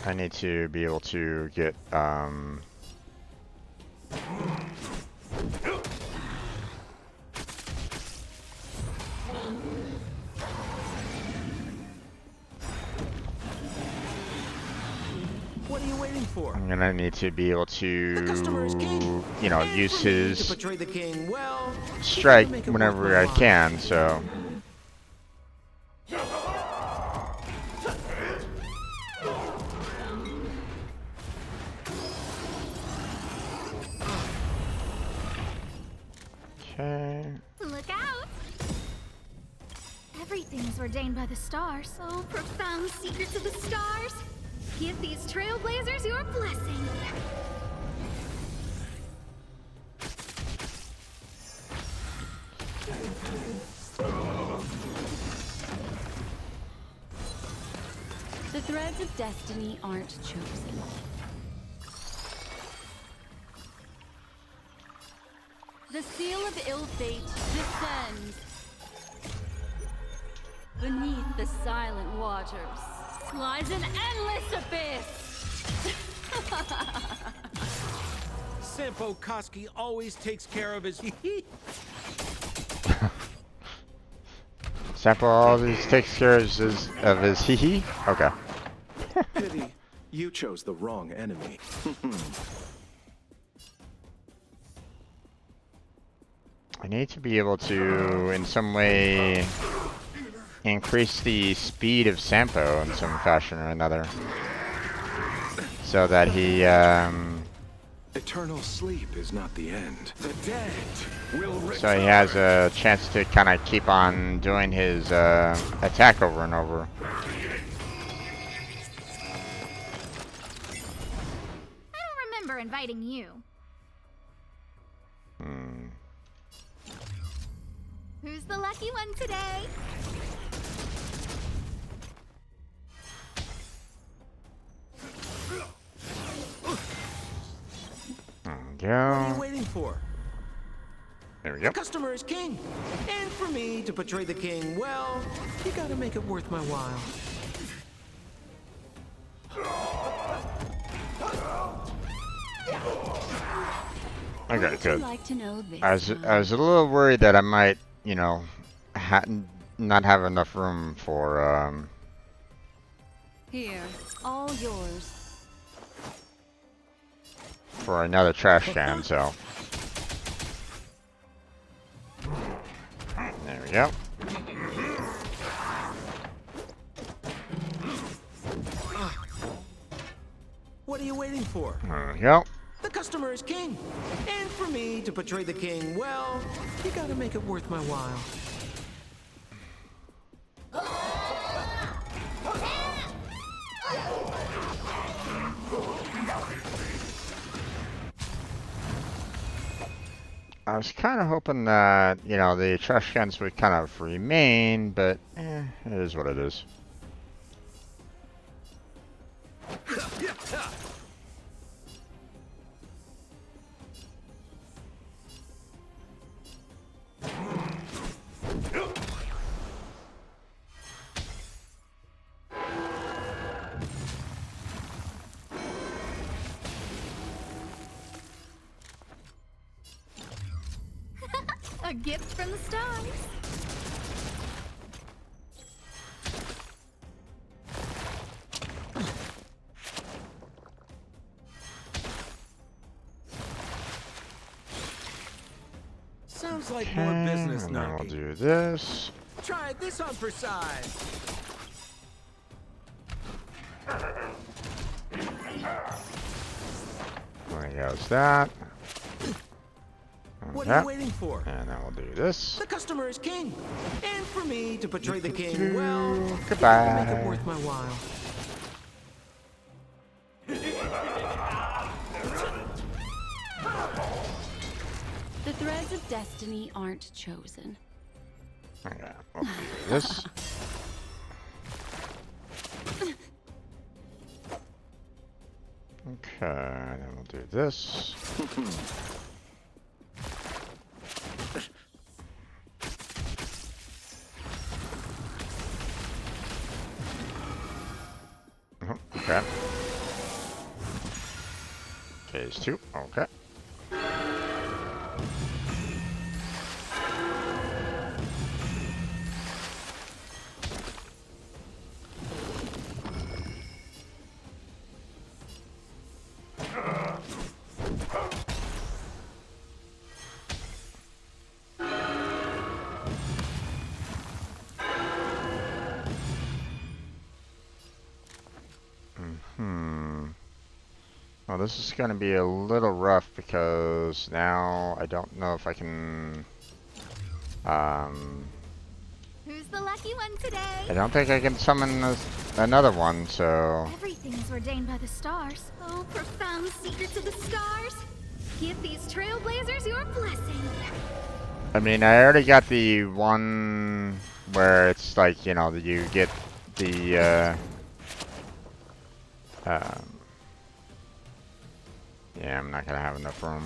I need to be able to get What are you waiting for? I'm gonna need to be able to, you know, use his To portray the king well, strike make it whenever worth I my can, so. Okay. Look out! Everything is ordained by the stars. Oh, profound secrets of the stars. Give these trailblazers your blessing. The threads of destiny aren't chosen. The seal of ill fate descends. Beneath the silent waters lies an endless abyss. Sampo Koski always takes care of his Sample always takes care of his hee-hee? Okay. Pity, you chose the wrong enemy. I need to be able to, in some way, increase the speed of Sampo in some fashion or another. So that he Eternal sleep is not the end. The dead will return. So he has a chance to kind of keep on doing his attack over and over. I don't remember inviting you. Who's the lucky one today? There we What are you go. waiting for? There we The go. customer is king. And for me to portray the king, well, you gotta make it worth my while. Okay, Would you good. like to know this I was a little worried that I might, you know, not have enough room for Here, all yours. for another trash can, so there we go. What are you waiting for? There we go. The customer is king. And for me to portray the king, well, you gotta make it worth my while. I was kind of hoping that, you know, the trash cans would kind of remain, but it is what it is. A gift from the stars. Sounds like more business And then we'll knocking. do this. Try this on for size. There goes that. What are That. you waiting for? And then we'll do this. The customer is king. And for me to portray the king, well, you gotta Goodbye. make it worth my while. The threads of destiny aren't chosen. Okay, we'll do this. Okay, then we'll do this. Okay. Phase 2, okay. Well, this is going to be a little rough because now I don't know if I can... Who's the lucky one today? I don't think I can summon another one, so... Everything is ordained by the stars. Oh, profound secrets of the stars. Give these trailblazers your blessing. I mean, I already got the one where it's like, you know, you get the, yeah, I'm not gonna have enough room.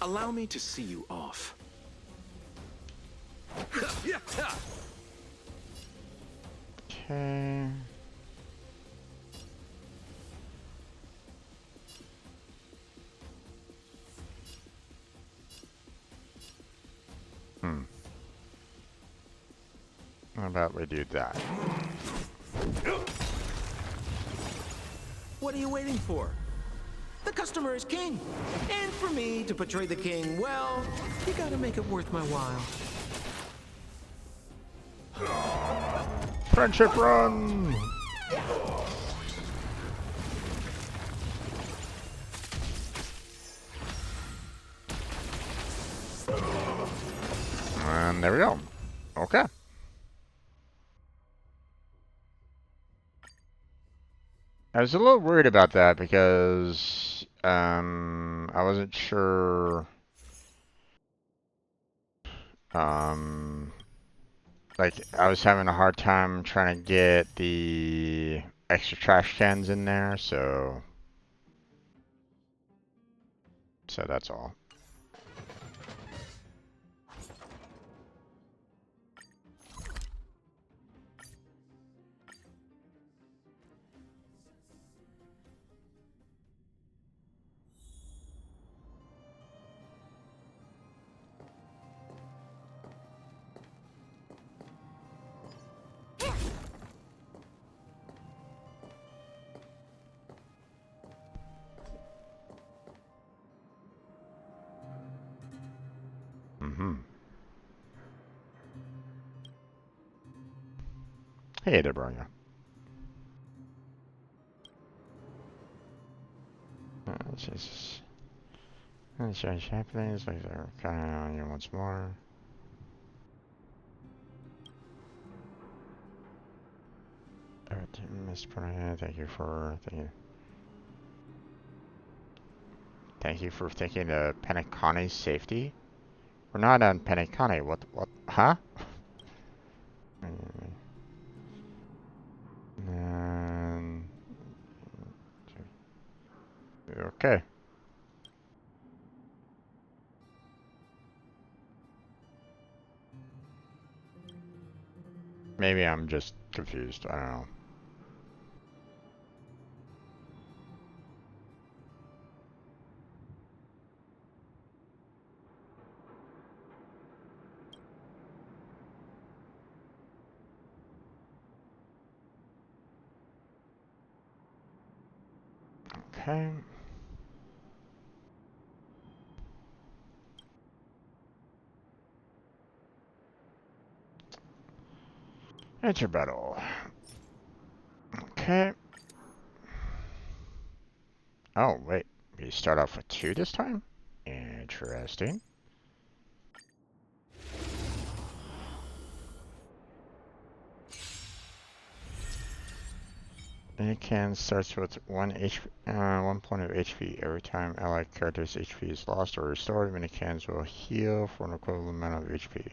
Allow me to see you off. Okay. How about we do that? What are you waiting for? The customer is king. And for me to portray the king, well, you gotta make it worth my while. Friendship run! And there we go. Okay. I was a little worried about that because I wasn't sure like I was having a hard time trying to get the extra trash cans in there, so that's all. Hey there, Bronya. Jesus. Strange happenings, like they're counting on you once more. Mr. Bronya, thank you for thinking of Penaconi's safety. We're not on Penaconi. What? Huh? Okay. Maybe I'm just confused. I don't know. Okay. Enter battle. Okay. Oh, wait. We start off with 2 this time? Interesting. Can starts with 1 point of HP. Every time allied character's HP is lost or restored, minicans will heal for an equivalent amount of HP.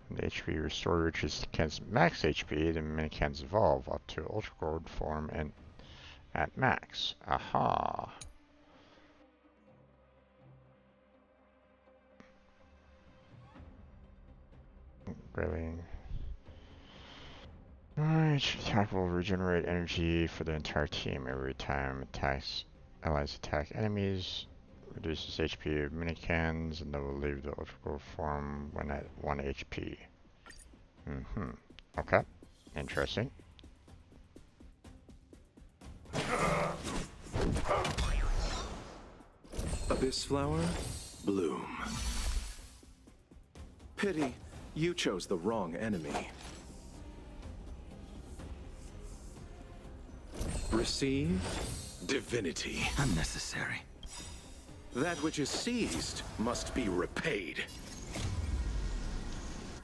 When the HP restored reaches the can's max HP, the minicans evolve up to Ultra Gold form and at max. Aha! Really? Each attack will regenerate energy for the entire team every time allies attack enemies. Reduces HP of minicans, and they will leave the Ultra Gold form when at 1 HP. Okay. Interesting. Abyss flower, bloom. Pity, you chose the wrong enemy. Receive divinity. Unnecessary. That which is seized must be repaid.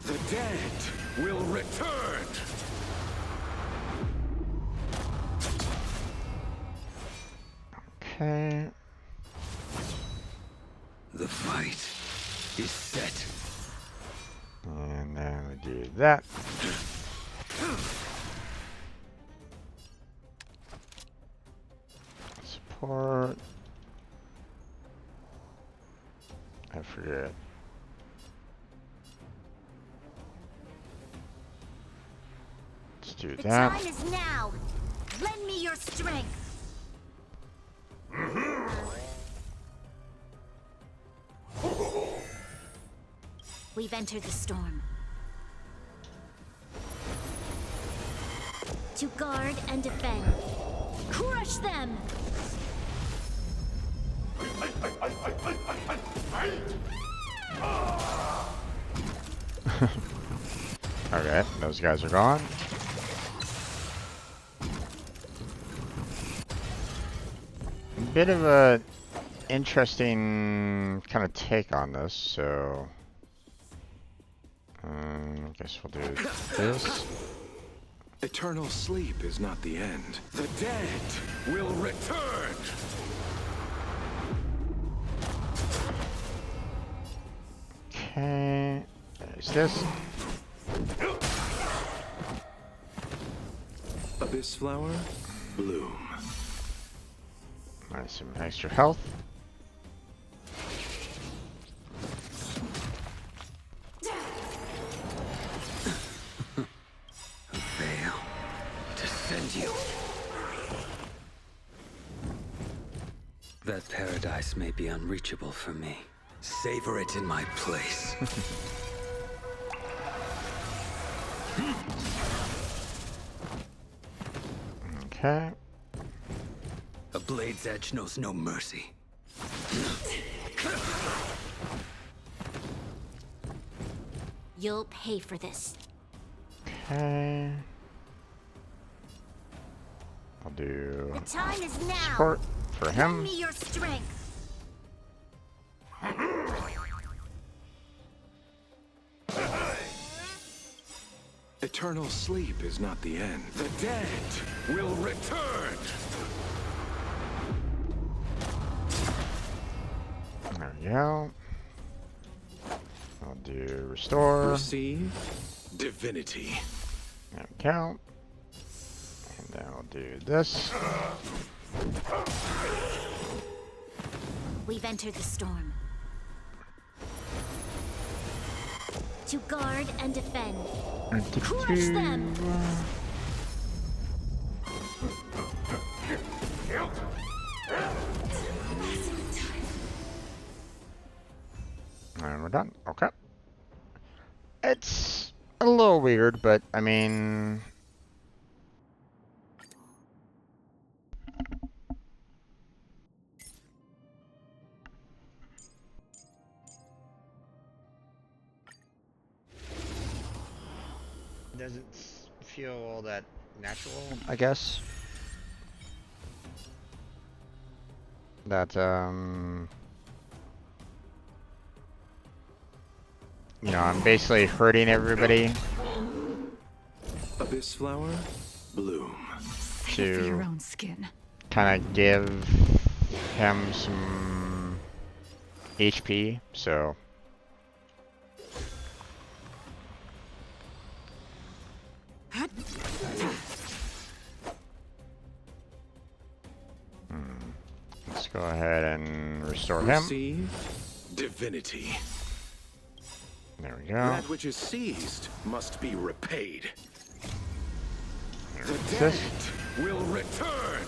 The dead will return. Okay. The fight is set. And then we do that. Support. I forget. Let's do The that. time is now. Lend me your strength. We've entered the storm. To guard and defend. Crush them! those guys are gone. Bit of a interesting kind of take on this, so I guess we'll do this. Eternal sleep is not the end. The dead will return. Okay, there's this. Abyss flower, bloom. Nice, some extra health. Veil to send you. That paradise may be unreachable for me. Savor it in my place. Okay. A blade's edge knows no mercy. You'll pay for this. Okay. I'll do The time is now. support for Lend him. me your strength. Eternal sleep is not the end. The dead will return. There we go. I'll do restore. Receive divinity. There we go. And then I'll do this. We've entered the storm. To guard and defend. Crush them! And we're done. Okay. It's a little weird, but I mean, doesn't feel all that natural, I guess. That you know, I'm basically hurting everybody Abyss flower, bloom. Save for your own skin. kind of give him some HP, so let's go ahead and restore him. Receive divinity. There we go. That which is seized must be repaid. The What's dead this? will return.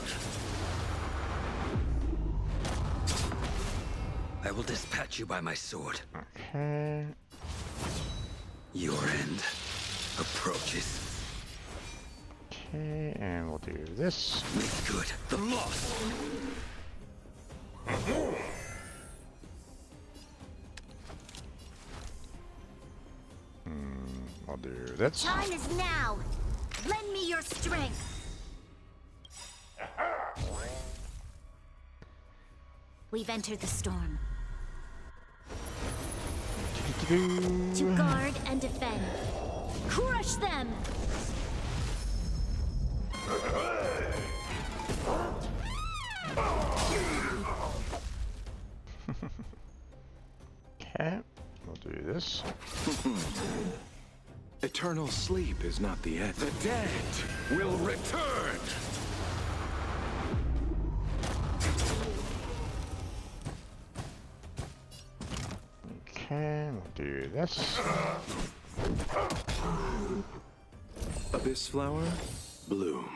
I will dispatch you by my sword. Okay. Your end approaches. Okay, and we'll do this. Make good the loss. I'll do this. Time is now. Lend me your strength. We've entered the storm. To guard and defend. Crush them! Okay, we'll do this. Eternal sleep is not the end. The dead will return. Okay, we'll do this. Abyss flower, bloom.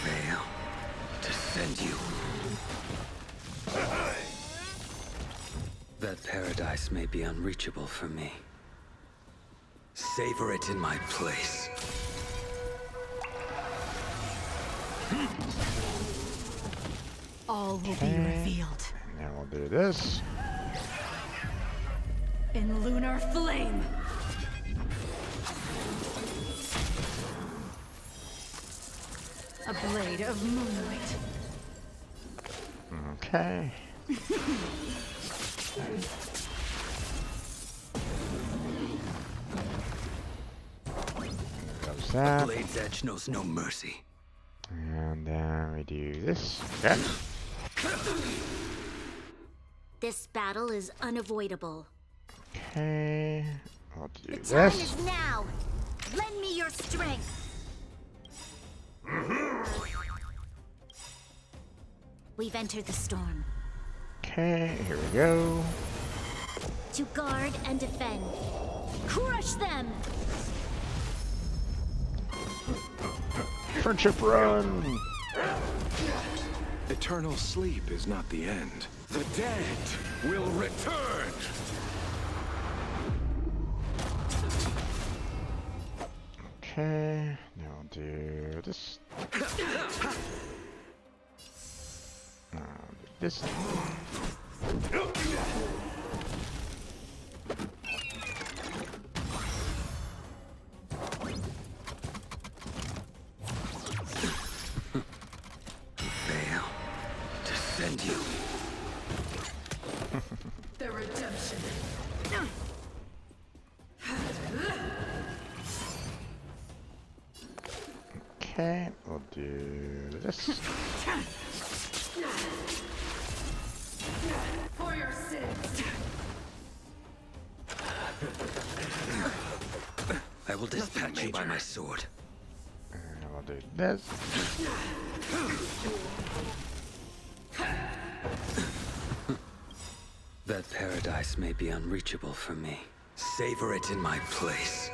Veil to send you. That paradise may be unreachable for me. Savor it in my place. All will be revealed. And then we'll do this. In lunar flame. A blade of moonlight. Okay. The blade's edge knows no mercy. And then we do this. Okay. This battle is unavoidable. Okay. I'll do The time this. is now. Lend me your strength. We've entered the storm. Okay, here we go. To guard and defend. Crush them! Friendship run! Eternal sleep is not the end. The dead will return! Okay, now I'll do this. This. Fail to send you. The redemption. Okay, we'll do this. For your sins. I will dispatch you by my sword. And we'll do this. That paradise may be unreachable for me. Savor it in my place.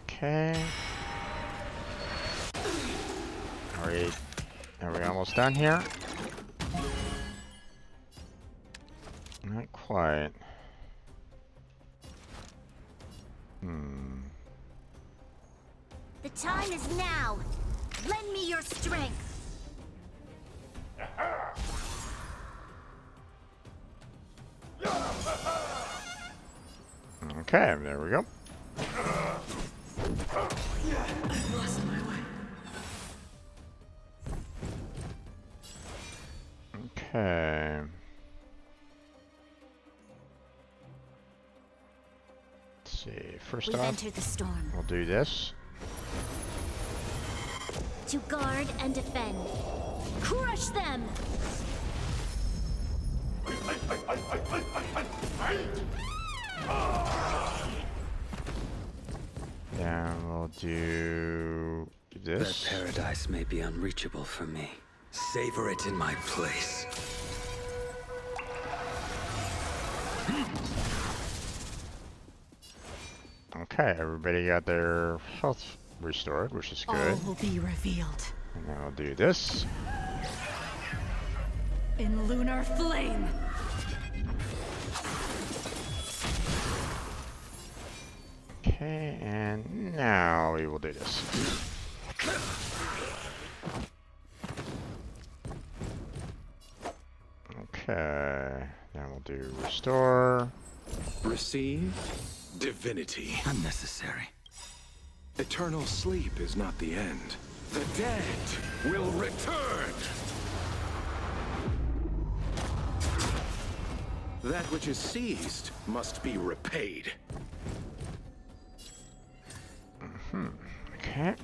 Okay. Are we almost done here? Not quite. The time is now. Lend me your strength. Okay, there we go. I've lost my way. Okay. Let's see. First We've off, entered the storm. we'll do this. To guard and defend. Crush them! Then we'll do this. That paradise may be unreachable for me. Savor it in my place. Okay, everybody got their health restored, which is good. All will be revealed. And then I'll do this. In lunar flame. Okay, and now we will do this. Okay, then we'll do restore. Receive divinity. Unnecessary. Eternal sleep is not the end. The dead will return! That which is seized must be repaid. Okay.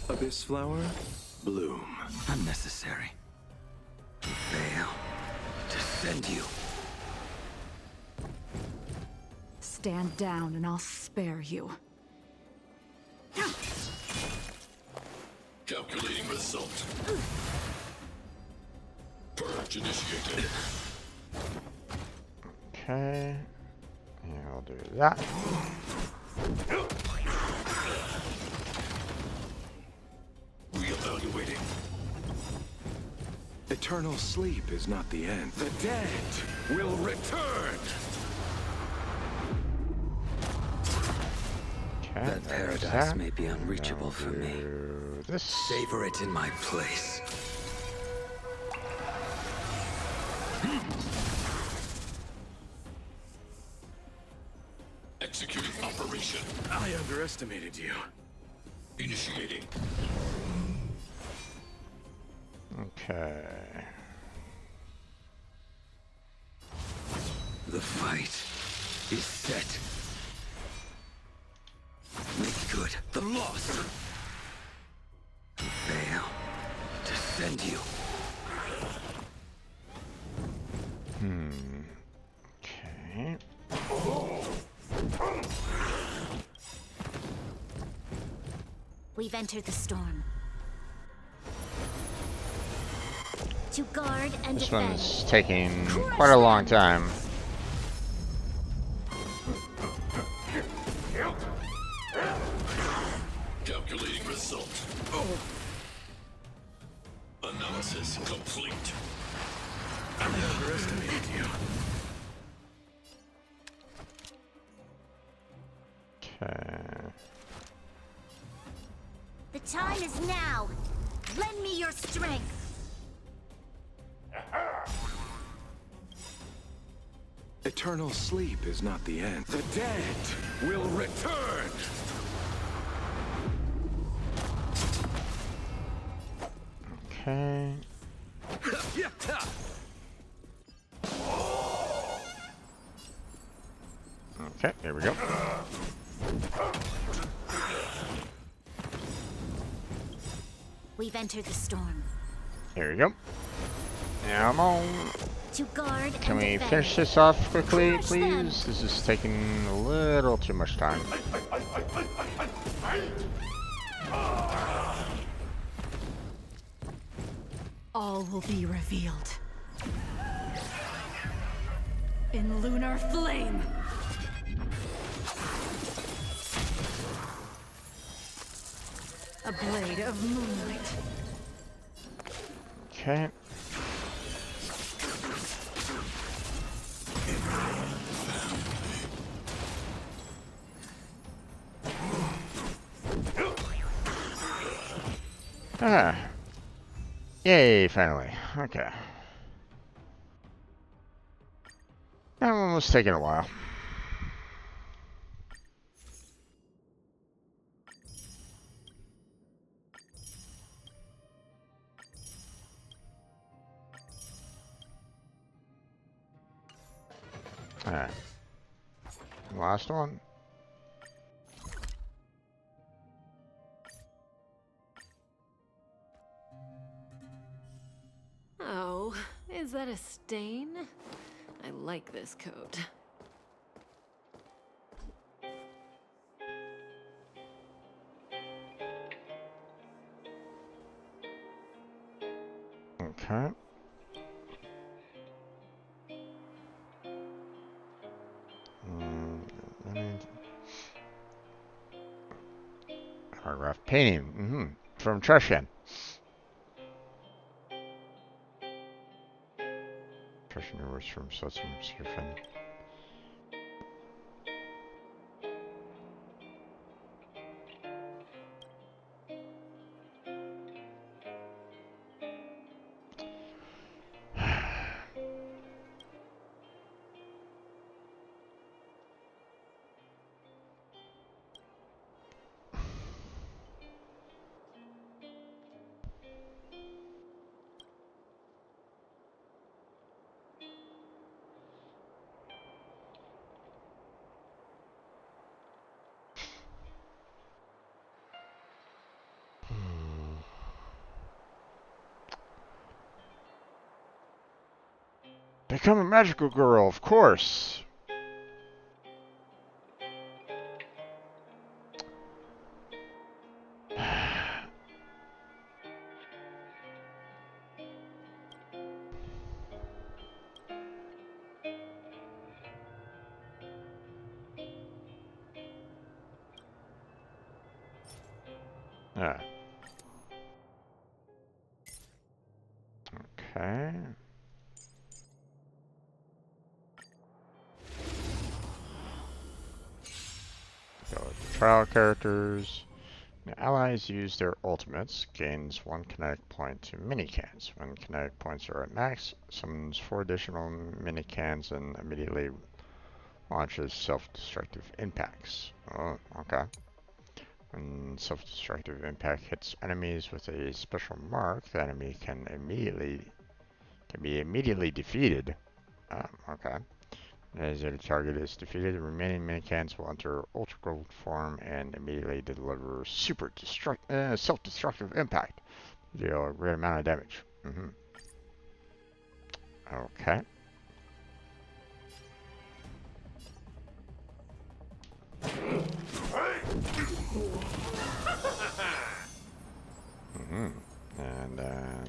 Abyss flower, bloom. Unnecessary. Fail to send you. Stand down and I'll spare you. Calculating result. Purge initiated. Okay. And I'll do that. Reevaluating. Eternal sleep is not the end. The dead will return! That paradise may be unreachable for me. This. Savor it in my place. Executing operation. I underestimated you. Initiating. Okay. The fight is set. Make good the loss. Fail to send you. Okay. We've entered the storm. To guard and This defend. one's taking quite a long time. Calculating result. Analysis complete. I underestimated you. Okay. The time is now. Lend me your strength. Eternal sleep is not the end. The dead will return! Okay. Okay, there we go. We've entered the storm. There we go. Now I'm on. To guard Can and we defend. finish this off quickly, Crush them. please? This is taking a little too much time. All will be revealed. In lunar flame. A blade of moonlight. Okay. Ah. Yay, finally. Okay. That one was taking a while. Alright. Last one. Oh, is that a stain? I like this coat. Okay. Autograph painting. From Trushan. Trushan was from Sutsum Surfin. Become a magical girl, of course. Ah. Okay. Go with trial characters. When allies use their ultimates, gains 1 kinetic point to mini-cans. When kinetic points are at max, summons 4 additional mini-cans and immediately launches self-destructive impacts. Oh, okay. When self-destructive impact hits enemies with a special mark, the enemy can be immediately defeated. Okay. As a target is defeated, the remaining minicans will enter Ultra Gold form and immediately deliver self-destructive impact. Deal a great amount of damage. Okay. And then...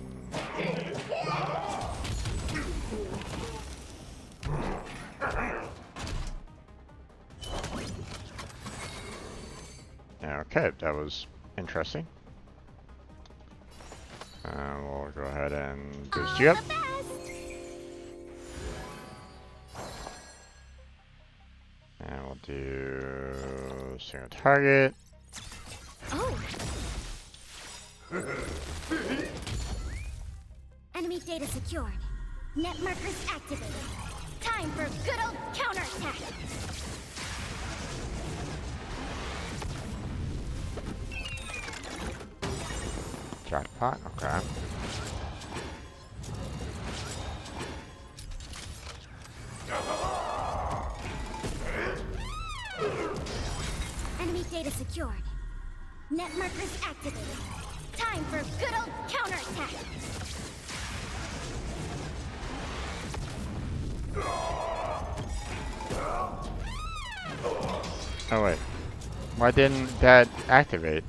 Okay, that was interesting. We'll go ahead and boost you up. And we'll do single target. Oh. Enemy data secured. Net markers activated. Time for good old counterattack. Jackpot, okay. Enemy data secured. Net markers activated. Time for good old counterattack. Oh wait. Why didn't that activate?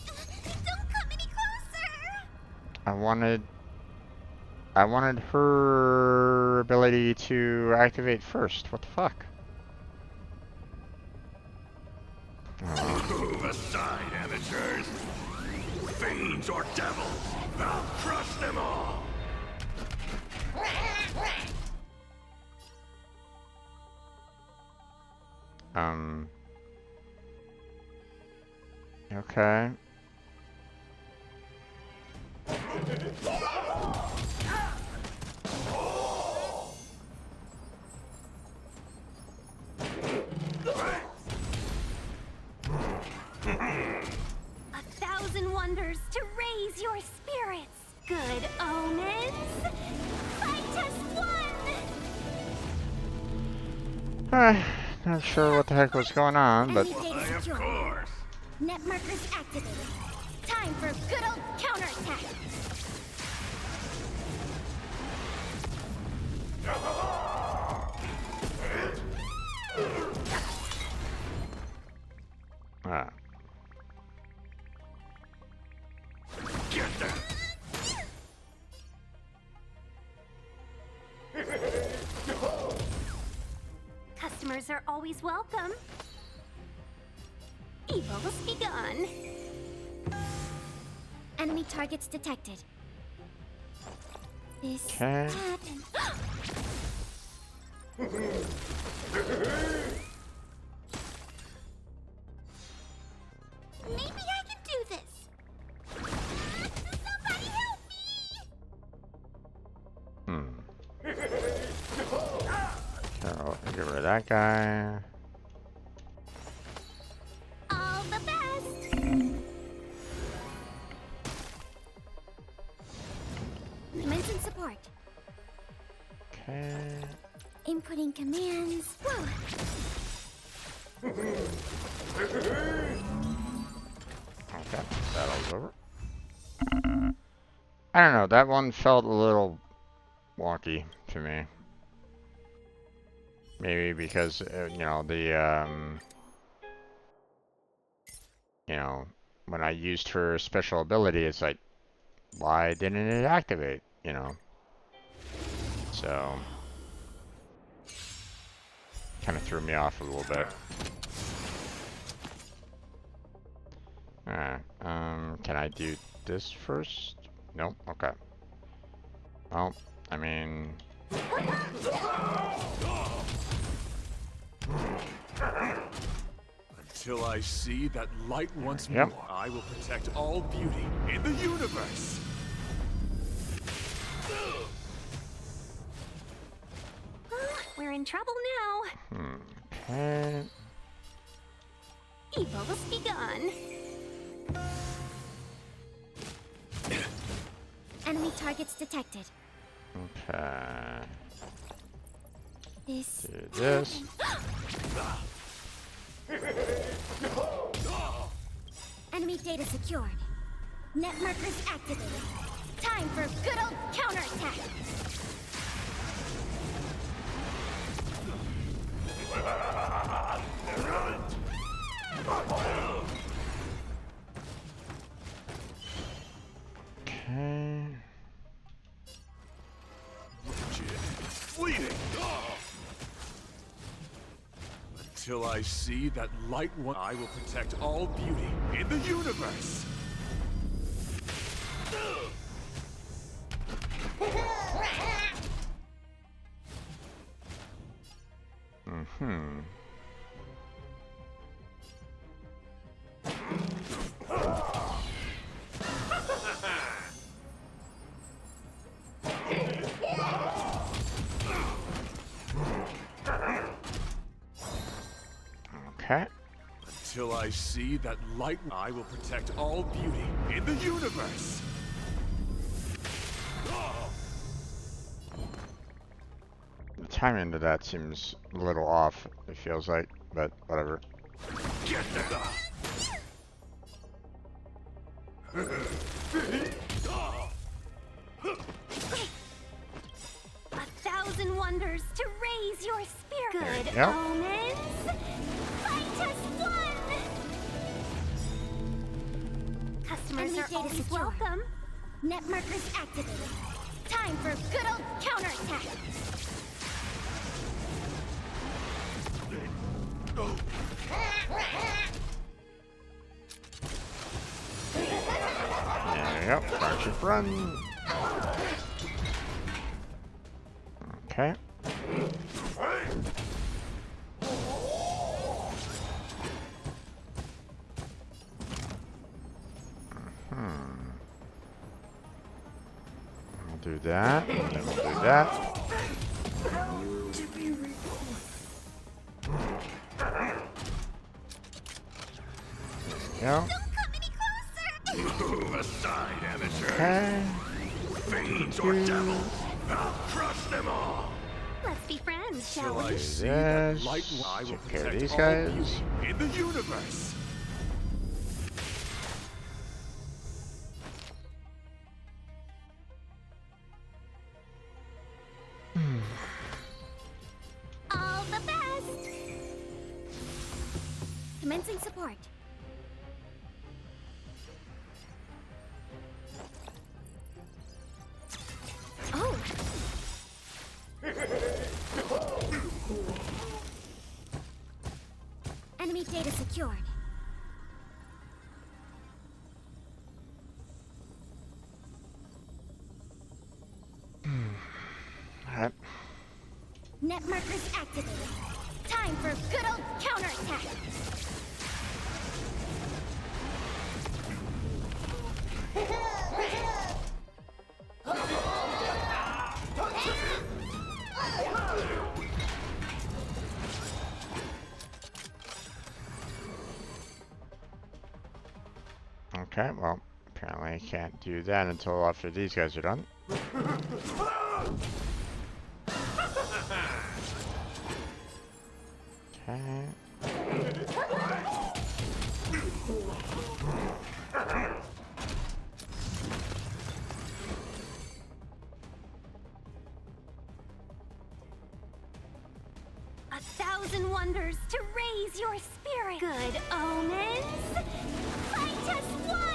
Don't come any closer. I wanted her ability to activate first. What the fuck? Move aside, amateurs. Fiends or devils, I'll crush them all. Okay. A thousand wonders to raise your spirits. Good omens. Fight test 1. Not sure what the heck was going on, but... Why, of course. Net markers activated. Time for good old counterattack. Get them. Customers are always welcome. Evil's begun. Enemy targets detected. This happened. Maybe I can do this. Somebody help me! So, get rid of that guy. All the best. Commencing support. Okay. Inputting commands. Whoa. Okay, battle's over. I don't know, that one felt a little wonky to me. Maybe because, you know, when I used her special ability, it's like, why didn't it activate, you know? So, kind of threw me off a little bit. Alright, can I do this first? Nope, okay. Well, I mean... Until I see that light once Yep. more, I will protect all beauty in the universe. We're in trouble now. Okay. Evil be gone. Enemy targets detected. Okay. This. Do this. Enemy data secured. Net markers activated. Time for good old counterattack. Okay. Fleeting. Until I see that light one, I will protect all beauty in the universe. Mm-hmm. Okay. Until I see that light, I will protect all beauty in the universe. The timing of that seems a little off, it feels like, but whatever. Get there. 1,000 wonders to raise your spirit. Good Yep. omens. Fight us one. Customers Enemy are data always secure. welcome. Net markers activated. Time for good old counterattack. There you go. Friendship run. Okay. We'll do that, and then we'll do that. Go. Move aside, amateur. Okay. Fiends or devils, I'll crush them all. Let's be friends, shall Till I we? see that This. light, I will Take care of protect these all guys. beauty in the universe. All the best. Commencing support. Oh. Enemy data secured. Alright. Net markers activated. Time for good old counterattack. Okay, well, apparently I can't do that until after these guys are done. Okay. A 1,000 wonders to raise your spirit. Good omens. Fight us one.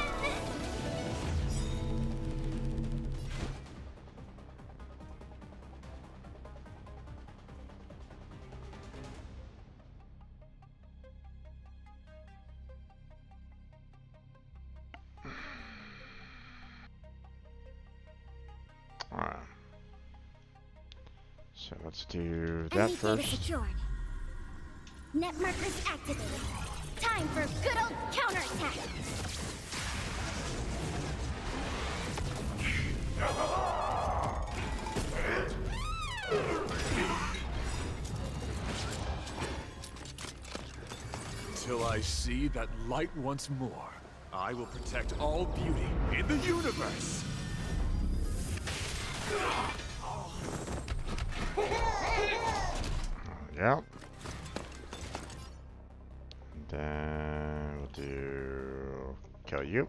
Alright. So let's do that Enemy data first. secured. Net markers activated. Time for good old counterattack. Till I see that light once more, I will protect all beauty in the universe! Yep. Then we'll do kill you.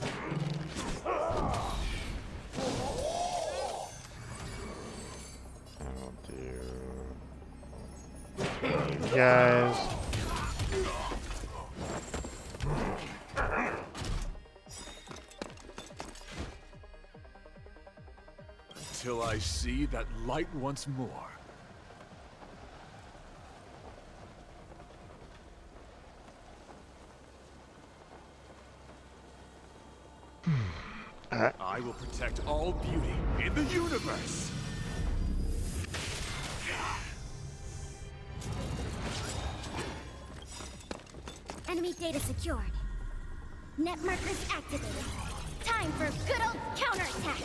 And we'll do you guys. Till I see that light once more. I will protect all beauty in the universe! Enemy data secured. Net markers activated. Time for good old counterattack.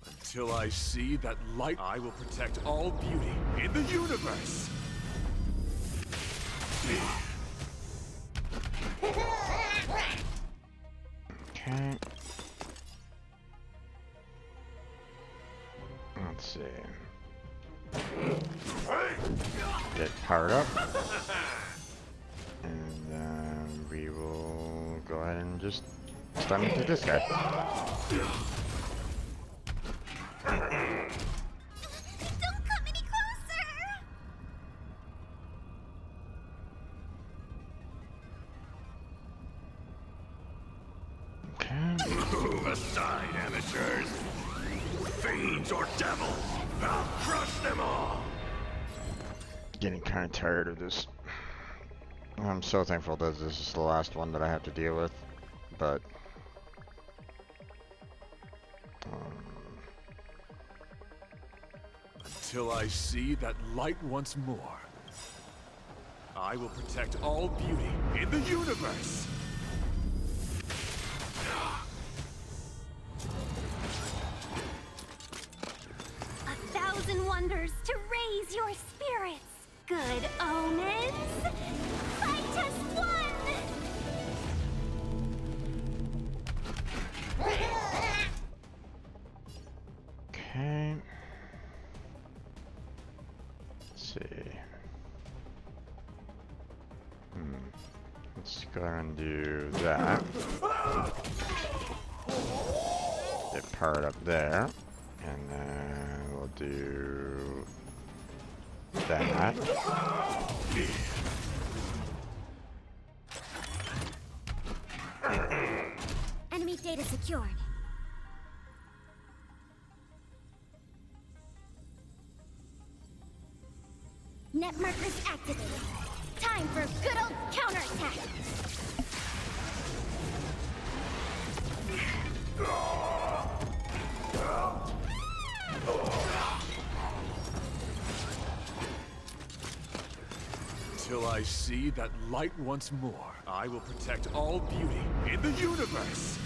Until I see that light, I will protect all beauty in the universe! Okay. Let's see. Get powered up. And then we will go ahead and just stun into this guy. Don't come any closer! Okay. Move aside, amateurs! Fiends or devils! I'll crush them all! Getting kind of tired of this. I'm so thankful that this is the last one that I have to deal with, but Until I see that light once more, I will protect all beauty in the universe! 1,000 wonders to raise your spirits. Good omens. Fight us one. okay. Let's see. Let's go ahead and do that. Get powered up there. And then we'll do that. Enemy data secured. Net markers activated. Time for good old counterattack. Till I see that light once more, I will protect all beauty in the universe!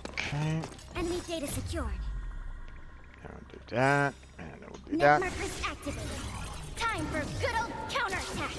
Okay. Enemy data secured. And we'll do that. And we'll do Net that. markers activated. Time for good old counterattack.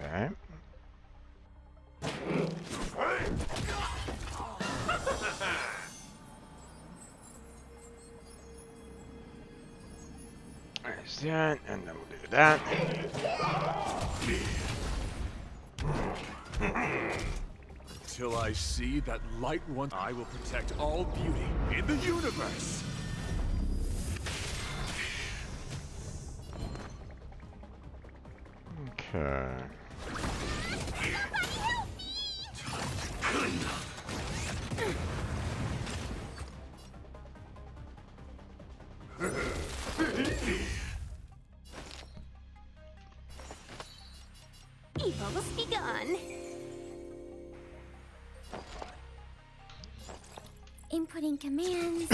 Okay. There's that, and then we'll do that. Till I see that light once, I will protect all beauty in the universe. Okay. Evils begun. Inputting commands.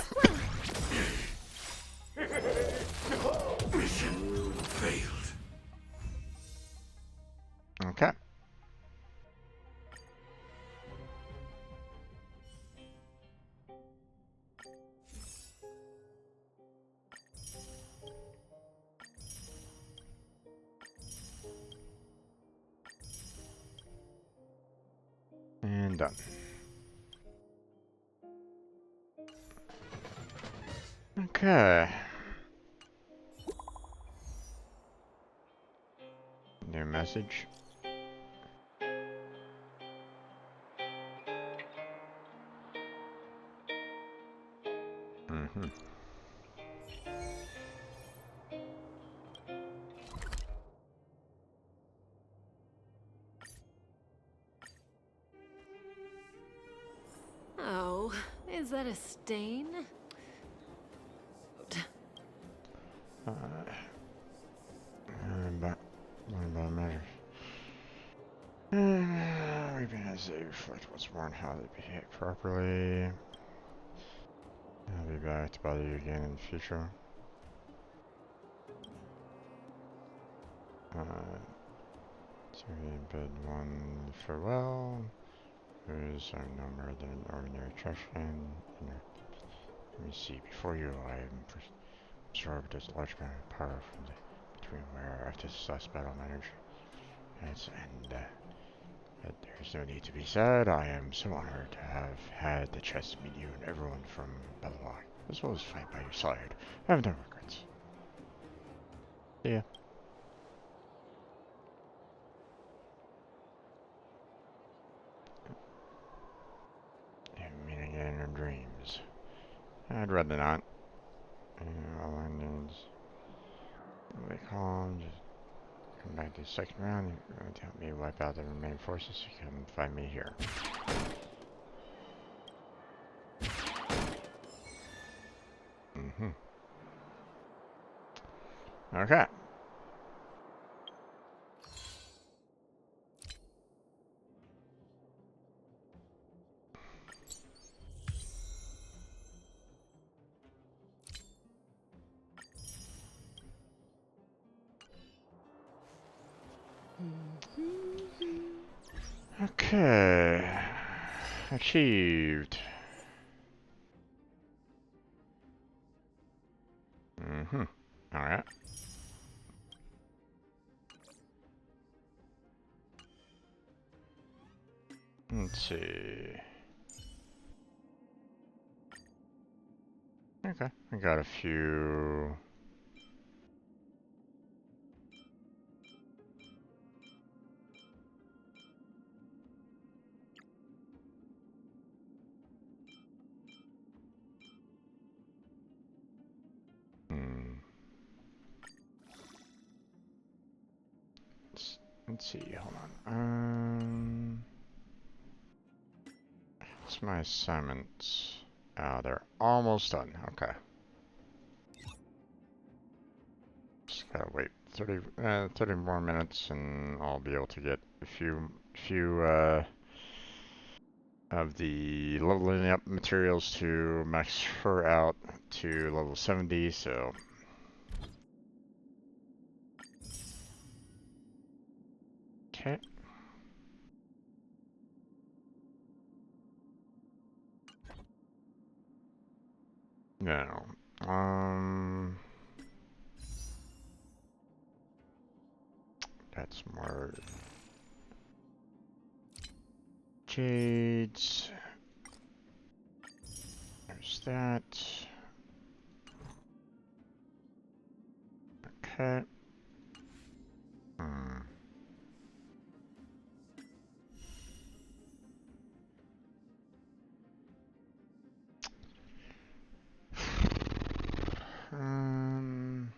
Mission failed. Okay. And done. Okay. New message. Mm-hmm. Oh, is that a stain? But what about measures? Weeping as they reflect what's worn, how they behave properly. I'll be back to bother you again in the future. So we bid one farewell. Who's are no more than an ordinary trash can. Let me see. Before you, I am absorbed as a large amount of power from the between where after this last battle manager. But there's no need to be sad. I am so honored to have had the chance to meet you and everyone from Belloc, as well as fight by your side. I have no regrets. See ya. Meet again in your dreams. I'd rather not. All I need is really calm. Just come back to the second round. You're going to help me wipe out the remaining forces. You can find me here. Okay. Okay. Achieved. Alright. Let's see. Okay, I got a few. Let's see, hold on. What's my assignments? They're almost done. Okay. Just gotta wait 30 more minutes and I'll be able to get a few of the leveling up materials to max her out to level 70, so. Okay. No. That's more jades. There's that. Okay. Hmm. Um.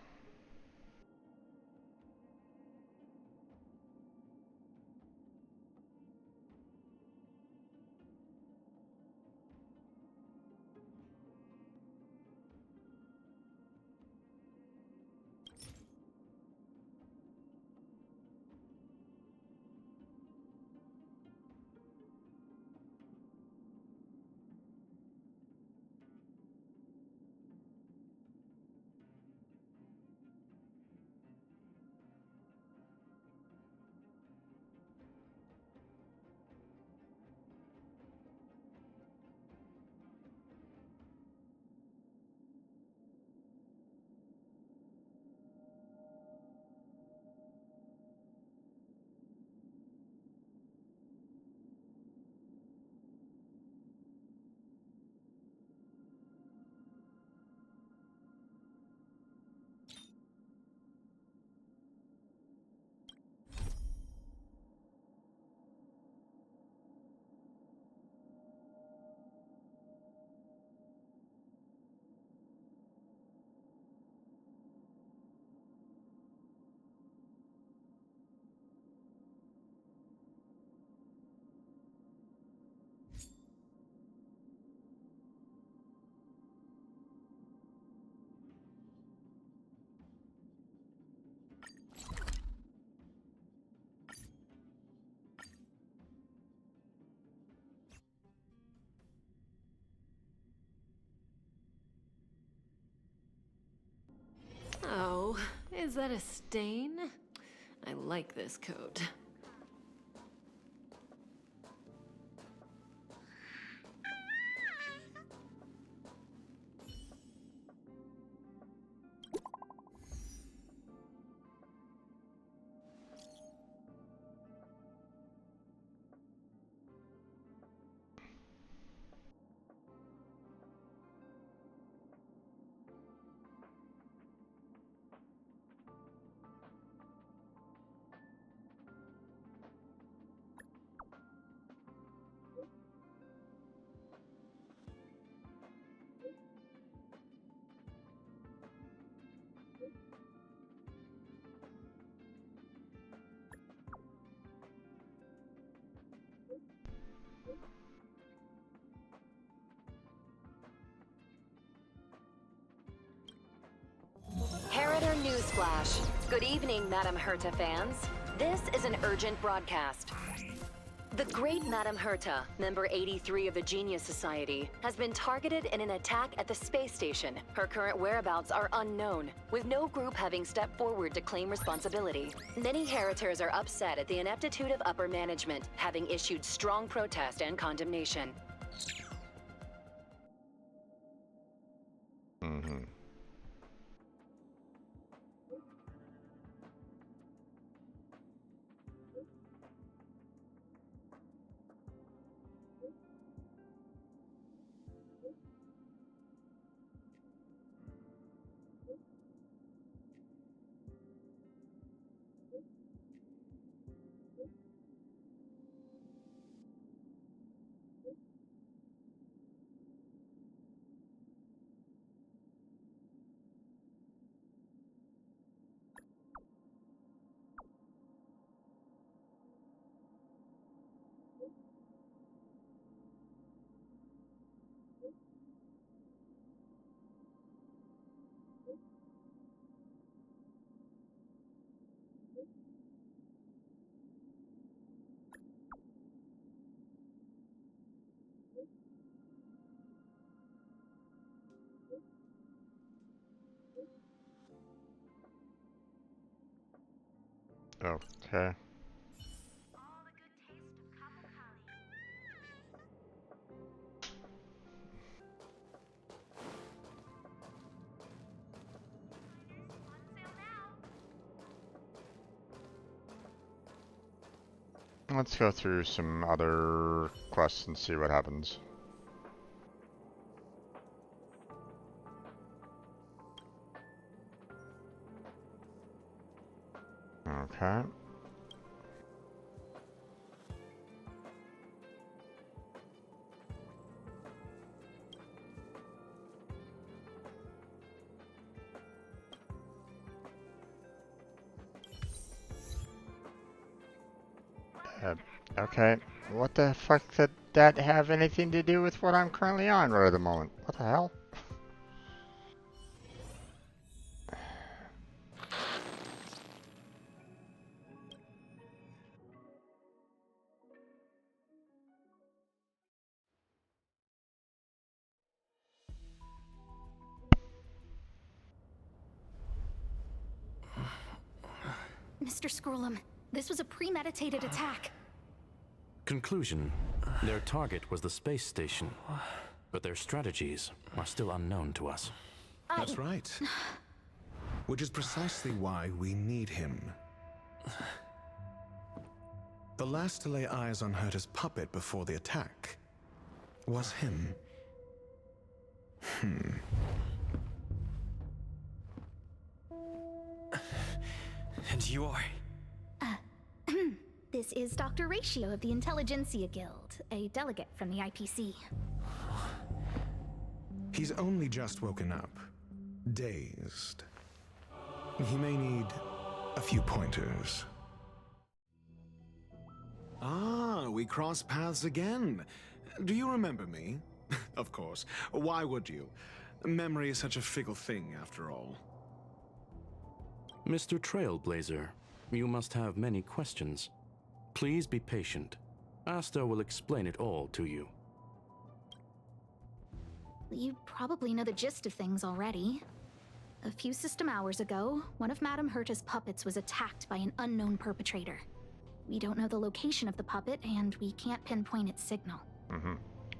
Oh, is that a stain? I like this coat. Heritor Newsflash. Good evening, Madame Herta fans. This is an urgent broadcast. The great Madame Herta, member 83 of the Genius Society, has been targeted in an attack at the space station. Her current whereabouts are unknown, with no group having stepped forward to claim responsibility. Many Heritors are upset at the ineptitude of upper management, having issued strong protest and condemnation. Mm-hmm. Okay. Let's go through some other quests and see what happens. Okay. Okay. What the fuck did that have anything to do with what I'm currently on right at the moment? What the hell? Mr. Scrollum, this was a premeditated attack. Conclusion. Their target was the space station, but their strategies are still unknown to us. That's right. Which is precisely why we need him. The last to lay eyes on Herta's puppet before the attack was him. And you are? This is Dr. Ratio of the Intelligentsia Guild, a delegate from the IPC. He's only just woken up, dazed. He may need a few pointers. Ah, we cross paths again. Do you remember me? Of course. Why would you? Memory is such a fickle thing, after all. Mr. Trailblazer, you must have many questions. Please be patient. Asta will explain it all to you. You probably know the gist of things already. A few system hours ago, one of Madame Herta's puppets was attacked by an unknown perpetrator. We don't know the location of the puppet, and we can't pinpoint its signal.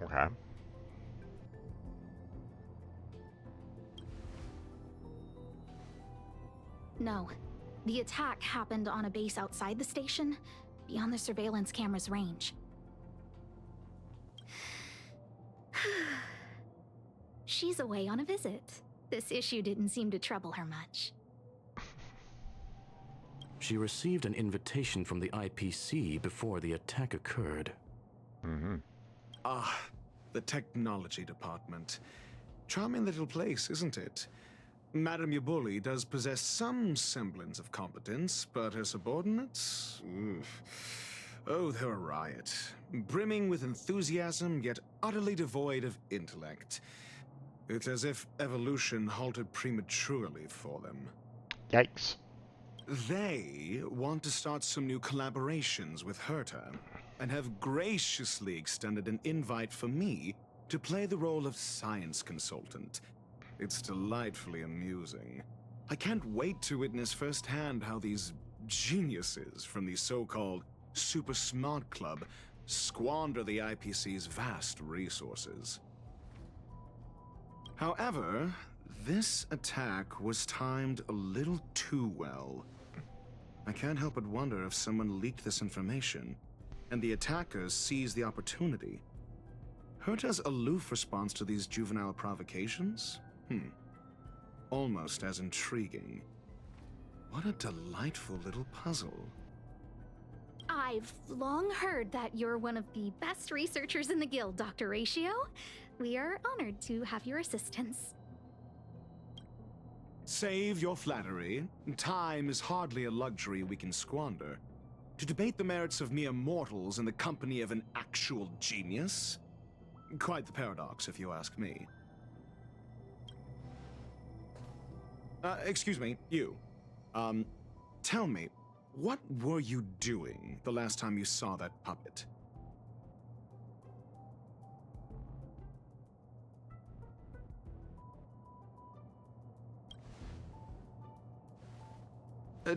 Okay. No. The attack happened on a base outside the station, beyond the surveillance camera's range. She's away on a visit. This issue didn't seem to trouble her much. She received an invitation from the IPC before the attack occurred. Ah, the technology department. Charming little place, isn't it? Madame Yabuli does possess some semblance of competence, but her subordinates? Oof. Oh, they're a riot. Brimming with enthusiasm, yet utterly devoid of intellect. It's as if evolution halted prematurely for them. Yikes. They want to start some new collaborations with Herta, and have graciously extended an invite for me to play the role of science consultant. It's delightfully amusing. I can't wait to witness firsthand how these geniuses from the so-called Super Smart Club squander the IPC's vast resources. However, this attack was timed a little too well. I can't help but wonder if someone leaked this information, and the attackers seized the opportunity. Herta's aloof response to these juvenile provocations? Almost as intriguing. What a delightful little puzzle. I've long heard that you're one of the best researchers in the guild, Dr. Ratio. We are honored to have your assistance. Save your flattery. Time is hardly a luxury we can squander. To debate the merits of mere mortals in the company of an actual genius? Quite the paradox, if you ask me. Excuse me, you. Tell me, what were you doing the last time you saw that puppet?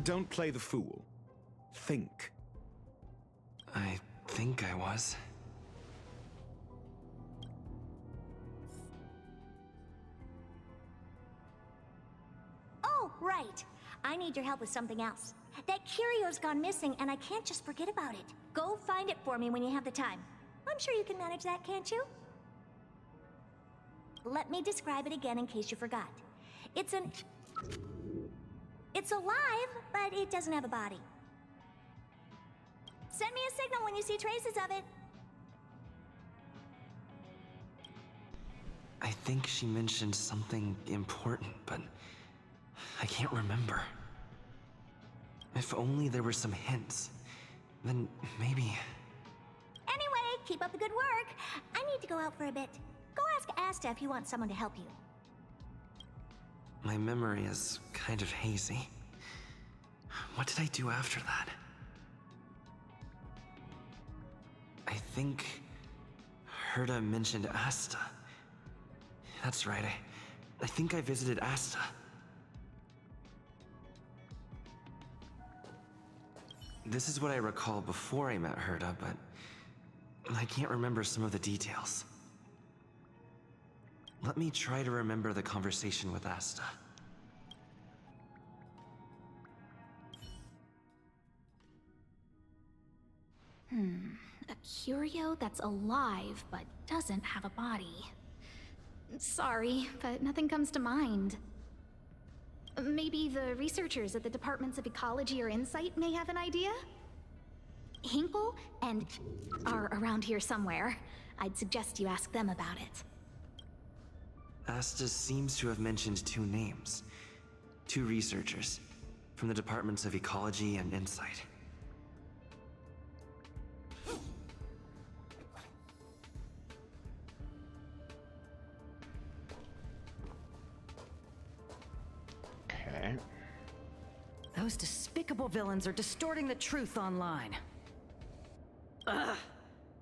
Don't play the fool. Think. I think I was. Oh, right. I need your help with something else. That curio's gone missing, and I can't just forget about it. Go find it for me when you have the time. I'm sure you can manage that, can't you? Let me describe it again in case you forgot. It's alive, but it doesn't have a body. Send me a signal when you see traces of it. I think she mentioned something important, but I can't remember. If only there were some hints, then maybe... Anyway, keep up the good work. I need to go out for a bit. Go ask Asta if you want someone to help you. My memory is kind of hazy. What did I do after that? I think Herta mentioned Asta. That's right, I think I visited Asta. This is what I recall before I met Herta, but I can't remember some of the details. Let me try to remember the conversation with Asta. A curio that's alive but doesn't have a body. Sorry, but nothing comes to mind. Maybe the researchers at the Departments of Ecology or Insight may have an idea? Hinkle and are around here somewhere. I'd suggest you ask them about it. Asta seems to have mentioned two names. Two researchers from the Departments of Ecology and Insight. Okay. Those despicable villains are distorting the truth online. Ugh.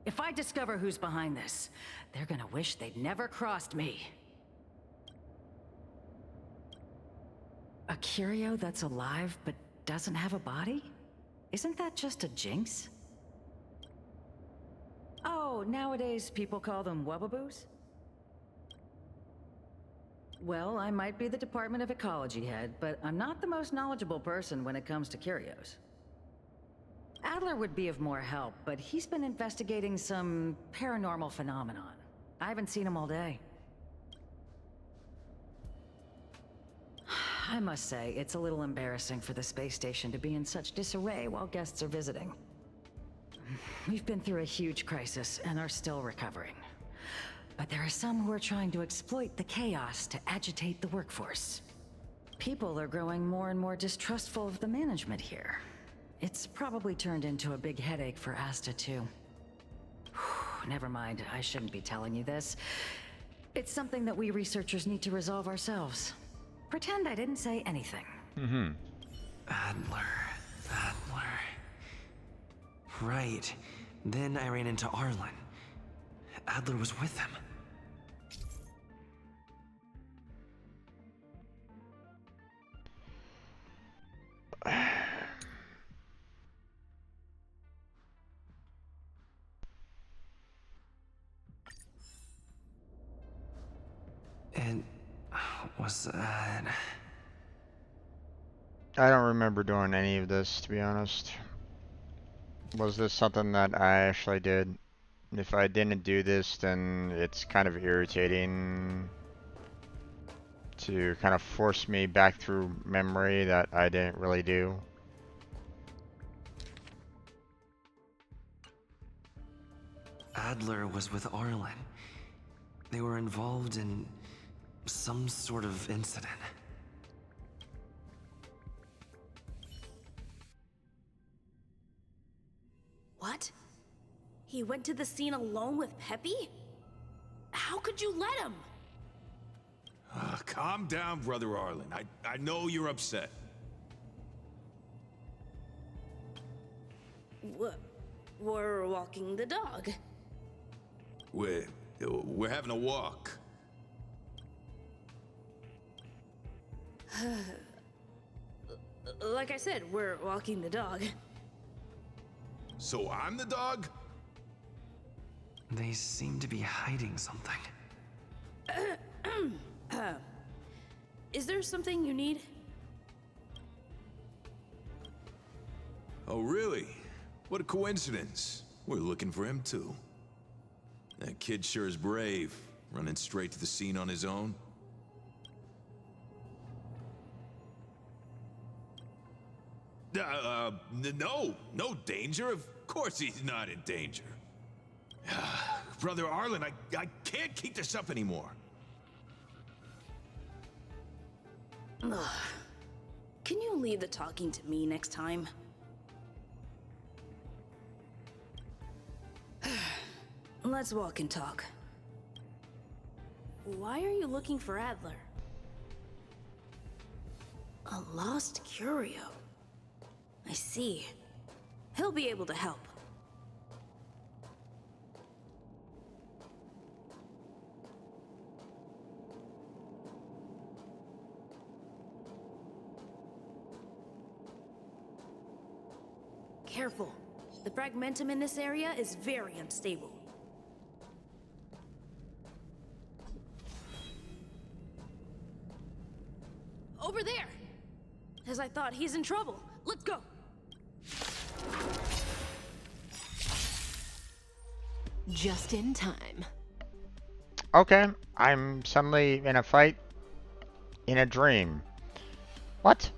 If I discover who's behind this, they're gonna wish they'd never crossed me. A curio that's alive but doesn't have a body? Isn't that just a jinx? Oh, nowadays people call them wubbaboos? Well, I might be the Department of Ecology head, but I'm not the most knowledgeable person when it comes to curios. Adler would be of more help, but he's been investigating some paranormal phenomenon. I haven't seen him all day. I must say, it's a little embarrassing for the space station to be in such disarray while guests are visiting. We've been through a huge crisis and are still recovering. But there are some who are trying to exploit the chaos to agitate the workforce. People are growing more and more distrustful of the management here. It's probably turned into a big headache for Asta, too. Never mind, I shouldn't be telling you this. It's something that we researchers need to resolve ourselves. Pretend I didn't say anything. Adler. Right. Then I ran into Arlen. Adler was with him. And was that... I don't remember doing any of this, to be honest. Was this something that I actually did? If I didn't do this, then it's kind of irritating to kind of force me back through memory that I didn't really do. Adler was with Arlen. They were involved in some sort of incident. What? He went to the scene alone with Peppy? How could you let him? Calm down, Brother Arlen. I know you're upset. We're walking the dog. We're having a walk. Like I said, we're walking the dog. So I'm the dog? They seem to be hiding something. Is there something you need? Oh, really? What a coincidence. We're looking for him, too. That kid sure is brave, running straight to the scene on his own. No danger, of course he's not in danger. Brother Arlen, I can't keep this up anymore. Ugh. Can you leave the talking to me next time? Let's walk and talk. Why are you looking for Adler? A lost curio. I see. He'll be able to help. Careful. The fragmentum in this area is very unstable. Over there! As I thought, he's in trouble. Let's go! Just in time. Okay, I'm suddenly in a fight in a dream. What?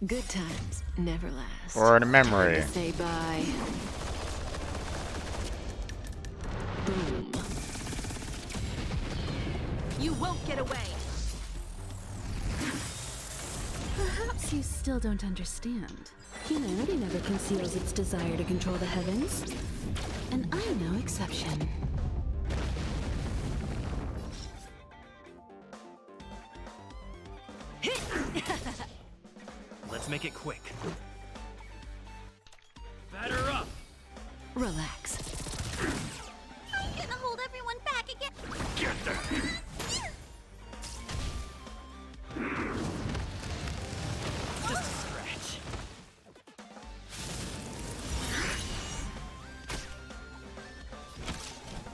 Good times never last. Or in a memory. Time to say bye. Boom. You won't get away! Perhaps you still don't understand. Humanity never conceals its desire to control the heavens. And I'm no exception. Let's make it quick. Batter up! Relax. I'm gonna hold everyone back again. Get there! Just a scratch.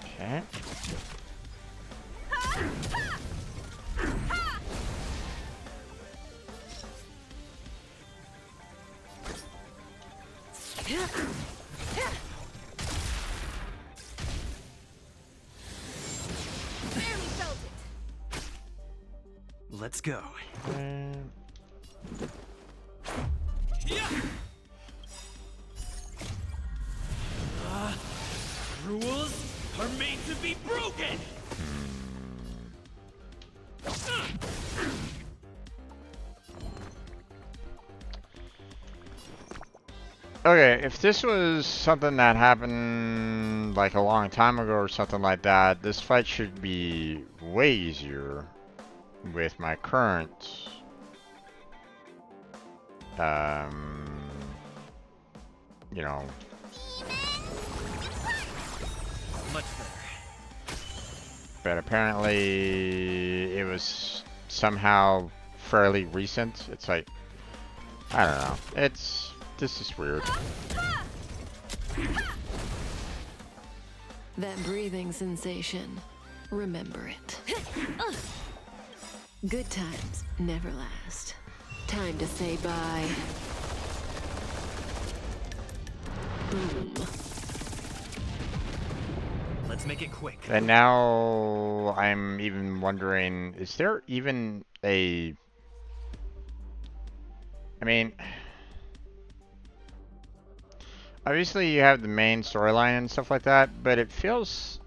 Okay. Let's go. Rules are made to be broken! Okay, if this was something that happened like a long time ago or something like that, this fight should be way easier with my current you know, Much better. but apparently it was somehow fairly recent. It's like, I don't know, this is weird. That breathing sensation. Remember it. Good times never last. Time to say bye. Boom. Let's make it quick. And now I'm even wondering, is there even a... I mean... Obviously you have the main storyline and stuff like that, but it feels...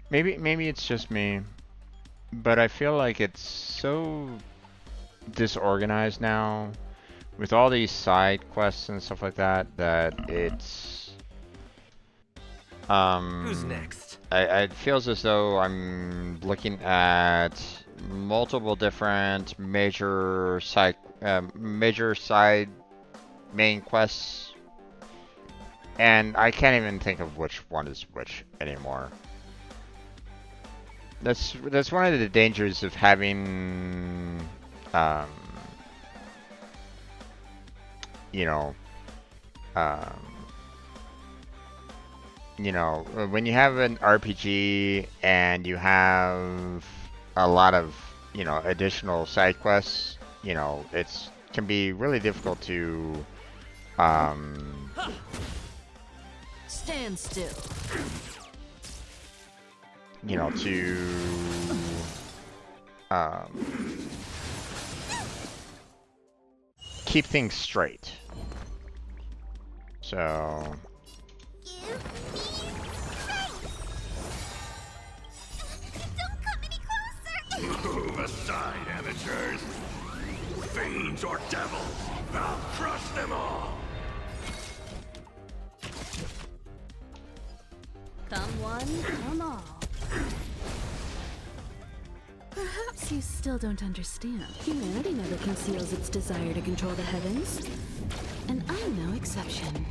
Maybe it's just me, but I feel like it's so disorganized now with all these side quests and stuff like that, that it's... Who's next? It feels as though I'm looking at multiple different major side main quests, and I can't even think of which one is which anymore. That's one of the dangers of having, you know, when you have an RPG and you have a lot of, additional side quests, it can be really difficult to, Stand still. to keep things straight. So... Move aside, amateurs. Fiends or devils, I'll crush them all. Come one, come all. Perhaps you still don't understand. Humanity never conceals its desire to control the heavens. And I'm no exception.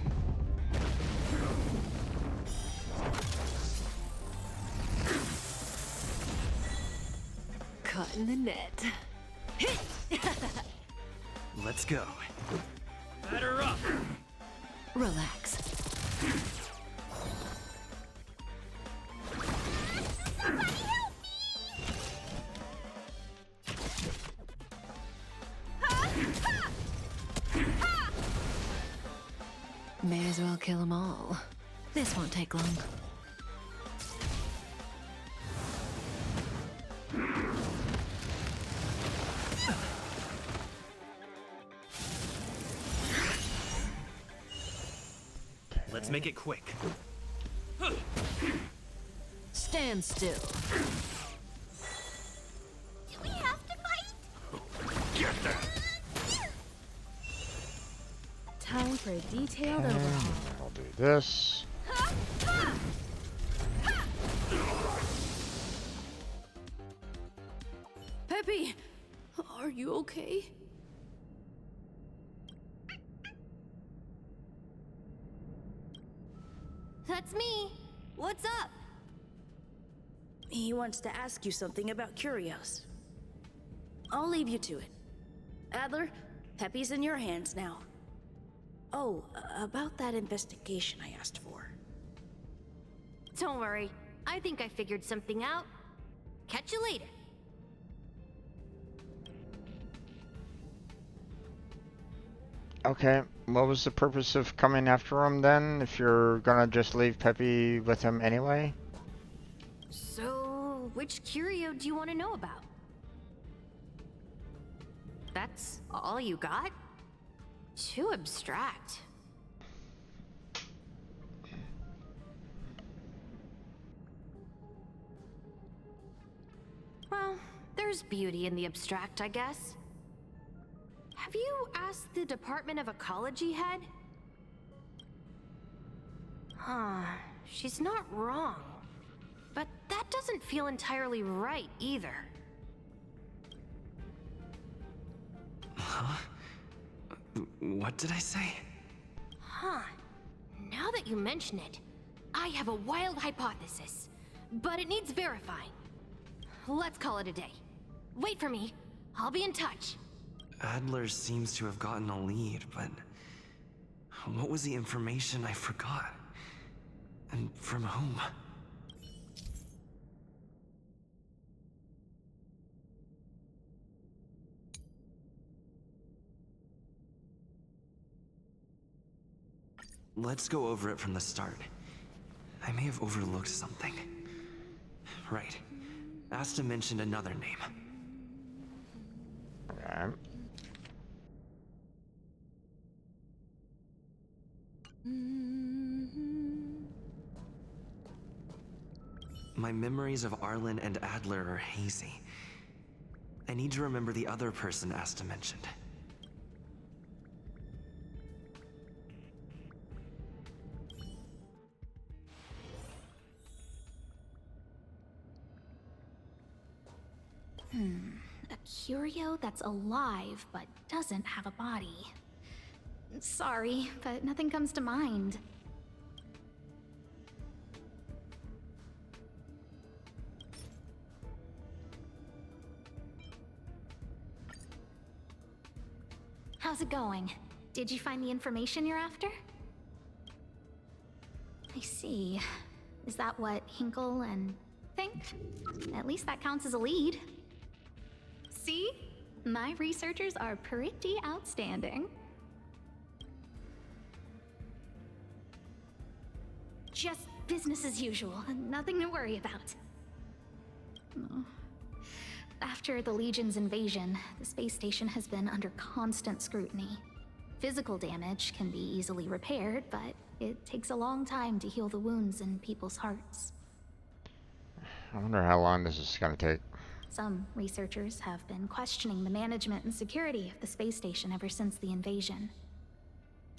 Caught in the net. Let's go. Batter up! Relax. May as well kill them all. This won't take long. Let's make it quick. Stand still. Do we have to fight? Get that! Time for a detailed Okay, overhaul. I'll do this. Peppy, are you okay? That's me. What's up? He wants to ask you something about Curios. I'll leave you to it. Adler, Peppy's in your hands now. Oh, about that investigation I asked for. Don't worry. I think I figured something out. Catch you later. Okay, what was the purpose of coming after him then, if you're gonna just leave Peppy with him anyway? So, which curio do you want to know about? That's all you got? Too abstract. Well, there's beauty in the abstract, I guess. Have you asked the Department of Ecology head? Huh, she's not wrong. But that doesn't feel entirely right either. Huh? What did I say? Huh. Now that you mention it, I have a wild hypothesis. But it needs verifying. Let's call it a day. Wait for me. I'll be in touch. Adler seems to have gotten a lead, but... what was the information I forgot? And from whom? Let's go over it from the start. I may have overlooked something. Right. Asta mentioned another name. Okay. My memories of Arlen and Adler are hazy. I need to remember the other person Asta mentioned. A curio that's alive but doesn't have a body. Sorry, but nothing comes to mind. How's it going? Did you find the information you're after? I see. Is that what Hinkle and think? At least that counts as a lead. See? My researchers are pretty outstanding. Just business as usual, nothing to worry about. Oh. After the Legion's invasion, the space station has been under constant scrutiny. Physical damage can be easily repaired, but it takes a long time to heal the wounds in people's hearts. I wonder how long this is going to take. Some researchers have been questioning the management and security of the space station ever since the invasion.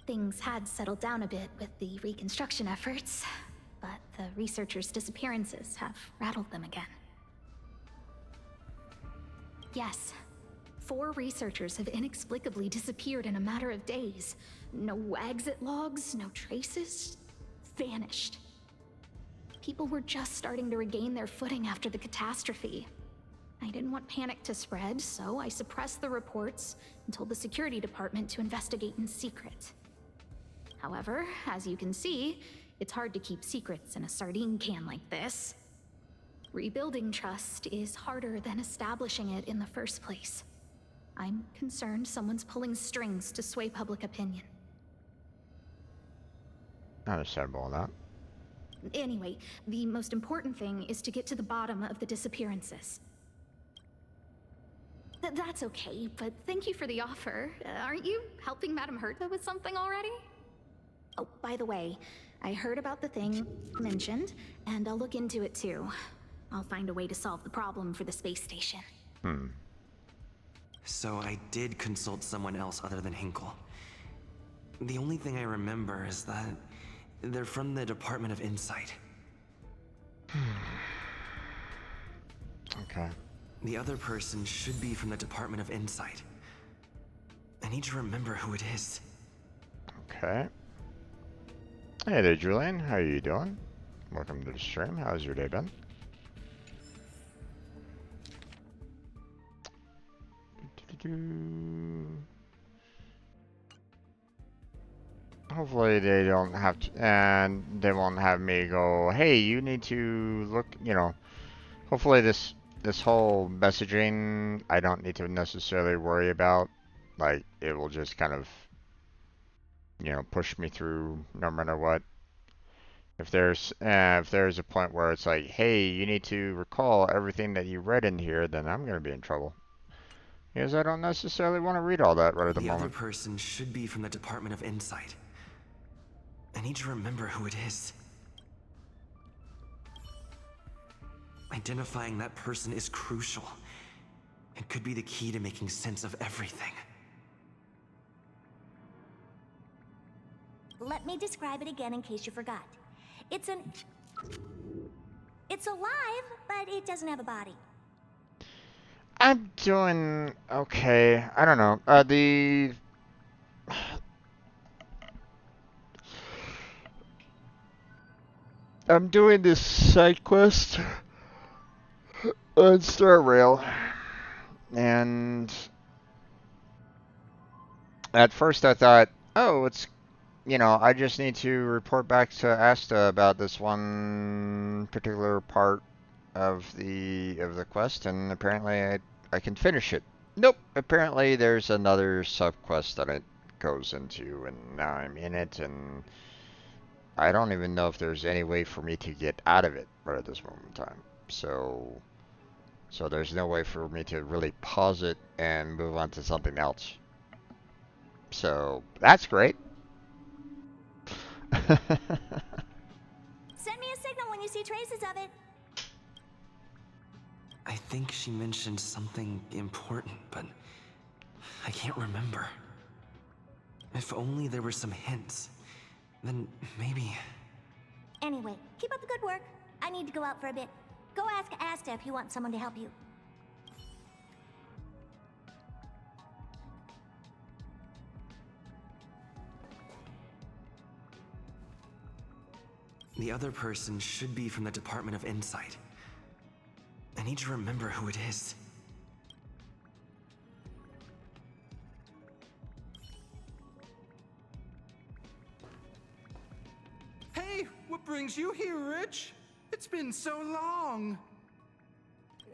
Things had settled down a bit with the reconstruction efforts, but the researchers' disappearances have rattled them again. Yes, 4 researchers have inexplicably disappeared in a matter of days. No exit logs, no traces, vanished. People were just starting to regain their footing after the catastrophe. I didn't want panic to spread, so I suppressed the reports and told the security department to investigate in secret. However, as you can see, it's hard to keep secrets in a sardine can like this. Rebuilding trust is harder than establishing it in the first place. I'm concerned someone's pulling strings to sway public opinion. Understandable on that. Anyway, the most important thing is to get to the bottom of the disappearances. That's okay, but thank you for the offer. Aren't you helping Madame Herta with something already? Oh, by the way, I heard about the thing you mentioned, and I'll look into it too. I'll find a way to solve the problem for the space station. So I did consult someone else other than Hinkle. The only thing I remember is that they're from the Department of Insight. Okay. The other person should be from the Department of Insight. I need to remember who it is. Okay. Hey there, Julian. How are you doing? Welcome to the stream. How's your day been? Hopefully they don't have to, and they won't have me go, hey, you need to look, you know, hopefully this whole messaging, I don't need to necessarily worry about. Like, it will just kind of, you know, push me through no matter what. If there's a point where it's like, hey, you need to recall everything that you read in here, then I'm going to be in trouble. Because I don't necessarily want to read all that right at the moment. The other person should be from the Department of Insight. I need to remember who it is. Identifying that person is crucial. It could be the key to making sense of everything. Let me describe it again in case you forgot. It's alive, but it doesn't have a body. I'm doing okay. I don't know. I'm doing this side quest on Star Rail, and at first I thought, oh, it's, you know, I just need to report back to Asta about this one particular part of the quest, and apparently I can finish it. Nope. Apparently there's another sub-quest that it goes into, and now I'm in it, and I don't even know if there's any way for me to get out of it right at this moment in time. So there's no way for me to really pause it and move on to something else. So that's great. Send me a signal when you see traces of it. I think she mentioned something important, but I can't remember. If only there were some hints, then maybe... Anyway, keep up the good work. I need to go out for a bit. Go ask Asta if you want someone to help you. The other person should be from the Department of Insight. I need to remember who it is. Hey, what brings you here, Rich? It's been so long.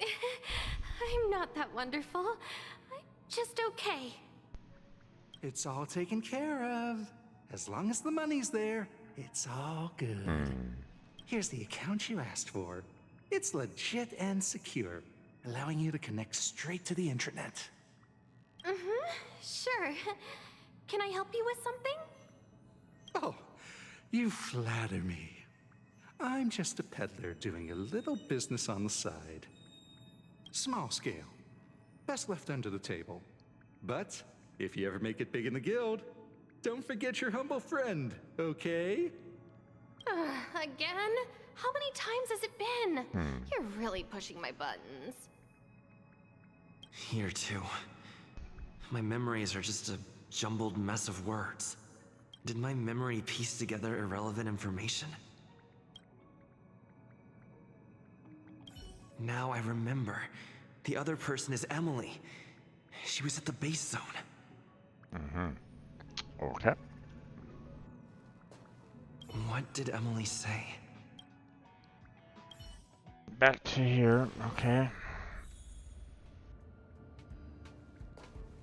I'm not that wonderful. I'm just okay. It's all taken care of. As long as the money's there, it's all good. Here's the account you asked for. It's legit and secure, allowing you to connect straight to the intranet. Sure. Can I help you with something? Oh, you flatter me. I'm just a peddler doing a little business on the side. Small scale. Best left under the table. But if you ever make it big in the guild, don't forget your humble friend, okay? Again? How many times has it been? You're really pushing my buttons. Here too. My memories are just a jumbled mess of words. Did my memory piece together irrelevant information? Now I remember. The other person is Emily. She was at the base zone. Okay. What did Emily say? Back to here. Okay.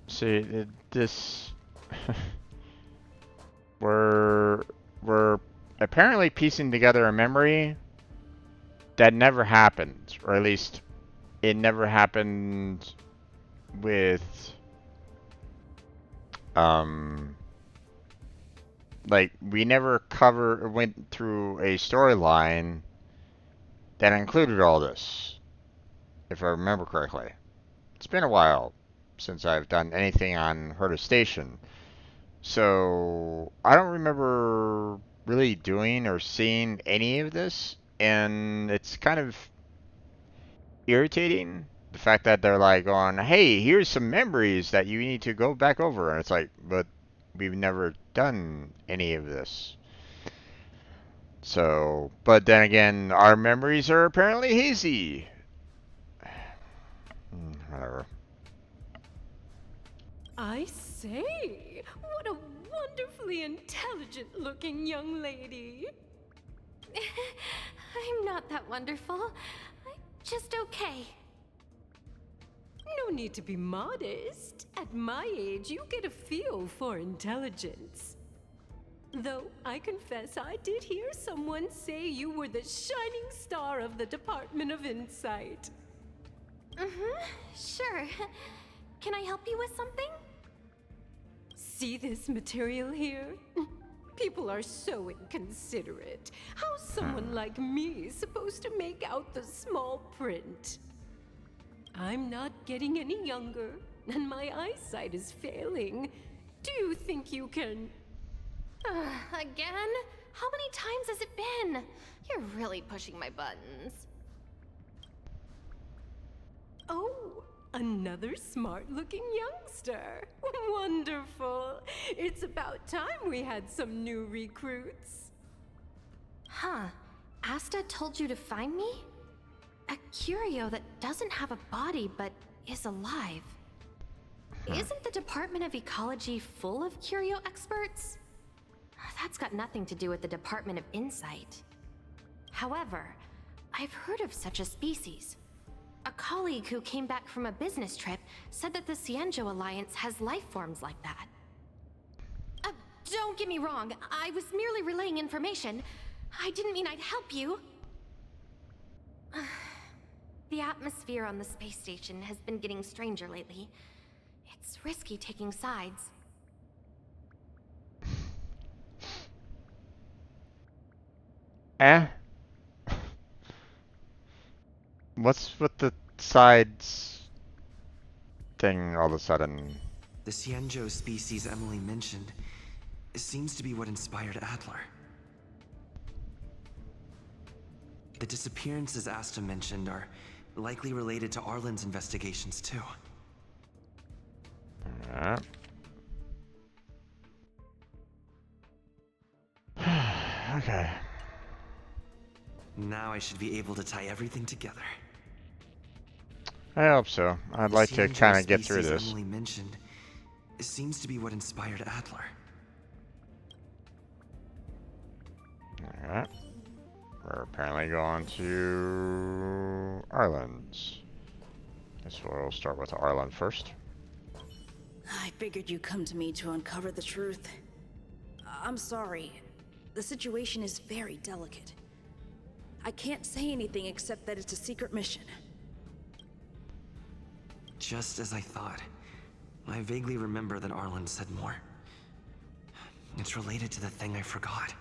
See, this we're apparently piecing together a memory that never happened, or at least it never happened with like we never went through a storyline that included all this, if I remember correctly. It's been a while since I've done anything on Herta Station, so I don't remember really doing or seeing any of this, and it's kind of irritating, the fact that they're like going, hey, here's some memories that you need to go back over, and it's like, but we've never done any of this. So, but then again, our memories are apparently hazy. Whatever. I say, what a wonderfully intelligent-looking young lady. I'm not that wonderful. I'm just okay. No need to be modest. At my age, you get a feel for intelligence. Though I confess I did hear someone say you were the shining star of the Department of Insight. Sure. Can I help you with something? See this material here? People are so inconsiderate. How's someone like me supposed to make out the small print? I'm not getting any younger, and my eyesight is failing. Do you think you can... Again? How many times has it been? You're really pushing my buttons. Oh, another smart-looking youngster. Wonderful. It's about time we had some new recruits. Huh. Asta told you to find me? A curio that doesn't have a body but is alive. Isn't the Department of Ecology full of curio experts? That's got nothing to do with the Department of Insight. However, I've heard of such a species. A colleague who came back from a business trip said that the Cienjo Alliance has life forms like that. Don't get me wrong, I was merely relaying information. I didn't mean I'd help you. The atmosphere on the space station has been getting stranger lately. It's risky taking sides. What's with the sides thing all of a sudden? The Cienjo species Emily mentioned seems to be what inspired Adler. The disappearances Asta mentioned are likely related to Arlen's investigations too. Alright. Okay. Now I should be able to tie everything together. I hope so. I'd like to kind of get through this. Emily mentioned seems to be what inspired Adler. Alright. We're apparently going to Arlen's. Guess we'll start with Arlen first. I figured you'd come to me to uncover the truth. I'm sorry. The situation is very delicate. I can't say anything except that it's a secret mission. Just as I thought. I vaguely remember that Arlen said more. It's related to the thing I forgot.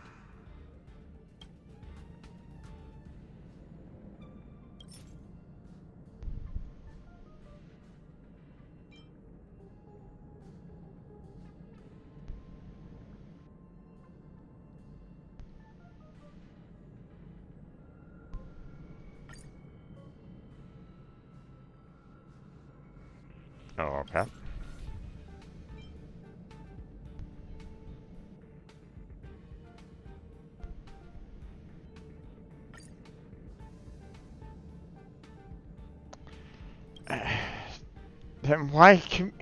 Oh, okay. Then why can...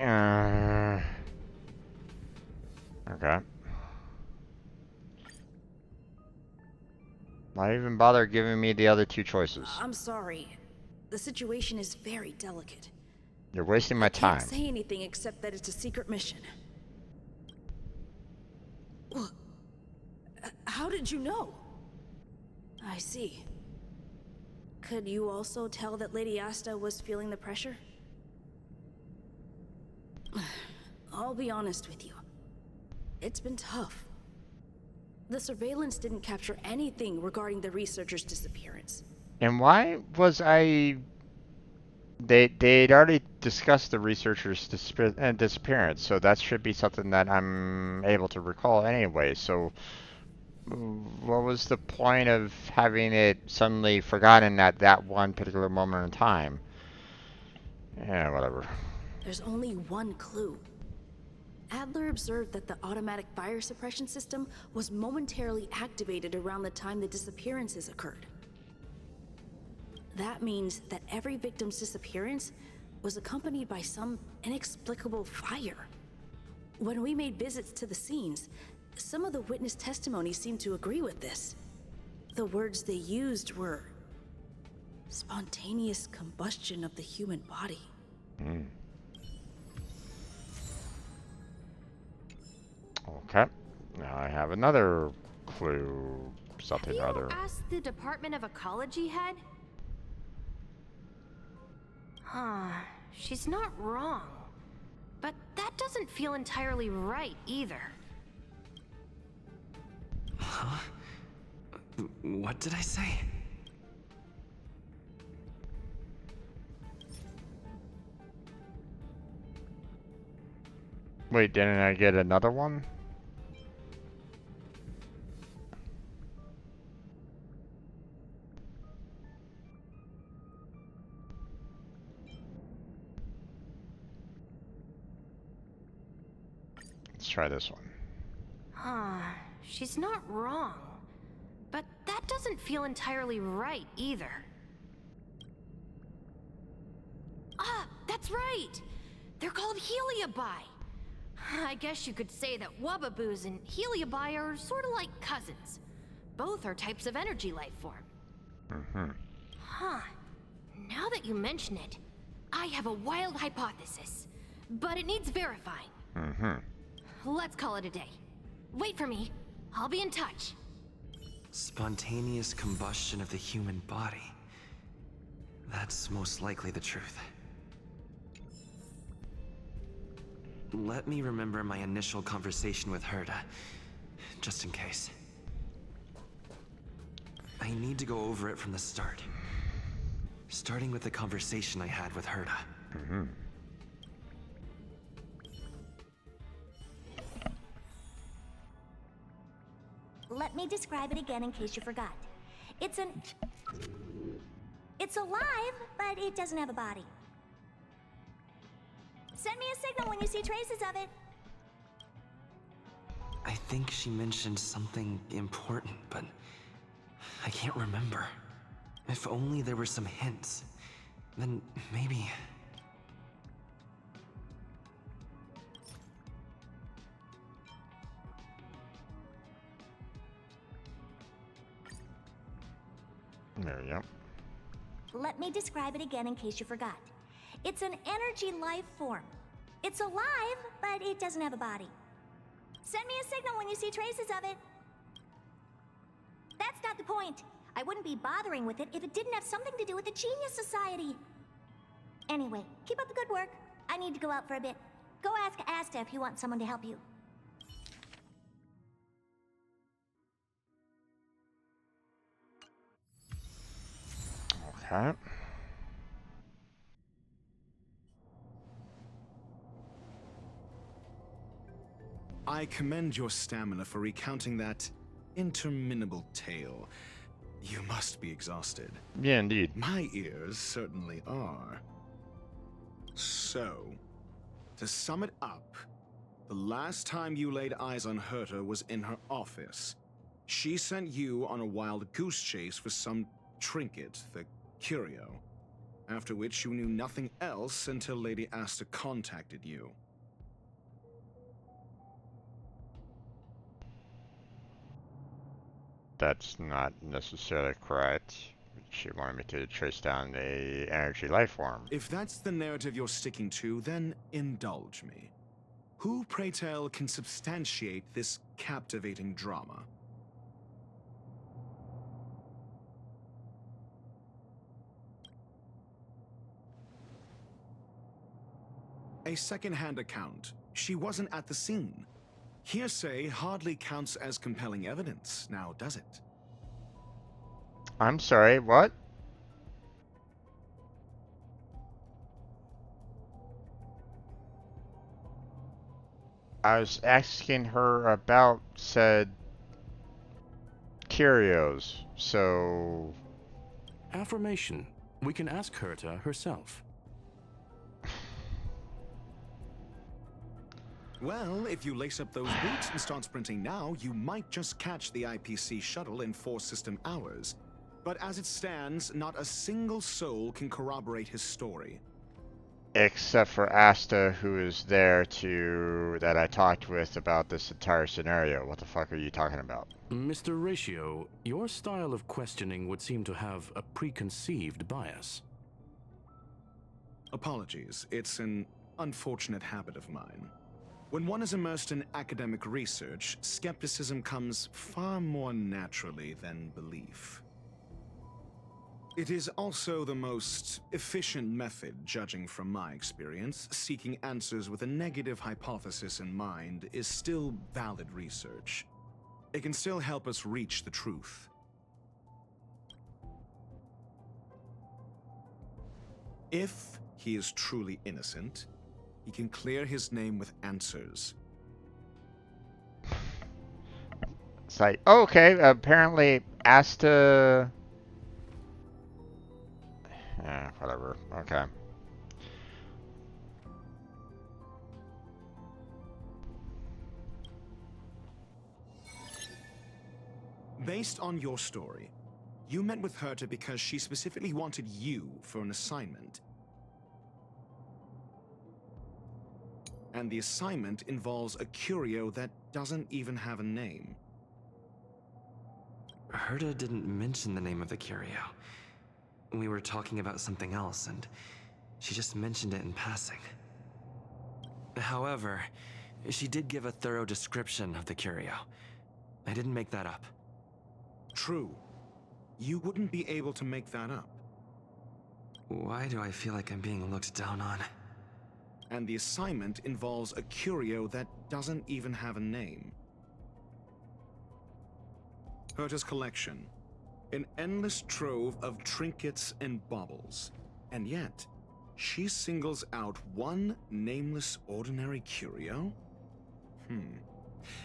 Okay. Why even bother giving me the other two choices? I'm sorry. The situation is very delicate. You're wasting my time. I can't say anything except that it's a secret mission. How did you know? I see. Could you also tell that Lady Asta was feeling the pressure? I'll be honest with you. It's been tough. The surveillance didn't capture anything regarding the researcher's disappearance. And why was I... They'd already discussed the researcher's disappearance, so that should be something that I'm able to recall anyway, so... What was the point of having it suddenly forgotten at that one particular moment in time? Yeah, whatever. There's only one clue. Adler observed that the automatic fire suppression system was momentarily activated around the time the disappearances occurred. That means that every victim's disappearance was accompanied by some inexplicable fire. When we made visits to the scenes, some of the witness testimony seemed to agree with this. The words they used were spontaneous combustion of the human body. Okay. Now I have another clue. Something or other. Have you asked the Department of Ecology head? She's not wrong. But that doesn't feel entirely right either. Huh? What did I say? Wait, didn't I get another one? Let's try this one. She's not wrong. But that doesn't feel entirely right either. That's right! They're called Heliobi. I guess you could say that Wubbaboos and Heliobi are sort of like cousins. Both are types of energy life form. Now that you mention it, I have a wild hypothesis. But it needs verifying. Let's call it a day. Wait for me. I'll be in touch. Spontaneous combustion of the human body. That's most likely the truth. Let me remember my initial conversation with Herta, just in case. I need to go over it from the start. Starting with the conversation I had with Herta. Let me describe it again in case you forgot. It's alive, but it doesn't have a body. Send me a signal when you see traces of it. I think she mentioned something important, but I can't remember. If only there were some hints, then maybe... There we go. Let me describe it again in case you forgot. It's an energy life form. It's alive, but it doesn't have a body. Send me a signal when you see traces of it. That's not the point. I wouldn't be bothering with it if it didn't have something to do with the Genius Society. Anyway, keep up the good work. I need to go out for a bit. Go ask Asta if you want someone to help you. Okay. I commend your stamina for recounting that interminable tale. You must be exhausted. Yeah, indeed. My ears certainly are. So, to sum it up, the last time you laid eyes on Herta was in her office. She sent you on a wild goose chase for some trinket, the curio, after which you knew nothing else until Lady Asta contacted you. That's not necessarily correct. She wanted me to trace down a energy life form. If that's the narrative you're sticking to, then indulge me. Who, pray tell, can substantiate this captivating drama? A second-hand account. She wasn't at the scene. Hearsay hardly counts as compelling evidence, now does it? I'm sorry, what? I was asking her about said curios, so... Affirmation. We can ask Herta herself. Well, if you lace up those boots and start sprinting now, you might just catch the IPC shuttle in 4 system hours. But as it stands, not a single soul can corroborate his story. Except for Asta, who is there that I talked with about this entire scenario. What the fuck are you talking about? Mr. Ratio, your style of questioning would seem to have a preconceived bias. Apologies, it's an unfortunate habit of mine. When one is immersed in academic research, skepticism comes far more naturally than belief. It is also the most efficient method, judging from my experience. Seeking answers with a negative hypothesis in mind is still valid research. It can still help us reach the truth. If he is truly innocent, he can clear his name with answers. It's like, okay, apparently Asta... whatever. Okay. Based on your story, you met with Herta because she specifically wanted you for an assignment. And the assignment involves a curio that doesn't even have a name. Herta didn't mention the name of the curio. We were talking about something else, and she just mentioned it in passing. However, she did give a thorough description of the curio. I didn't make that up. True. You wouldn't be able to make that up. Why do I feel like I'm being looked down on? And the assignment involves a curio that doesn't even have a name. Herta's collection. An endless trove of trinkets and baubles. And yet, she singles out one nameless ordinary curio?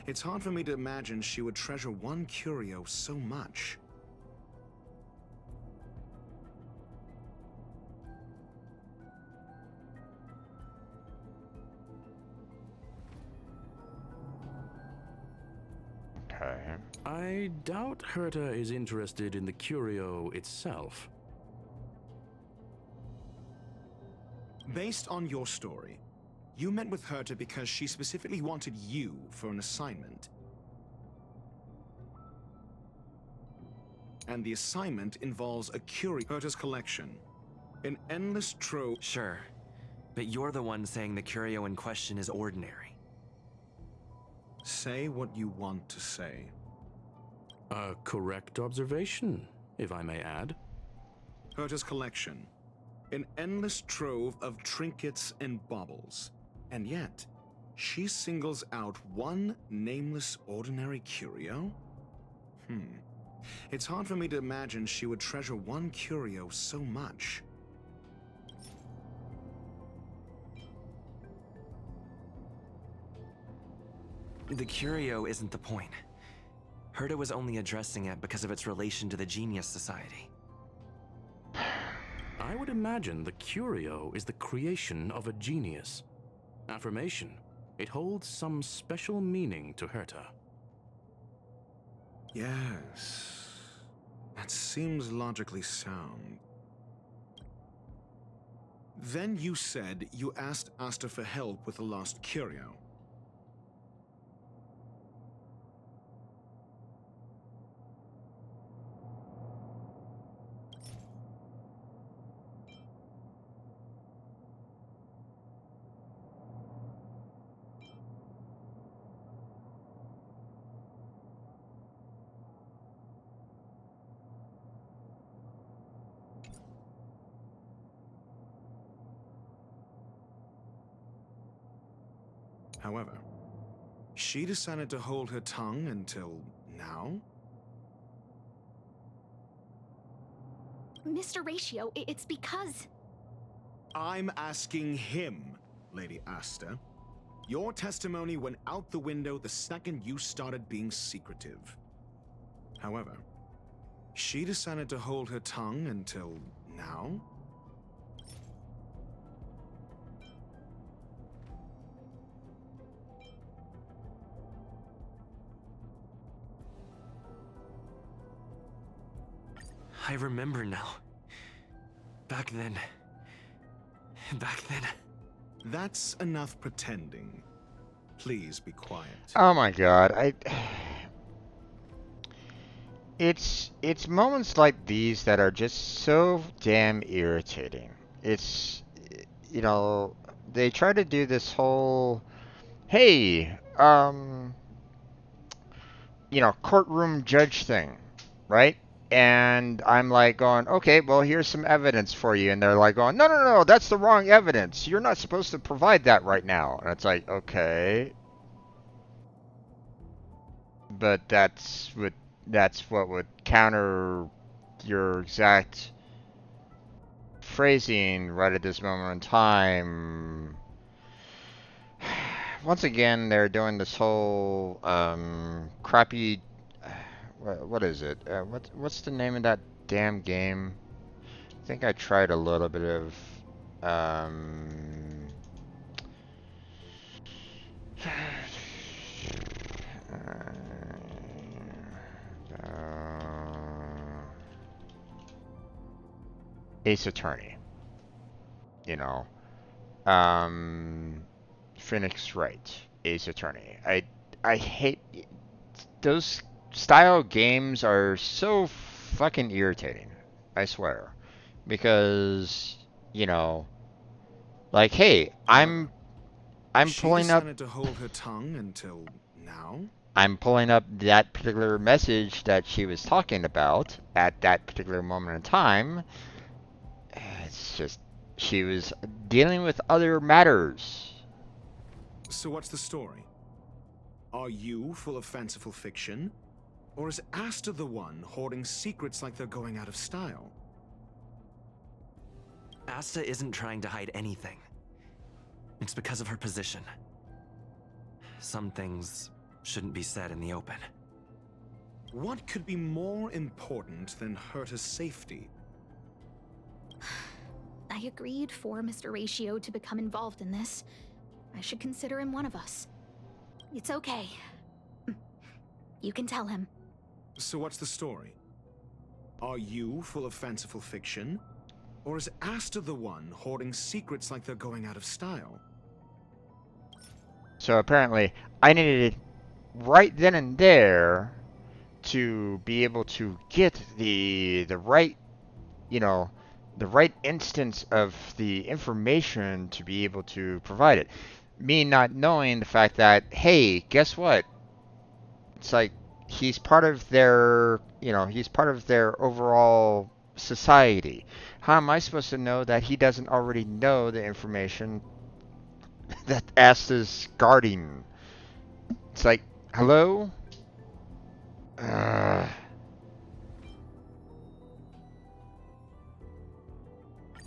It's hard for me to imagine she would treasure one curio so much. Okay. I doubt Herta is interested in the curio itself. Based on your story, you met with Herta because she specifically wanted you for an assignment. And the assignment involves a curio. Herta's collection. An endless trove. Sure, but you're the one saying the curio in question is ordinary. Say what you want to say. A correct observation, if I may add. Herta's collection. An endless trove of trinkets and baubles. And yet, she singles out one nameless ordinary curio? It's hard for me to imagine she would treasure one curio so much. The curio isn't the point. Herta was only addressing it because of its relation to the Genius Society. I would imagine the curio is the creation of a genius. Affirmation. It holds some special meaning to Herta. Yes. That seems logically sound. Then you said you asked Asta for help with the lost curio. However, she decided to hold her tongue until now? Mr. Ratio, it's because... I'm asking him, Lady Asta. Your testimony went out the window the second you started being secretive. However, she decided to hold her tongue until now? I remember now. Back then. That's enough pretending. Please be quiet. Oh my god, It's moments like these that are just so damn irritating. It's, you know, they try to do this whole, hey, you know, courtroom judge thing, right? And I'm like going, okay, well, here's some evidence for you. And they're like going, no, no, no, that's the wrong evidence. You're not supposed to provide that right now. And it's like, okay. But that's what would counter your exact phrasing right at this moment in time. Once again, they're doing this whole crappy. What is it? What's the name of that damn game? I think I tried a little bit of. Ace Attorney. You know. Phoenix Wright. Ace Attorney. I hate those style games are so fucking irritating. I swear. Because, you know, like, hey, I'm pulling up. She decided to hold her tongue until now? I'm pulling up that particular message that she was talking about at that particular moment in time. It's just, she was dealing with other matters. So what's the story? Are you full of fanciful fiction? Or is Asta the one hoarding secrets like they're going out of style? Asta isn't trying to hide anything. It's because of her position. Some things shouldn't be said in the open. What could be more important than Herta's safety? I agreed for Mr. Ratio to become involved in this. I should consider him one of us. It's okay. You can tell him. So what's the story? Are you full of fanciful fiction? Or is Asta the one hoarding secrets like they're going out of style? So apparently, I needed it right then and there to be able to get the right, you know, the right instance of the information to be able to provide it. Me not knowing the fact that, hey, guess what? It's like he's part of their, you know, he's part of their overall society. How am I supposed to know that he doesn't already know the information that Asta's guarding? It's like, hello?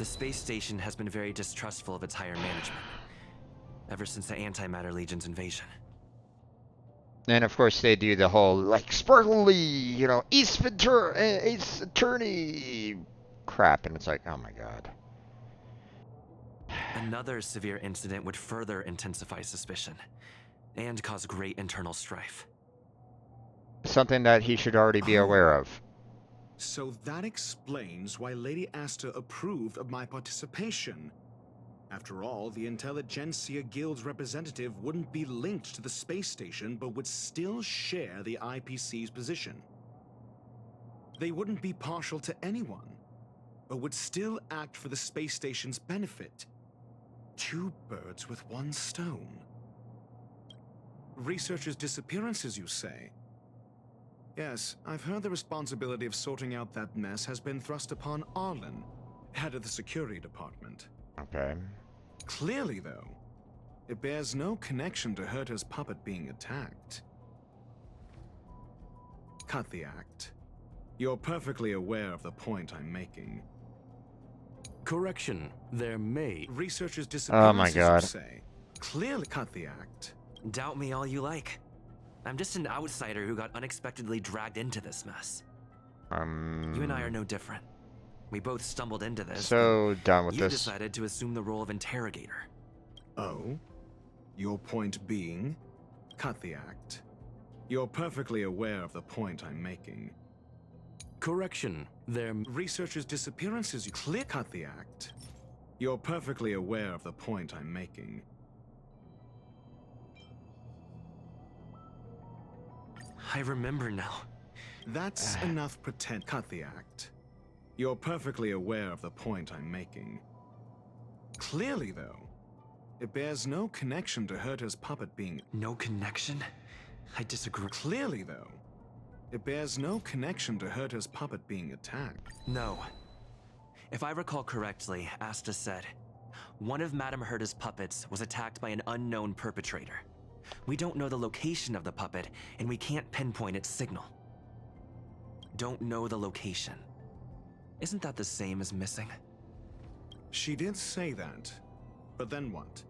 The space station has been very distrustful of its higher management, ever since the Antimatter Legion's invasion. And of course they do the whole, like, sparkly, you know, Ace Attorney crap, and it's like, oh my god. Another severe incident would further intensify suspicion, and cause great internal strife. Something that he should already be aware of. So that explains why Lady Asta approved of my participation. After all, the Intelligentsia Guild's representative wouldn't be linked to the space station, but would still share the IPC's position. They wouldn't be partial to anyone, but would still act for the space station's benefit. 2 birds with 1 stone. Researchers' disappearances, you say? Yes, I've heard the responsibility of sorting out that mess has been thrust upon Arlen, head of the security department. Okay. Clearly, though, it bears no connection to Herta's puppet being attacked. Cut the act. You're perfectly aware of the point I'm making. Correction. There may... Researchers' disappearances, oh my god. You say. Clearly cut the act. Doubt me all you like. I'm just an outsider who got unexpectedly dragged into this mess. You and I are no different. We both stumbled into this. So done with you this. You decided to assume the role of interrogator. Oh? Your point being? Cut the act. You're perfectly aware of the point I'm making. Correction. There... Researchers' disappearances, you clear cut the act. You're perfectly aware of the point I'm making. I remember now. That's enough pretend. Cut the act. You're perfectly aware of the point I'm making. Clearly, though, it bears no connection to Herta's puppet being... No connection? I disagree. Clearly, though, it bears no connection to Herta's puppet being attacked. No. If I recall correctly, Asta said, one of Madame Herta's puppets was attacked by an unknown perpetrator. We don't know the location of the puppet, and we can't pinpoint its signal. Don't know the location. Isn't that the same as missing? She did say that, but then what?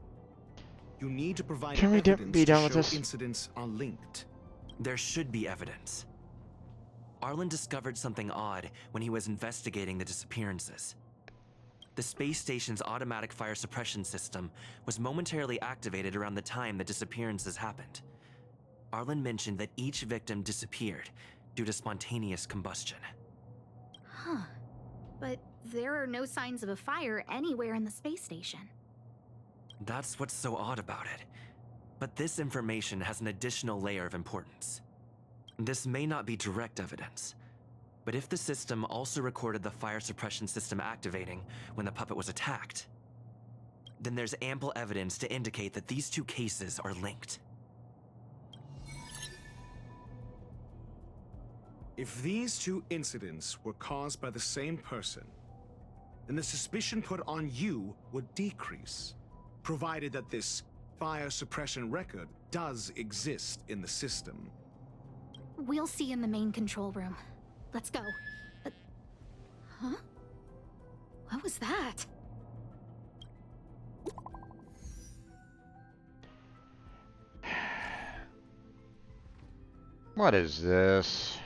You need to provide Can we evidence be done to with show this? Incidents are linked. There should be evidence. Arlen discovered something odd when he was investigating the disappearances. The space station's automatic fire suppression system was momentarily activated around the time the disappearances happened. Arlen mentioned that each victim disappeared due to spontaneous combustion. Huh. But there are no signs of a fire anywhere in the space station. That's what's so odd about it. But this information has an additional layer of importance. This may not be direct evidence, but if the system also recorded the fire suppression system activating when the puppet was attacked, then there's ample evidence to indicate that these 2 cases are linked. If these 2 incidents were caused by the same person, then the suspicion put on you would decrease, provided that this fire suppression record does exist in the system. We'll see in the main control room. Let's go. Huh? What was that? What is this?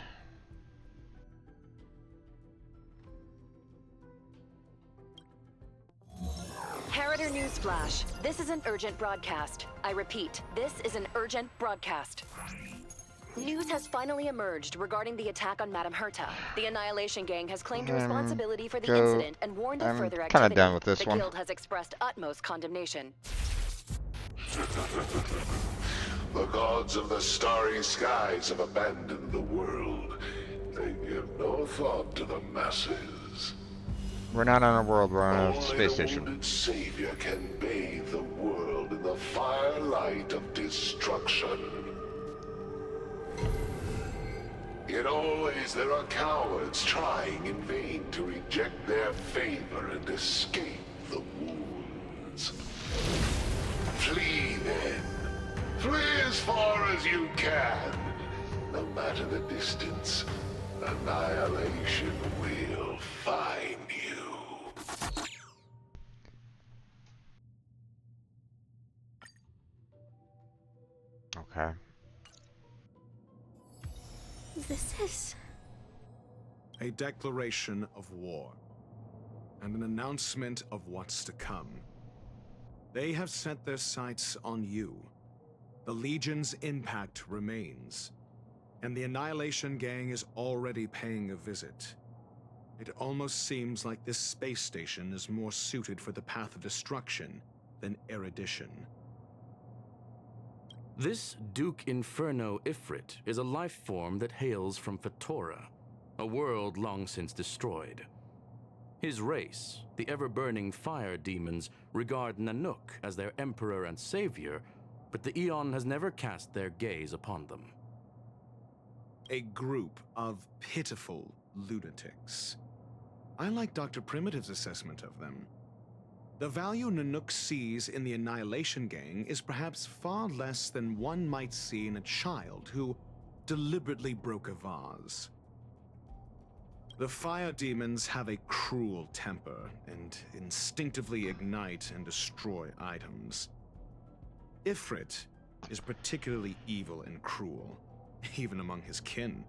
Harrider Newsflash. This is an urgent broadcast. I repeat, this is an urgent broadcast. News has finally emerged regarding the attack on Madame Herta. The Annihilation Gang has claimed responsibility for the incident and warned of further activity. I'm kinda done with this the one. Guild has expressed utmost condemnation. The gods of the starry skies have abandoned the world. They give no thought to the masses. We're not on a world, we're on a Only space the station. wounded savior can bathe the world in the firelight of destruction. Yet always there are cowards trying in vain to reject their favor and escape the wounds. Flee then. Flee as far as you can. No matter the distance, annihilation will find you. This is... A declaration of war, and an announcement of what's to come. They have set their sights on you. The Legion's impact remains, and the Annihilation Gang is already paying a visit. It almost seems like this space station is more suited for the path of destruction than erudition. This Duke Inferno Ifrit is a life form that hails from Fatora, a world long since destroyed. His race, the ever-burning fire demons, regard Nanook as their emperor and savior, but the Eon has never cast their gaze upon them. A group of pitiful lunatics. I like Dr. Primitive's assessment of them. The value Nanook sees in the Annihilation Gang is perhaps far less than one might see in a child who deliberately broke a vase. The fire demons have a cruel temper and instinctively ignite and destroy items. Ifrit is particularly evil and cruel, even among his kin.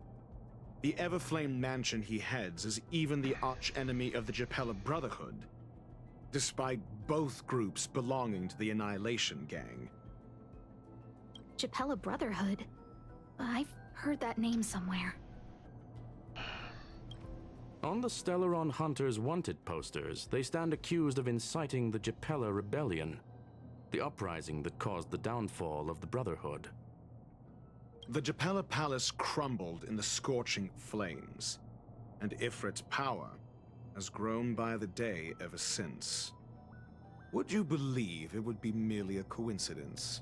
The Everflame mansion he heads is even the arch-enemy of the Japella Brotherhood, despite both groups belonging to the Annihilation Gang. Japella Brotherhood? I've heard that name somewhere. On the Stellaron Hunters wanted posters, they stand accused of inciting the Japella Rebellion, the uprising that caused the downfall of the Brotherhood. The Japella Palace crumbled in the scorching flames, and Ifrit's power has grown by the day ever since. Would you believe it would be merely a coincidence?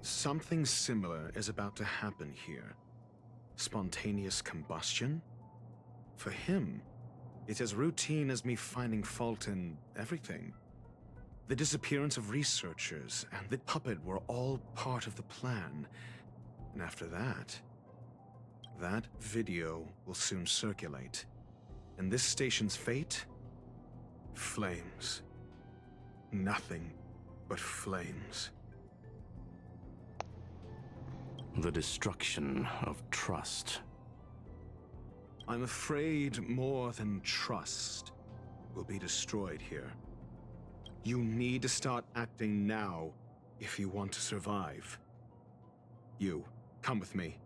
Something similar is about to happen here. Spontaneous combustion? For him, it's as routine as me finding fault in everything. The disappearance of researchers and the puppet were all part of the plan. And after that, that video will soon circulate. And this station's fate? Flames. Nothing but flames. The destruction of trust. I'm afraid more than trust will be destroyed here. You need to start acting now if you want to survive. You, come with me.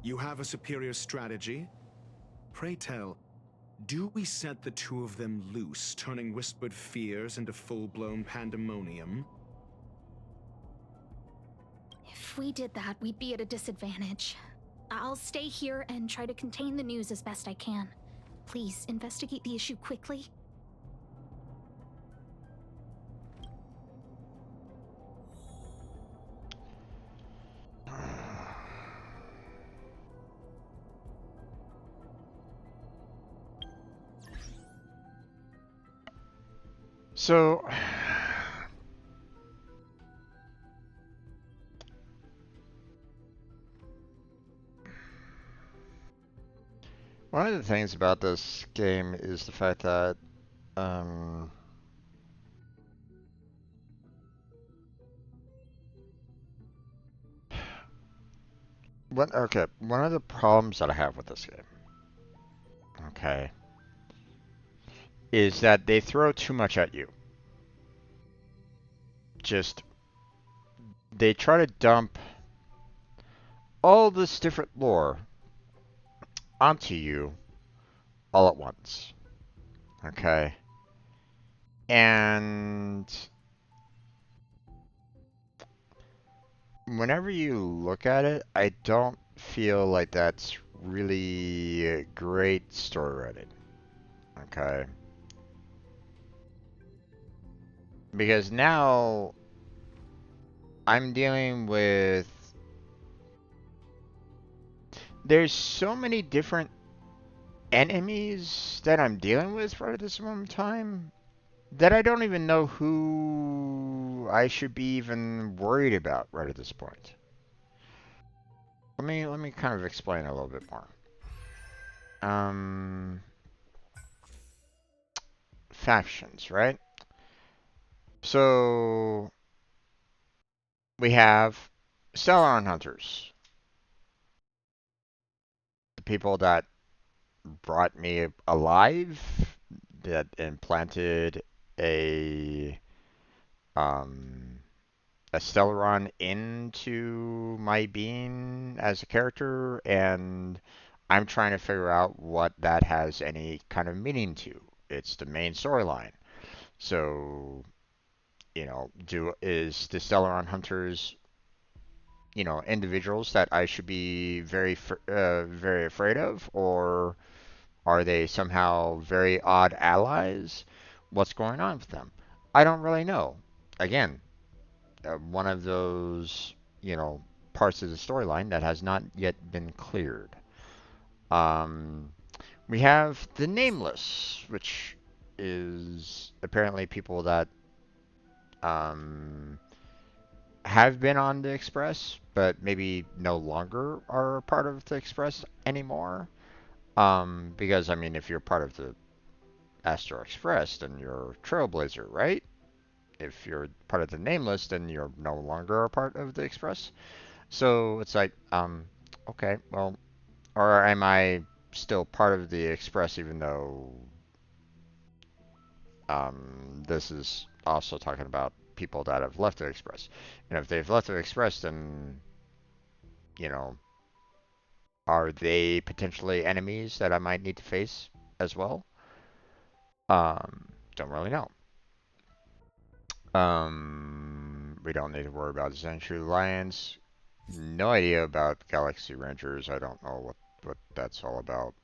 You have a superior strategy? Pray tell, do we set the two of them loose, turning whispered fears into full-blown pandemonium? If we did that, we'd be at a disadvantage. I'll stay here and try to contain the news as best I can. Please, investigate the issue quickly. So, one of the things about this game is the fact that, one of the problems that I have with this game, okay, is that they throw too much at you. They try to dump all this different lore onto you all at once. Okay? And whenever you look at it, I don't feel like that's really great story writing. Okay? Because now I'm dealing with... There's so many different enemies that I'm dealing with right at this moment in time that I don't even know who I should be even worried about right at this point. Let me kind of explain a little bit more. factions, right? So we have Stellar Hunters, the people that brought me alive, that implanted a um, a Stellaron into my being as a character, and I'm trying to figure out what that has any kind of meaning to. It's the main storyline. So, is the Stellaron Hunters, individuals that I should be very afraid of, or are they somehow very odd allies? What's going on with them? I don't really know. Again, one of those, parts of the storyline that has not yet been cleared. Um, we have the Nameless, which is apparently people that um, have been on the Express, but maybe no longer are part of the Express anymore. Because, I mean, if you're part of the Astro Express, then you're Trailblazer, right? If you're part of the Nameless, then you're no longer a part of the Express. So it's like, okay, well, or am I still part of the Express even though this is also talking about people that have left the Express? And if they've left the Express, then, you know, are they potentially enemies that I might need to face as well? Don't really know. We don't need to worry about Zenchu Lions. No idea about Galaxy Rangers. I don't know what that's all about.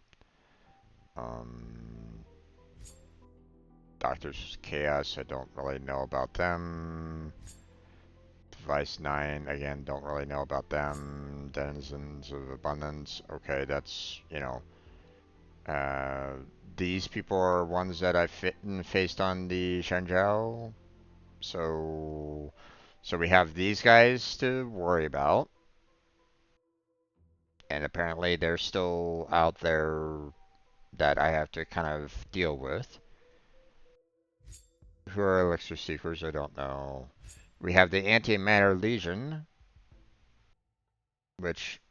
Doctors Chaos, I don't really know about them. Device 9, again, don't really know about them. Denizens of Abundance, okay, that's, these people are ones that I faced on the Shenzhou. So we have these guys to worry about. And apparently they're still out there that I have to kind of deal with. Who are Elixir Seekers? I don't know. We have the Antimatter Legion, which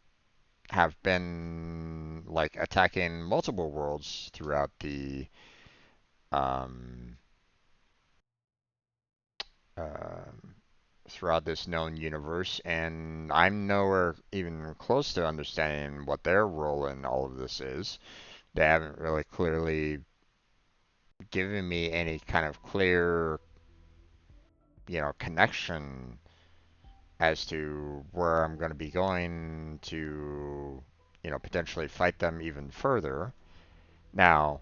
have been like attacking multiple worlds throughout the um, uh, throughout this known universe, and I'm nowhere even close to understanding what their role in all of this is. They haven't really clearly given me any kind of clear, connection as to where I'm going to be going to, potentially fight them even further. Now,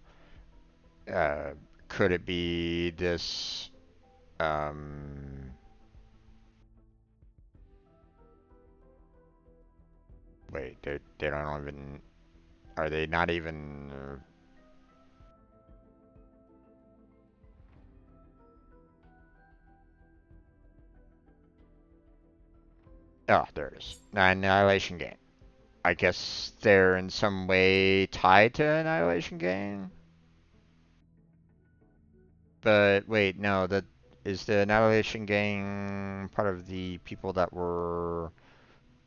uh, could it be this, wait, they don't even, are they not even, oh, there it is. Annihilation Game. I guess they're in some way tied to Annihilation Game? But wait, no, that is the Annihilation Gang part of the people that were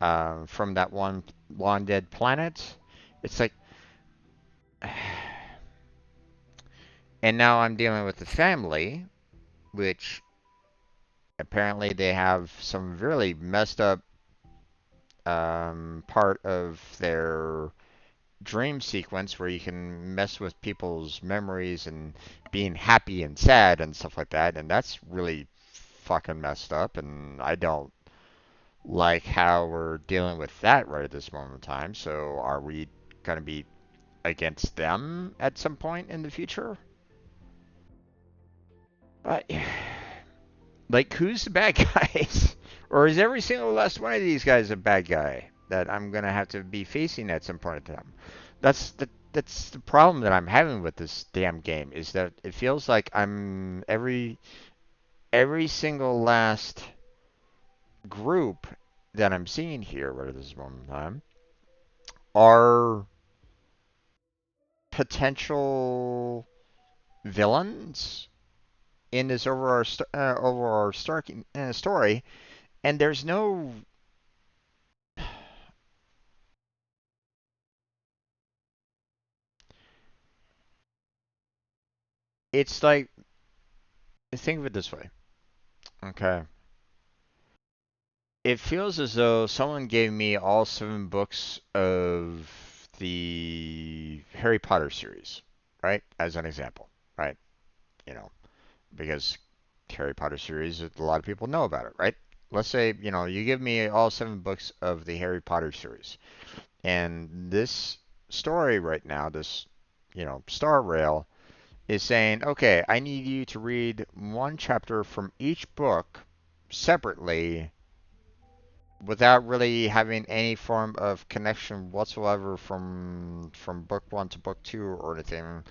from that one long dead planet? It's like, and now I'm dealing with the family, which apparently they have some really messed up part of their dream sequence where you can mess with people's memories and being happy and sad and stuff like that, and that's really fucking messed up, and I don't like how we're dealing with that right at this moment in time. So are we going to be against them at some point in the future? But like, who's the bad guys? Or is every single last one of these guys a bad guy that I'm gonna have to be facing at some point in time? That's the problem that I'm having with this damn game, is that it feels like I'm every single last group that I'm seeing here right at this moment in time are potential villains in this overall story, and there's no. It's like, think of it this way, okay? It feels as though someone gave me all 7 books of the Harry Potter series, right? As an example, right? You know, because Harry Potter series, a lot of people know about it, right? Let's say, you give me all 7 books of the Harry Potter series, and this story right now, this, Star Rail, is saying, okay, I need you to read one chapter from each book separately without really having any form of connection whatsoever from book 1 to book 2 or anything.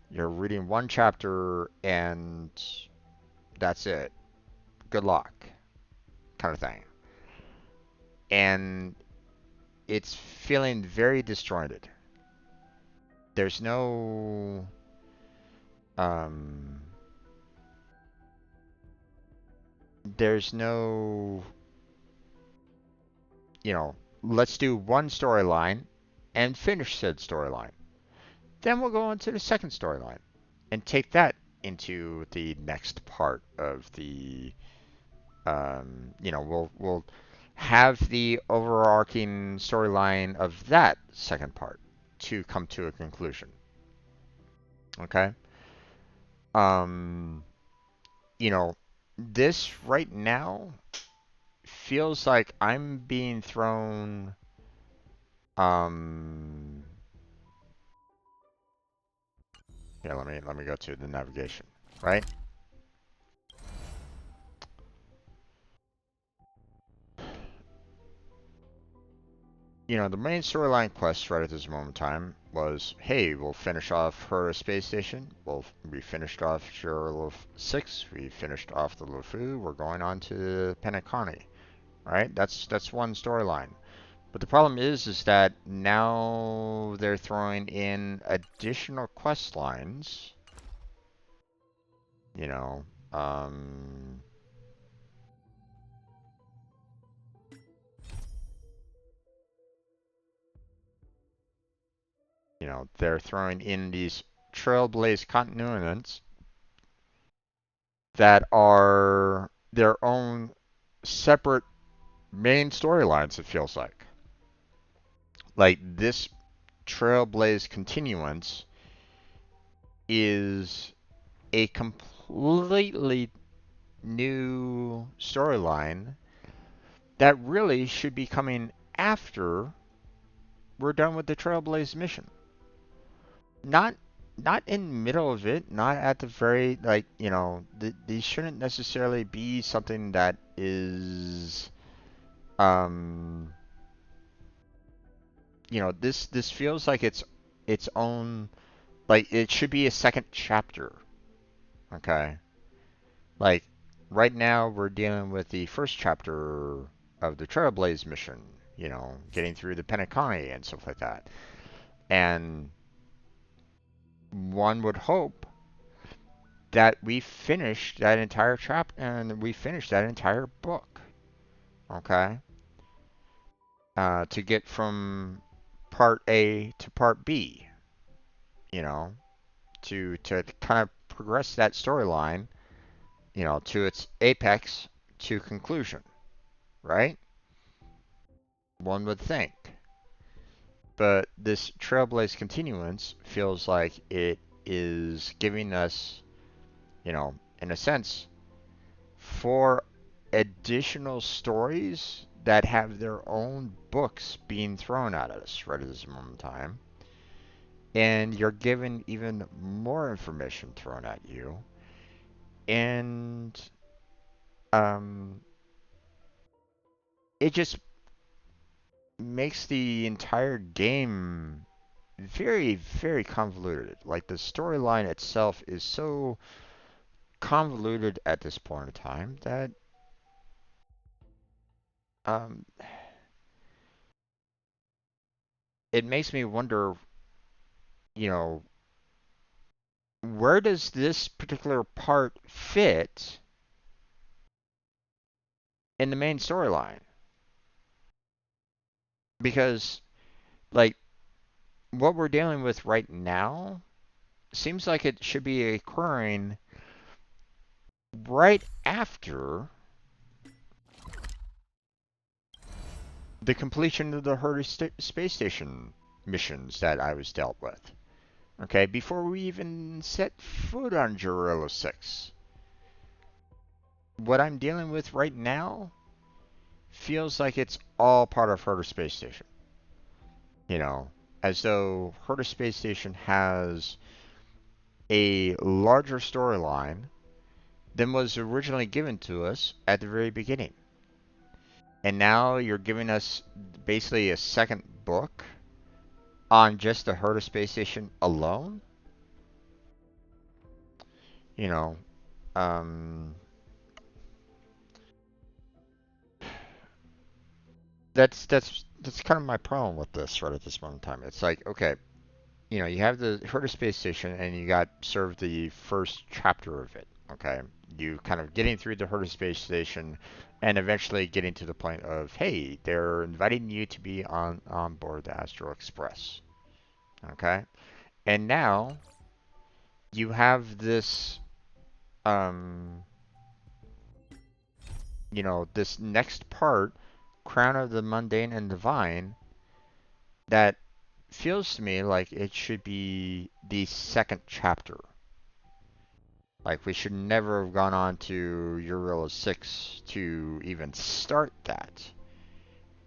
You're reading one chapter and that's it. Good luck, kind of thing. And it's feeling very disjointed. There's no um there's no let's do one storyline and finish said storyline. Then we'll go on to the second storyline and take that into the next part of the we'll have the overarching storyline of that second part to come to a conclusion. Okay? Um, this right now feels like I'm being thrown yeah, let me go to the navigation, right? The main storyline quest right at this moment in time was, hey, we'll finish off her space station. We finished off Shiro 6. We finished off the Lufu. We're going on to Penacony, right? That's one storyline. But the problem is that now they're throwing in additional quest lines. You know, um, they're throwing in these Trailblaze continuants that are their own separate main storylines, it feels like. Like this Trailblaze continuance is a completely new storyline that really should be coming after we're done with the Trailblaze mission. Not in the middle of it, not at the very, these shouldn't necessarily be something that is this feels like its own, like it should be a second chapter. Okay? Like right now we're dealing with the first chapter of the Trailblaze mission, getting through the Penacony and stuff like that. And one would hope that we finished that entire chapter and we finished that entire book. Okay? To get from part A to part B, to kind of progress that storyline, to its apex to conclusion, right? One would think. But this Trailblaze continuance feels like it is giving us, in a sense, 4 additional stories that have their own books being thrown at us right at this moment in time. And you're given even more information thrown at you. And it just makes the entire game very, very convoluted. Like the storyline itself is so convoluted at this point in time that um, it makes me wonder, you know, where does this particular part fit in the main storyline? Because, like, what we're dealing with right now seems like it should be occurring right after the completion of the Herta space station missions that I was dealt with. Okay, before we even set foot on Jarilla 6. What I'm dealing with right now feels like it's all part of Herta space station. You know, as though Herta space station has a larger storyline than was originally given to us at the very beginning. And now you're giving us basically a second book on just the Herta space station alone? You know, that's kind of my problem with this right at this moment in time. It's like, okay, you know, you have the Herta space station and you got served the first chapter of it. Okay, you kind of getting through the Herta space station and eventually getting to the point of, hey, they're inviting you to be on board the Astro Express. Okay, and now you have this, you know, this next part, Crown of the Mundane and Divine, that feels to me like it should be the second chapter. Like, we should never have gone on to Eurilla 6 to even start that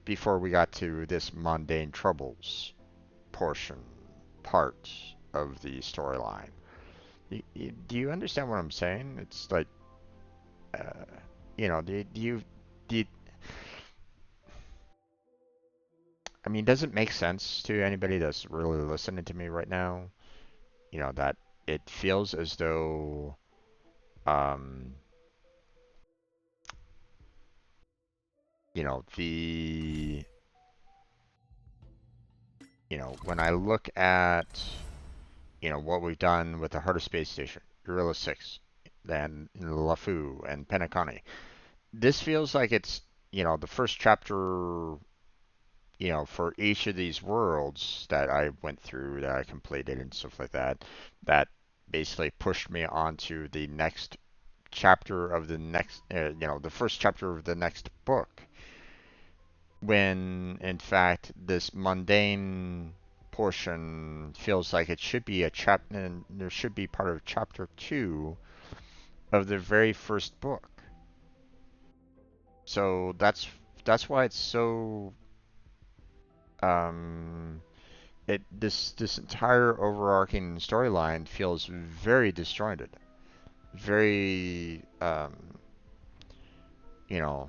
before we got to this Mundane Troubles part of the storyline. Do you understand what I'm saying? It's like, you know, I mean, does it make sense to anybody that's really listening to me right now? You know, that it feels as though, you know, when I look at, you know, what we've done with the Herta space station, Gorilla 6, then LeFou and Penacony, this feels like it's, you know, the first chapter, you know, for each of these worlds that I went through, that I completed and stuff like that, that basically pushed me onto the next chapter of the next, you know, the first chapter of the next book. When, in fact, this mundane portion feels like it should be a chapter, and there should be part of chapter 2 of the very first book. So that's why it's so this entire overarching storyline feels very disjointed, very you know,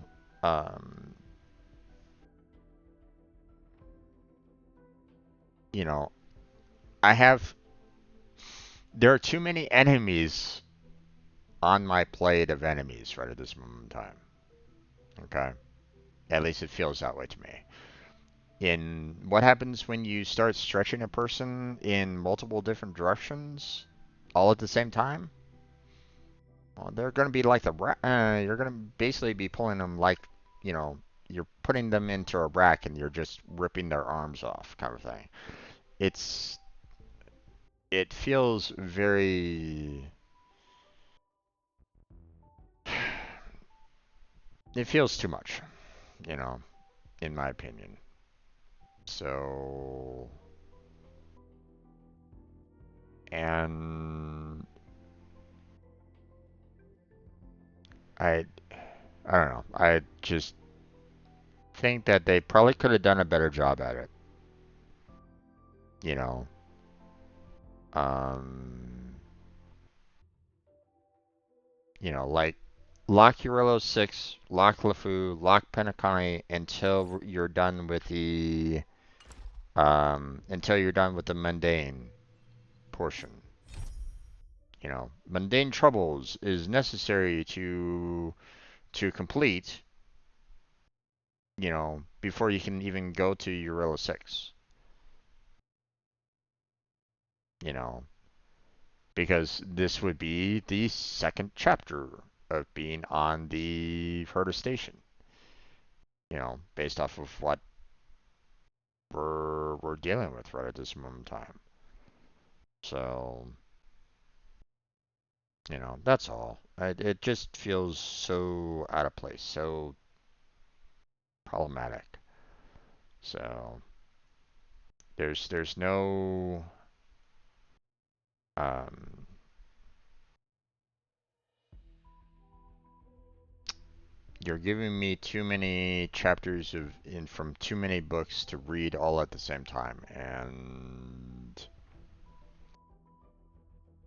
you know, there are too many enemies on my plate of enemies right at this moment in time. Okay, at least it feels that way to me. In what happens when you start stretching a person in multiple different directions all at the same time? Well, they're going to be like you're going to basically be pulling them like, you know, you're putting them into a rack and you're just ripping their arms off, kind of thing. It feels very, it feels too much, you know, in my opinion. So, and I don't know. I just think that they probably could have done a better job at it. You know, um, like lock Eurilo 6, lock LeFou, lock Penacony until you're done with the mundane portion. You know, mundane troubles is necessary to complete, you know, before you can even go to Eurilla 6. You know, because this would be the second chapter of being on the Herta station. You know, based off of what we're dealing with right at this moment in time. So, you know, that's all. It just feels so out of place, so problematic. So there's no um, you're giving me too many chapters from too many books to read all at the same time, and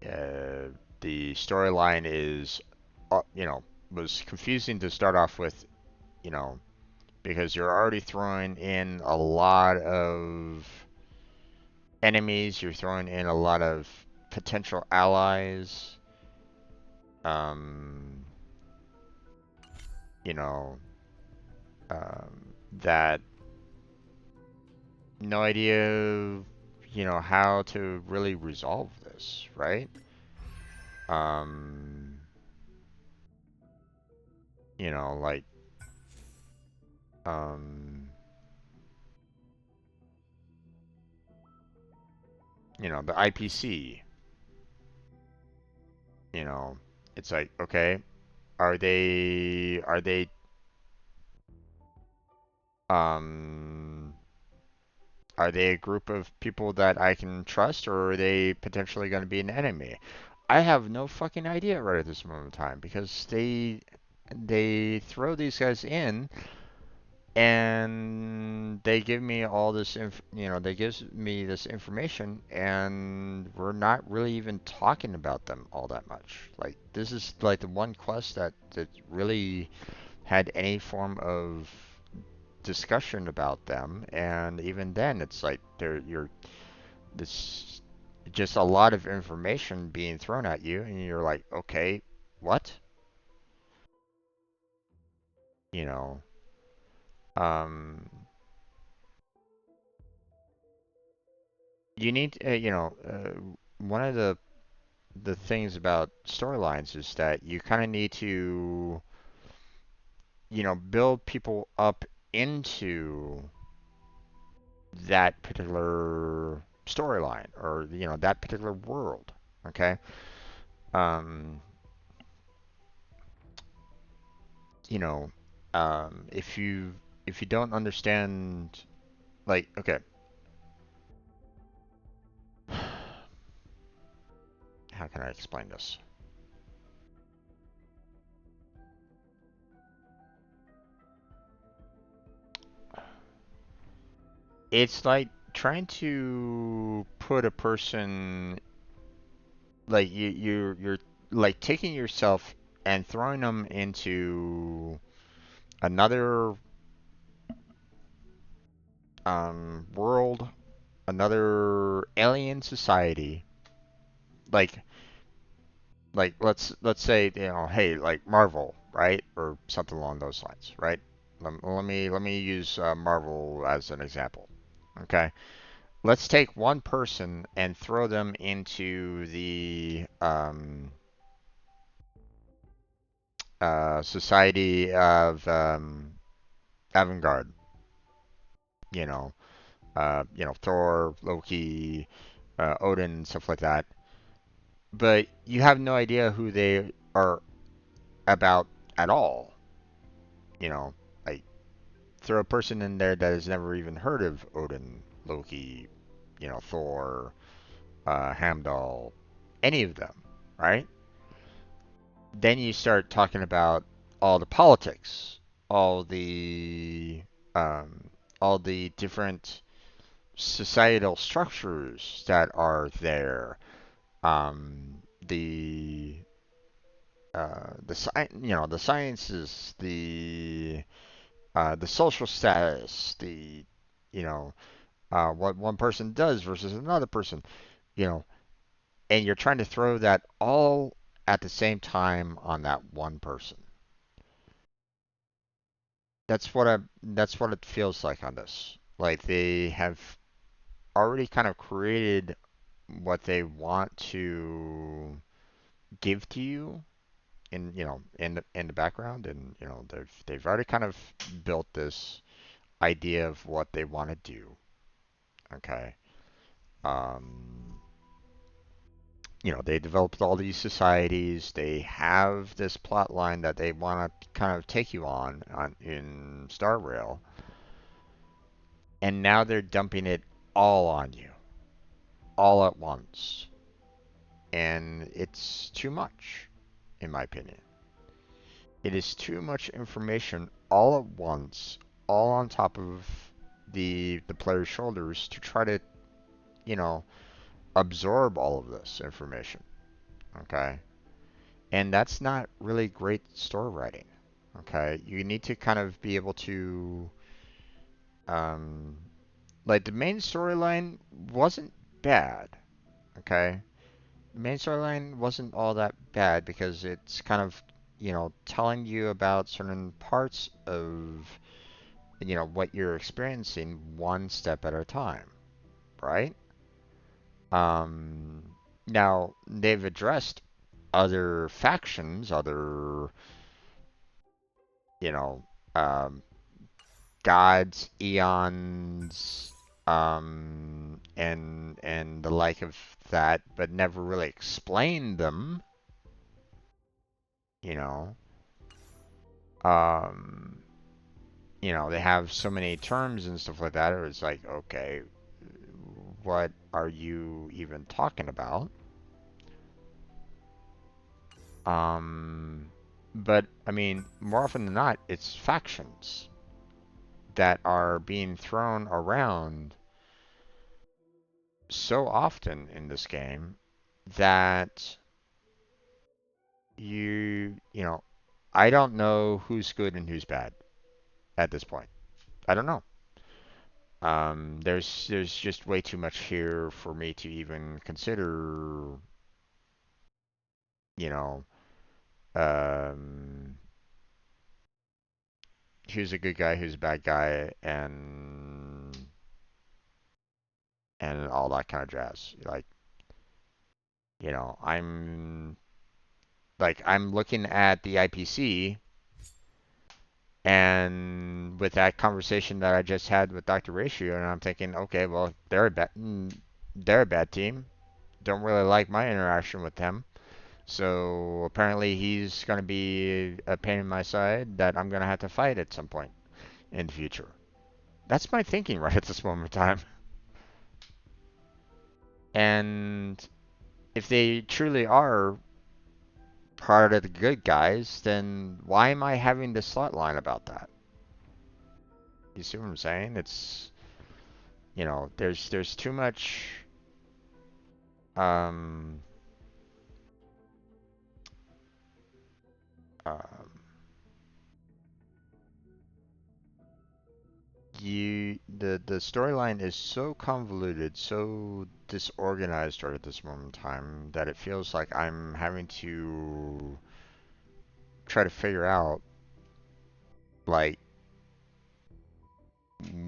the storyline is, you know, was confusing to start off with, you know, because you're already throwing in a lot of enemies, you're throwing in a lot of potential allies, um, you know, that no idea, you know, how to really resolve this, right? Um, you know, like, um, you know, the IPC, you know, it's like, okay, are they um are they a group of people that I can trust, or are they potentially going to be an enemy? I have no fucking idea right at this moment in time, because they throw these guys in and they give me all this you know, they gives me this information, and we're not really even talking about them all that much. Like, this is like the one quest that really had any form of discussion about them, and even then it's like you're this just a lot of information being thrown at you, and you're like, okay, what? You know, um, you need, you know, one of the things about storylines is that you kind of need to, you know, build people up into that particular storyline, or, you know, that particular world. Okay. Um, you know, if you don't understand, like, okay, how can I explain this? It's like trying to put a person, like, you're like taking yourself and throwing them into another world, another alien society, like let's say, you know, hey, like Marvel, right, or something along those lines, right? Let me use Marvel as an example. Okay, let's take one person and throw them into the Society of Avantgarde. You know, Thor, Loki, Odin, stuff like that. But you have no idea who they are about at all. You know, like, throw a person in there that has never even heard of Odin, Loki, you know, Thor, Hamdall, any of them, right? Then you start talking about all the politics, all the um, all the different societal structures that are there, you know, the sciences, the social status, you know, what one person does versus another person, you know, and you're trying to throw that all at the same time on that one person. That's what it feels like on this. Like, they have already kind of created what they want to give to you in in the background, and they've already kind of built this idea of what they want to do. Okay. Um, they developed all these societies. They have this plot line that they want to kind of take you on in Star Rail, and now they're dumping it all on you, all at once, and it's too much, in my opinion. It is too much information all at once, all on top of the player's shoulders to try to, you know, absorb all of this information. Okay? And that's not really great story writing. Okay? You need to kind of be able to um like the main storyline wasn't bad. Okay? The main storyline wasn't all that bad because it's kind of, telling you about certain parts of, what you're experiencing one step at a time, right? Um, Now, they've addressed other factions, other, you know, um, gods, eons, and the like of that, but never really explained them, you know. Um, they have so many terms and stuff like that. It was like, okay, what are you even talking about? Um, but I mean, more often than not, it's factions that are being thrown around so often in this game that you know, I don't know who's good and who's bad at this point. I don't know. There's just way too much here for me to even consider, you know, um, who's a good guy, who's a bad guy, and all that kind of jazz. Like, I'm looking at the IPC, and with that conversation that I just had with Dr. Ratio, and I'm thinking, okay, well, they're a bad team. Don't really like my interaction with them. So apparently he's going to be a pain in my side that I'm going to have to fight at some point in the future. That's my thinking right at this moment in time. And if they truly are part of the good guys, then why am I having this thought line about that? You see what I'm saying? It's, there's too much um um the storyline is so convoluted, so disorganized right at this moment in time that it feels like I'm having to try to figure out, like,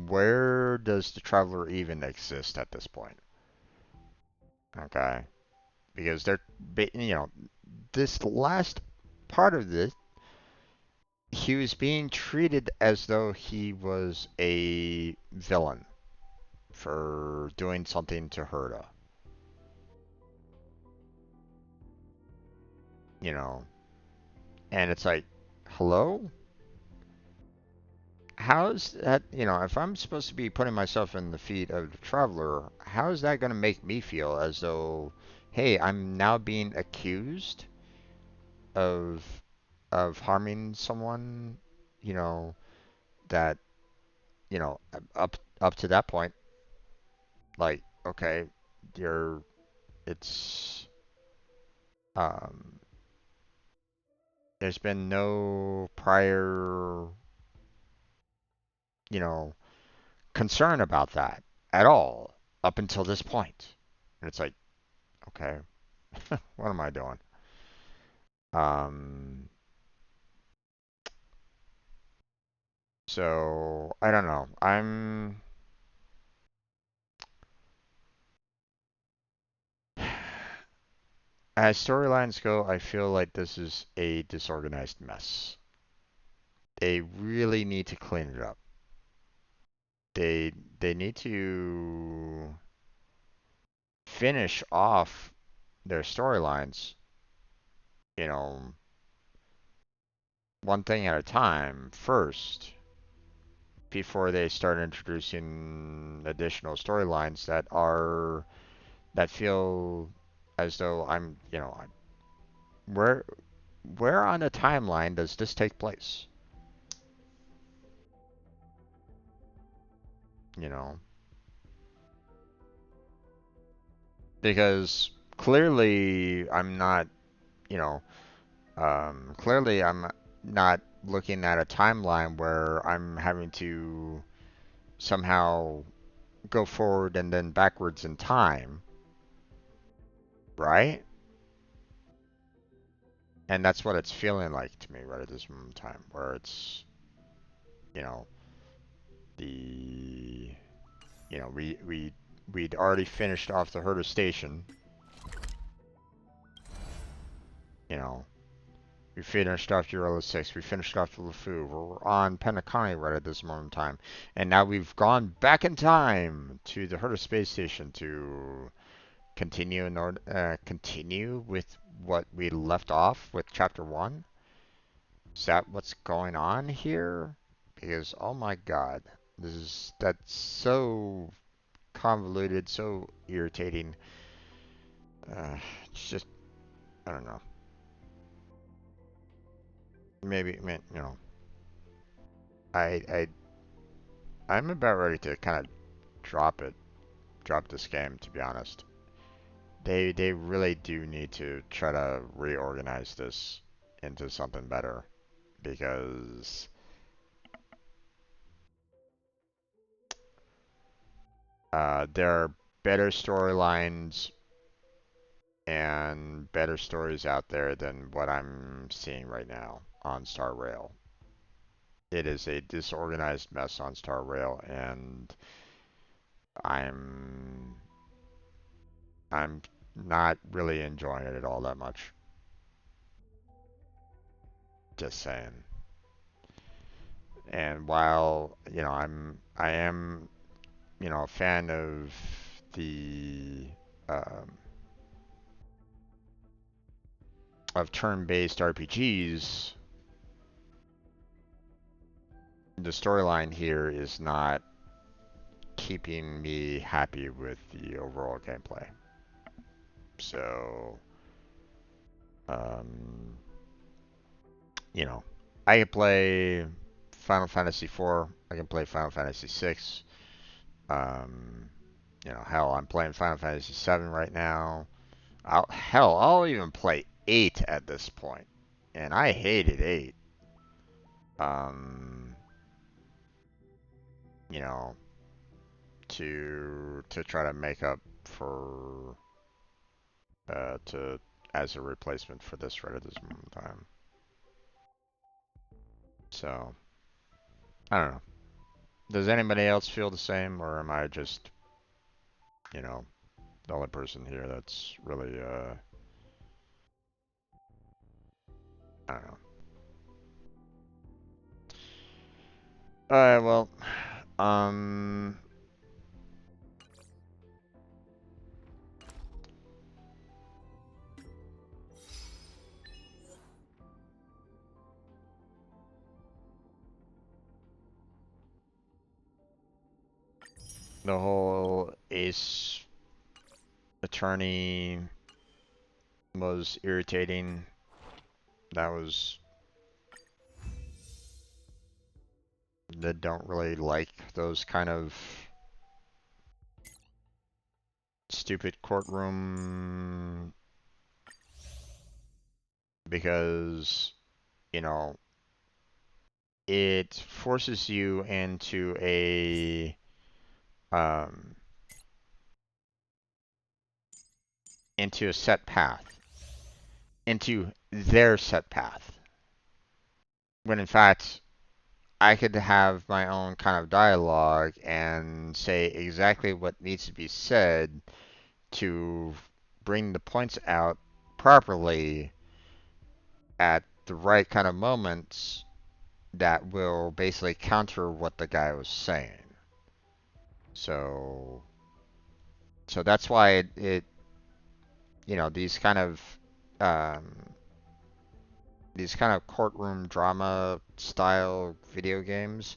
where does the Traveler even exist at this point? Okay, because this last part of this, he was being treated as though he was a villain for doing something to Herta. You know, and it's like, hello? How's that, if I'm supposed to be putting myself in the feet of the Traveler, how is that going to make me feel as though, hey, I'm now being accused of harming someone, you know, that, up to that point, like, okay, you're it's um there's been no prior, you know, concern about that at all up until this point. And it's like, okay, what am I doing? Um, so I don't know. as storylines go, I feel like this is a disorganized mess. They really need to clean it up. They need to finish off their storylines, you know, one thing at a time first before they start introducing additional storylines that feel as though I'm, you know, where where on the timeline does this take place? You know, because clearly I'm not, you know, clearly I'm not looking at a timeline where I'm having to somehow go forward and then backwards in time, right? And that's what it's feeling like to me right at this moment in time, where it's, you know, the, you know, we'd already finished off the Herder station, you know, we finished off Euro 6, we finished off LeFou, we're on Penacony right at this moment in time, and now we've gone back in time to the Herder space station to continue continue with what we left off with Chapter 1. Is that what's going on here? Because, oh my god, that's so convoluted, so irritating. It's just, I don't know. Maybe, you know, I'm about ready to kind of drop this game, to be honest. They really do need to try to reorganize this into something better, because there are better storylines and better stories out there than what I'm seeing right now on Star Rail. It is a disorganized mess on Star Rail, and I'm not really enjoying it all that much. Just saying. And while, you know, I am, you know, a fan of the of turn-based RPGs, the storyline here is not keeping me happy with the overall gameplay. So, you know, I can play Final Fantasy IV, I can play Final Fantasy VI, you know, hell, I'm playing Final Fantasy VII right now. I'll even play 8 at this point, and I hated 8. You know, to try to make up for to as a replacement for this right at this moment in time. So, I don't know. Does anybody else feel the same, or am I just, you know, the only person here that's really, I don't know. Alright, well, the whole Ace Attorney was irritating. That was... That don't really like those kind of stupid courtroom, because, you know, it forces you into a set path, into their set path, when in fact I could have my own kind of dialogue and say exactly what needs to be said to bring the points out properly at the right kind of moments that will basically counter what the guy was saying. So that's why it um, these kind of courtroom drama style video games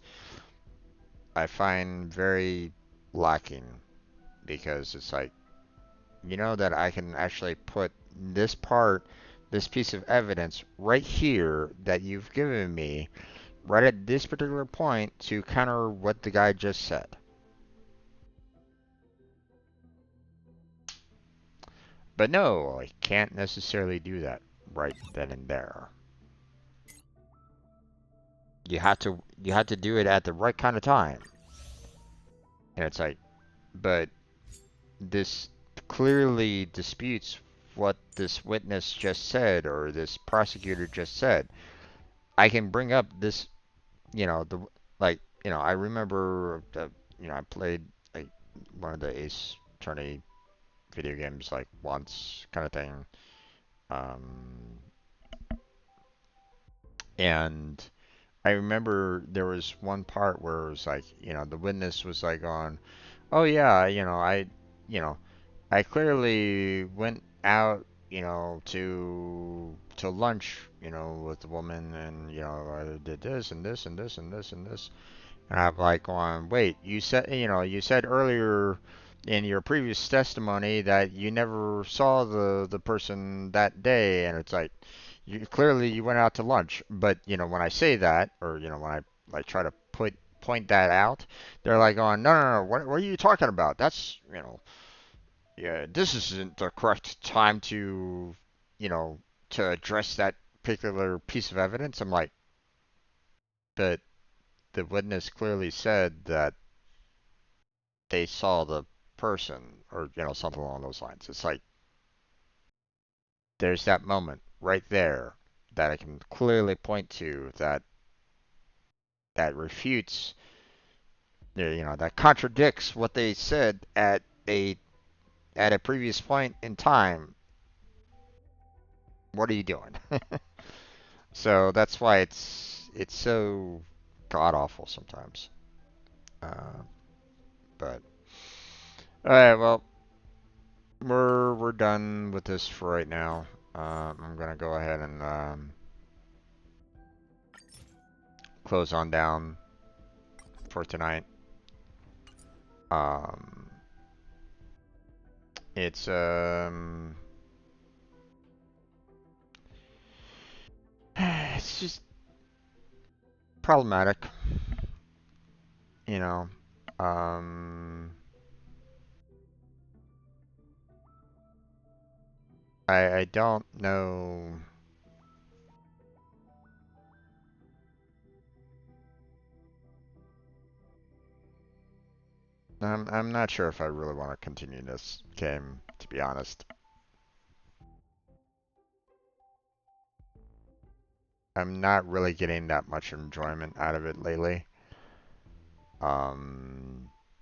I find very lacking, because it's like, that I can actually put this piece of evidence right here that you've given me right at this particular point to counter what the guy just said. But no, I can't necessarily do that right then and there. You have to do it at the right kind of time. And it's like, but this clearly disputes what this witness just said or this prosecutor just said. I can bring up this, I remember I played like one of the Ace Attorney video games like once kind of thing. And I remember there was one part where it was like, the witness was like on, oh yeah, I clearly went out, to lunch, with the woman, and I did this and this and this and this and this. And I'm like going, wait, you said earlier in your previous testimony that you never saw the person that day, and it's like, you went out to lunch. But when I say that, or when I like try to point that out, they're like going, no, no, no, what are you talking about? That's yeah, this isn't the correct time you know, to address that particular piece of evidence. I'm like, but the witness clearly said that they saw the person, or something along those lines. It's like there's that moment right there that I can clearly point to that refutes, that contradicts what they said at a previous point in time. What are you doing? So that's why it's so god awful sometimes. But all right, well, we're done with this for right now. I'm gonna go ahead and close on down for tonight. Um, it's it's just problematic, you know. Um, I don't know. I'm not sure if I really want to continue this game, to be honest. I'm not really getting that much enjoyment out of it lately.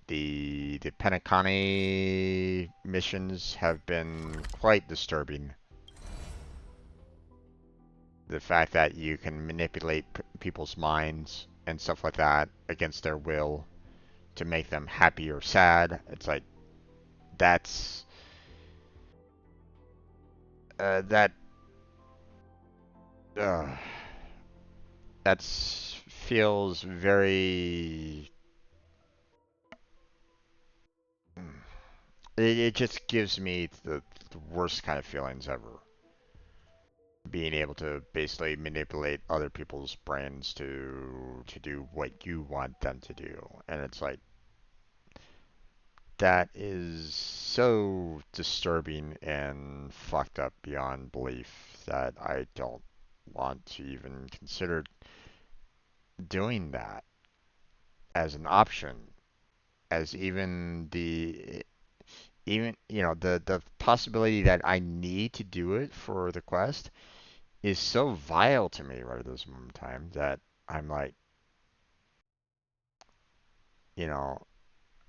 The Penacony missions have been quite disturbing. The fact that you can manipulate people's minds and stuff like that against their will to make them happy or sad. It's like that's that that's feels very. It just gives me the worst kind of feelings ever. Being able to basically manipulate other people's brains to do what you want them to do, and it's like that is so disturbing and fucked up beyond belief that I don't want to even consider doing that as an option, as even the possibility that I need to do it for the quest is so vile to me right at this moment in time that I'm like, you know,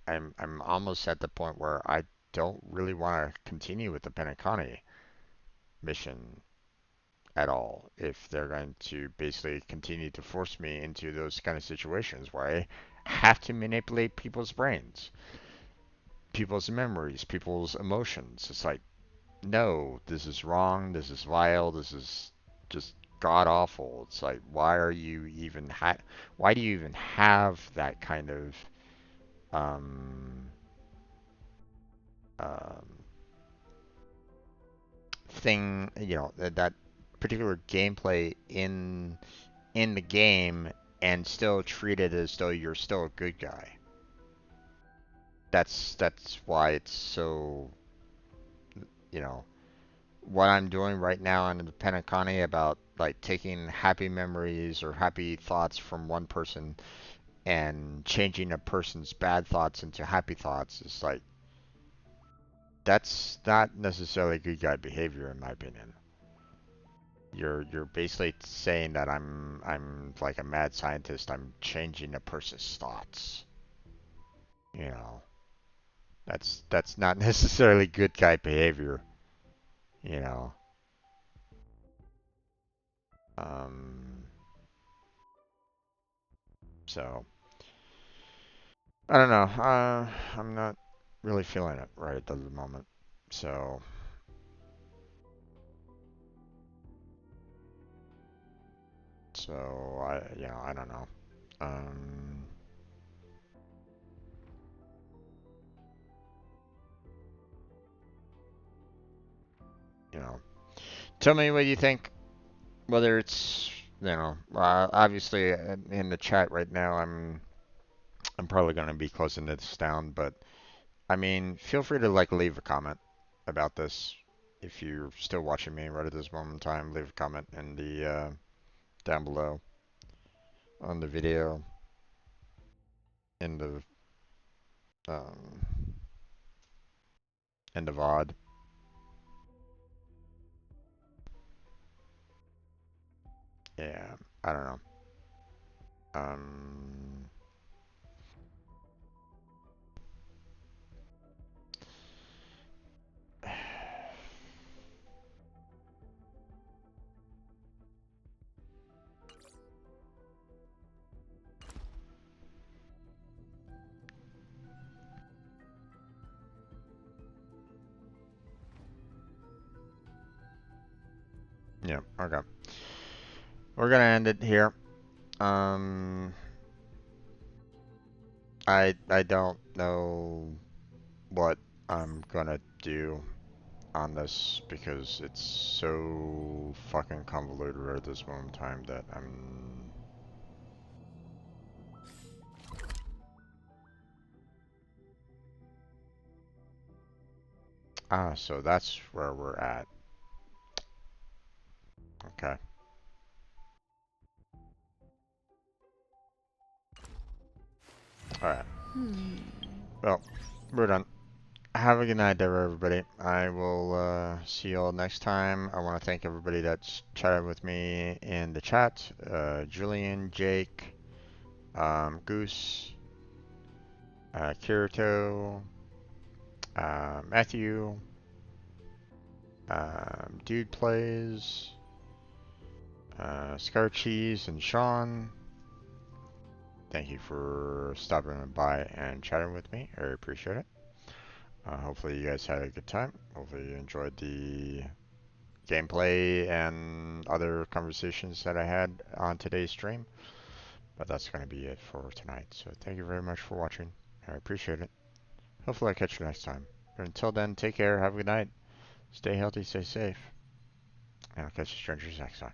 I'm almost at the point where I don't really want to continue with the Penacony. mission at all if they're going to basically continue to force me into those kind of situations where I have to manipulate people's brains, people's memories, people's emotions. It's like, no, this is wrong, this is vile, this is just god awful. It's like, why do you even have that kind of um, um, thing, that particular gameplay in the game and still treat it as though you're still a good guy. That's why it's so, you know, what I'm doing right now in the Penacony about like taking happy memories or happy thoughts from one person and changing a person's bad thoughts into happy thoughts is like, that's not necessarily good guy behavior in my opinion. You're basically saying that I'm like a mad scientist. I'm changing a person's thoughts. You know, that's not necessarily good guy behavior. You know, um, so I don't know. I'm not really feeling it right at the moment. So I don't know. Um, you know, tell me what you think. Whether it's, obviously in the chat right now, I'm probably going to be closing this down, but I mean, feel free to like leave a comment about this. If you're still watching me right at this moment in time, leave a comment in the down below on the video, in the um, in the VOD. Yeah, I don't know. Um, yeah, okay. We're gonna end it here. Um, I don't know what I'm gonna do on this because it's so fucking convoluted right at this moment in time that I'm... Ah, so that's where we're at. Okay. Alright. Well, we're done. Have a good night there, everybody. I will see you all next time. I want to thank everybody that's chatted with me in the chat. Julian, Jake, Goose, Kirito, Matthew, Dude Plays, Scar Cheese, and Sean. Thank you for stopping by and chatting with me. I appreciate it. Hopefully you guys had a good time. Hopefully you enjoyed the gameplay and other conversations that I had on today's stream. But that's going to be it for tonight. So thank you very much for watching. I appreciate it. Hopefully I'll catch you next time. But until then, take care. Have a good night. Stay healthy. Stay safe. And I'll catch you strangers next time.